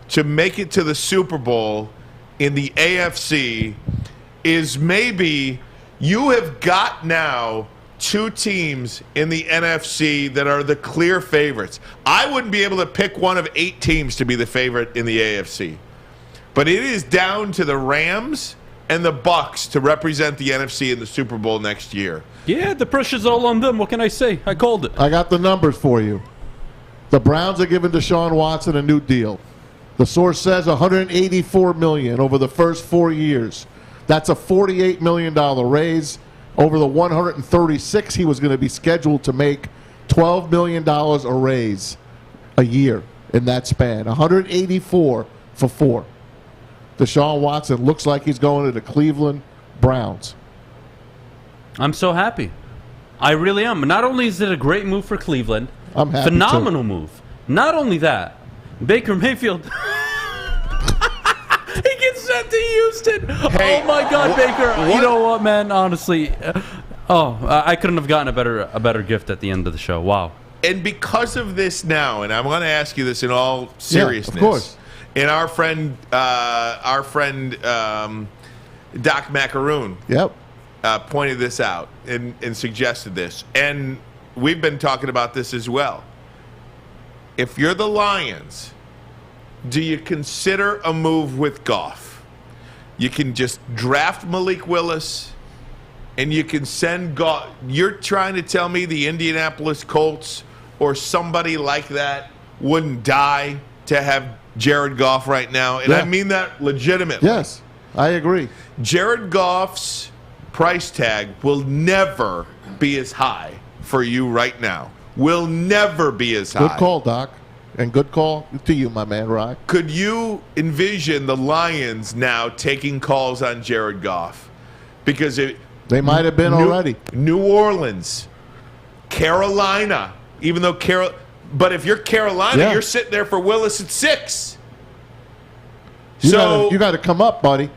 to make it to the Super Bowl in the AFC, is maybe you have got now two teams in the NFC that are the clear favorites. I wouldn't be able to pick one of 8 teams to be the favorite in the AFC. But it is down to the Rams and the Bucks to represent the NFC in the Super Bowl next year. Yeah, the pressure's all on them. What can I say? I called it. I got the numbers for you. The Browns are giving Deshaun Watson a new deal. The source says $184 million over the first 4 years. That's a $48 million raise over the $136 he was going to be scheduled to make. $12 million a raise a year in that span. $184 for 4. Deshaun Watson looks like he's going to the Cleveland Browns. I'm so happy. I really am. Not only is it a great move for Cleveland, I'm happy phenomenal too. move. Not only that, Baker Mayfield. He gets sent to Houston. Hey, oh my God, Baker! You know what, man? Honestly, I couldn't have gotten a better gift at the end of the show. Wow. And because of this now, and I'm going to ask you this in all seriousness. Yeah, of course. And our friend Doc Macaroon pointed this out and suggested this. And we've been talking about this as well. If you're the Lions, do you consider a move with Goff? You can just draft Malik Willis, and you can send Goff. You're trying to tell me the Indianapolis Colts or somebody like that wouldn't die to have Jared Goff right now? And I mean that legitimately. Yes, I agree. Jared Goff's price tag will never be as high for you right now. Will never be as high. Good call, Doc. And good call to you, my man, Ryan. Could you envision the Lions now taking calls on Jared Goff? Because they might have been already. New Orleans, Carolina, even though but if you're Carolina, you're sitting there for Willis at 6. You got to come up, buddy.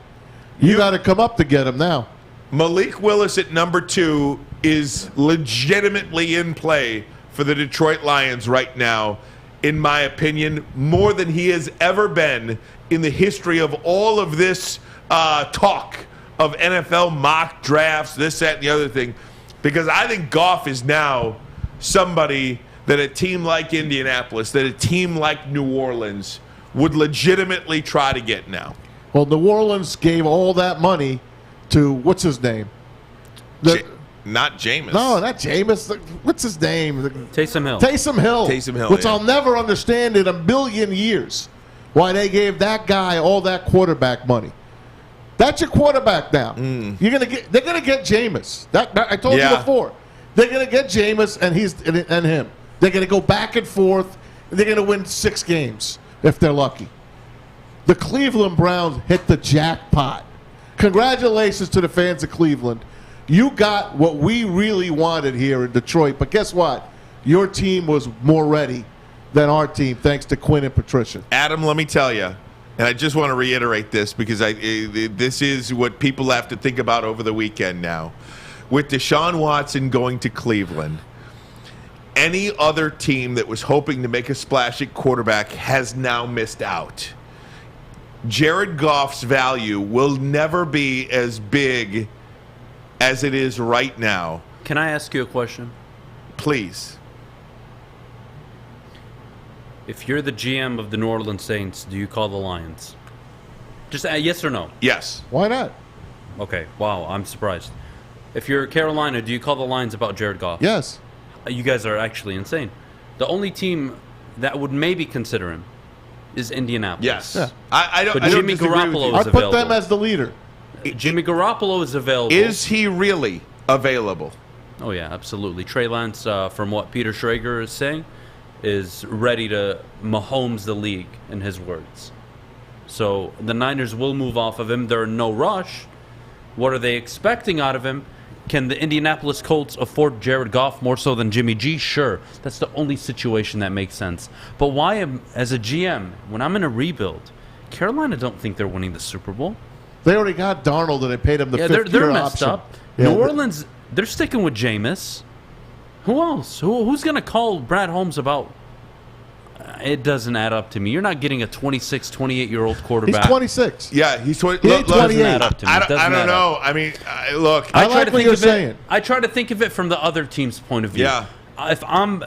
You got to come up to get him now. Malik Willis at number 2 is legitimately in play for the Detroit Lions right now, in my opinion, more than he has ever been in the history of all of this talk of NFL mock drafts, this, that, and the other thing. Because I think Goff is now somebody that a team like Indianapolis, that a team like New Orleans would legitimately try to get now. Well, New Orleans gave all that money to, what's his name? Not Jameis. No, not Jameis. What's his name? Taysom Hill. Taysom Hill. Taysom Hill, which I'll never understand in a million years why they gave that guy all that quarterback money. That's your quarterback now. They're gonna get Jameis. I told you before. They're gonna get Jameis and him. They're gonna go back and forth. And they're gonna win 6 games if they're lucky. The Cleveland Browns hit the jackpot. Congratulations to the fans of Cleveland. You got what we really wanted here in Detroit. But guess what? Your team was more ready than our team, thanks to Quinn and Patricia. Adam, let me tell you, and I just want to reiterate this because this is what people have to think about over the weekend now. With Deshaun Watson going to Cleveland, any other team that was hoping to make a splash at quarterback has now missed out. Jared Goff's value will never be as big as it is right now. Can I ask you a question? Please. If you're the GM of the New Orleans Saints, do you call the Lions? Just yes or no? Yes. Why not? Okay. Wow, I'm surprised. If you're Carolina, do you call the Lions about Jared Goff? Yes. You guys are actually insane. The only team that would maybe consider him is Indianapolis. Yes. Yeah. I don't. But I Jimmy don't Garoppolo is I'd available. put them as the leader. Jimmy Garoppolo is available. Is he really available? Oh, yeah, absolutely. Trey Lance, from what Peter Schrager is saying, is ready to Mahomes the league, in his words. So the Niners will move off of him. They're in no rush. What are they expecting out of him? Can the Indianapolis Colts afford Jared Goff more so than Jimmy G? Sure. That's the only situation that makes sense. But why, as a GM, when I'm in a rebuild, Carolina don't think they're winning the Super Bowl. They already got Darnold and they paid him the fifth-year they're messed option. up. Yeah, New Orleans, they're sticking with Jameis. Who else? Who's going to call Brad Holmes about? It doesn't add up to me. You're not getting a 26, 28-year-old quarterback. He's 26. Yeah, he's 28. He ain't 28. Doesn't add up to me. I don't know. I mean, look. I like what you're saying. I try to think of it from the other team's point of view. Yeah. If I'm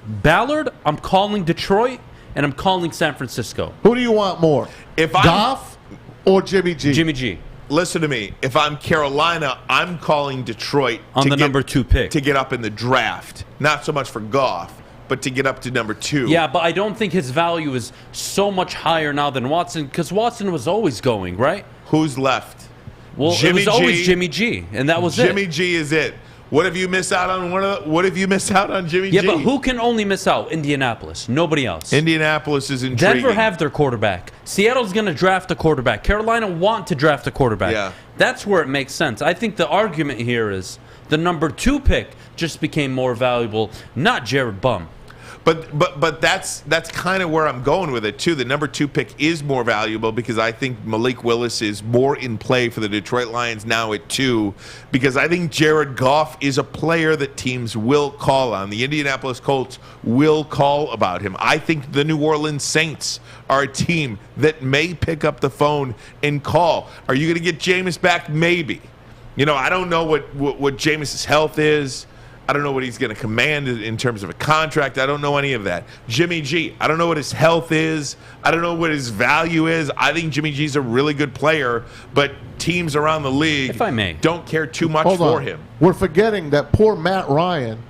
Ballard, I'm calling Detroit, and I'm calling San Francisco. Who do you want more? Goff or Jimmy G? Jimmy G. Listen to me. If I'm Carolina, I'm calling Detroit on the number 2 pick to get up in the draft. Not so much for Goff, but to get up to number 2. Yeah, but I don't think his value is so much higher now than Watson, because Watson was always going, right? Who's left? Well, Jimmy it was always G. Jimmy G, and that was Jimmy G is it. What have you missed out on? What have you missed out on Jimmy G? Yeah, but who can only miss out? Indianapolis. Nobody else. Indianapolis is intriguing. Denver have their quarterback. Seattle's going to draft a quarterback. Carolina want to draft a quarterback. Yeah. That's where it makes sense. I think the argument here is the number 2 pick just became more valuable, not Jared Bum. But that's kind of where I'm going with it too. The number 2 pick is more valuable because I think Malik Willis is more in play for the Detroit Lions now at 2, because I think Jared Goff is a player that teams will call on. The Indianapolis Colts will call about him. I think the New Orleans Saints are a team that may pick up the phone and call. Are you going to get Jameis back? Maybe. I don't know what Jameis's health is. I don't know what he's going to command in terms of a contract. I don't know any of that. Jimmy G, I don't know what his health is. I don't know what his value is. I think Jimmy G's a really good player, but teams around the league, if I may, don't care too much for him. We're forgetting that poor Matt Ryan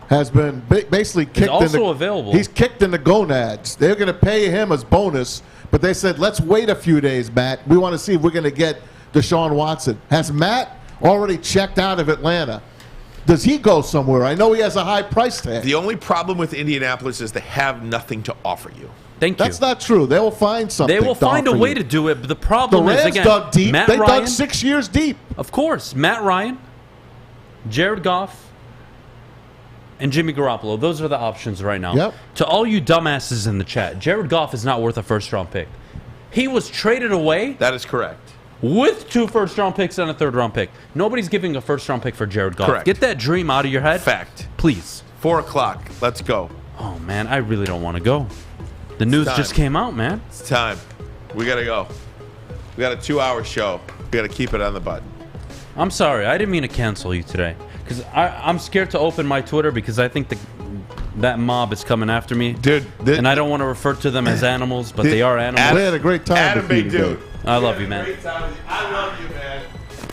has been basically kicked available. He's kicked in the gonads. They're going to pay him as bonus, but they said, let's wait a few days, Matt. We want to see if we're going to get Deshaun Watson. Has Matt already checked out of Atlanta? Does he go somewhere? I know he has a high price tag. The only problem with Indianapolis is they have nothing to offer you. Thank you. That's not true. They will find something. They will find a way to do it, but the problem is, again, dug deep. Matt They Ryan, dug 6 years deep. Of course. Matt Ryan, Jared Goff, and Jimmy Garoppolo. Those are the options right now. Yep. To all you dumbasses in the chat, Jared Goff is not worth a first-round pick. He was traded away. That is correct. With 2 first-round picks and a third-round pick. Nobody's giving a first-round pick for Jared Goff. Correct. Get that dream out of your head. Fact. Please. 4 o'clock. Let's go. Oh, man, I really don't want to go. The news just came out, man. It's time. We got to go. We got a 2-hour show. We got to keep it on the button. I'm sorry. I didn't mean to cancel you today. Because I'm scared to open my Twitter because I think that mob is coming after me. Dude. And I don't want to refer to them as animals, but they are animals. We had a great time. Adham Beydoun. I love you, man. I love you, man.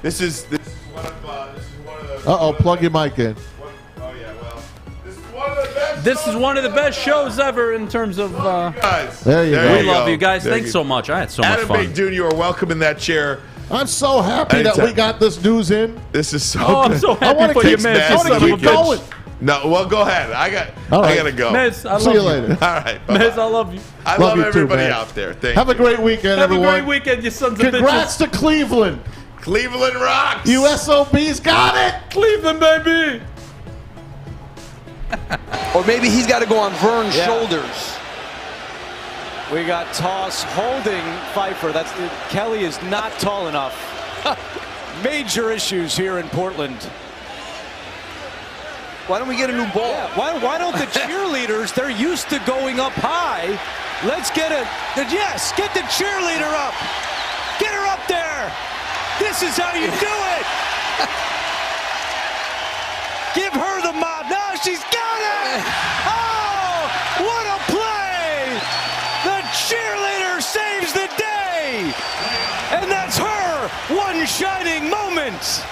This is one of the. Uh-oh, plug your mic in. Oh, yeah, well. This is one of the best. This is one of the best shows ever in terms of. Guys. There you go. We love you guys. Thanks so much. I had so much Adham fun. Beydoun, you are welcome in that chair. I'm so happy that we got this news in. This is so I'm good. so happy for you, man. I want to keep going. No, well, go ahead. I got to go. Mez, I love See you later. All right. Bye-bye. Mez, I love you. I love you too, everybody man. out there. Thank Have you. a great weekend, Have everyone. a great weekend, you sons of bitches. Congrats to Cleveland. Cleveland rocks. USOB's got it. Cleveland, baby. Or maybe he's got to go on Vern's shoulders. We got Toss holding Pfeiffer. Kelly is not tall enough. Major issues here in Portland. Why don't we get a new ball? Yeah, why don't the cheerleaders, they're used to going up high. Let's get get the cheerleader up. Get her up there. This is how you do it. Give her the mob. No, she's got it. Oh, what a play. The cheerleader saves the day. And that's her one shining moment.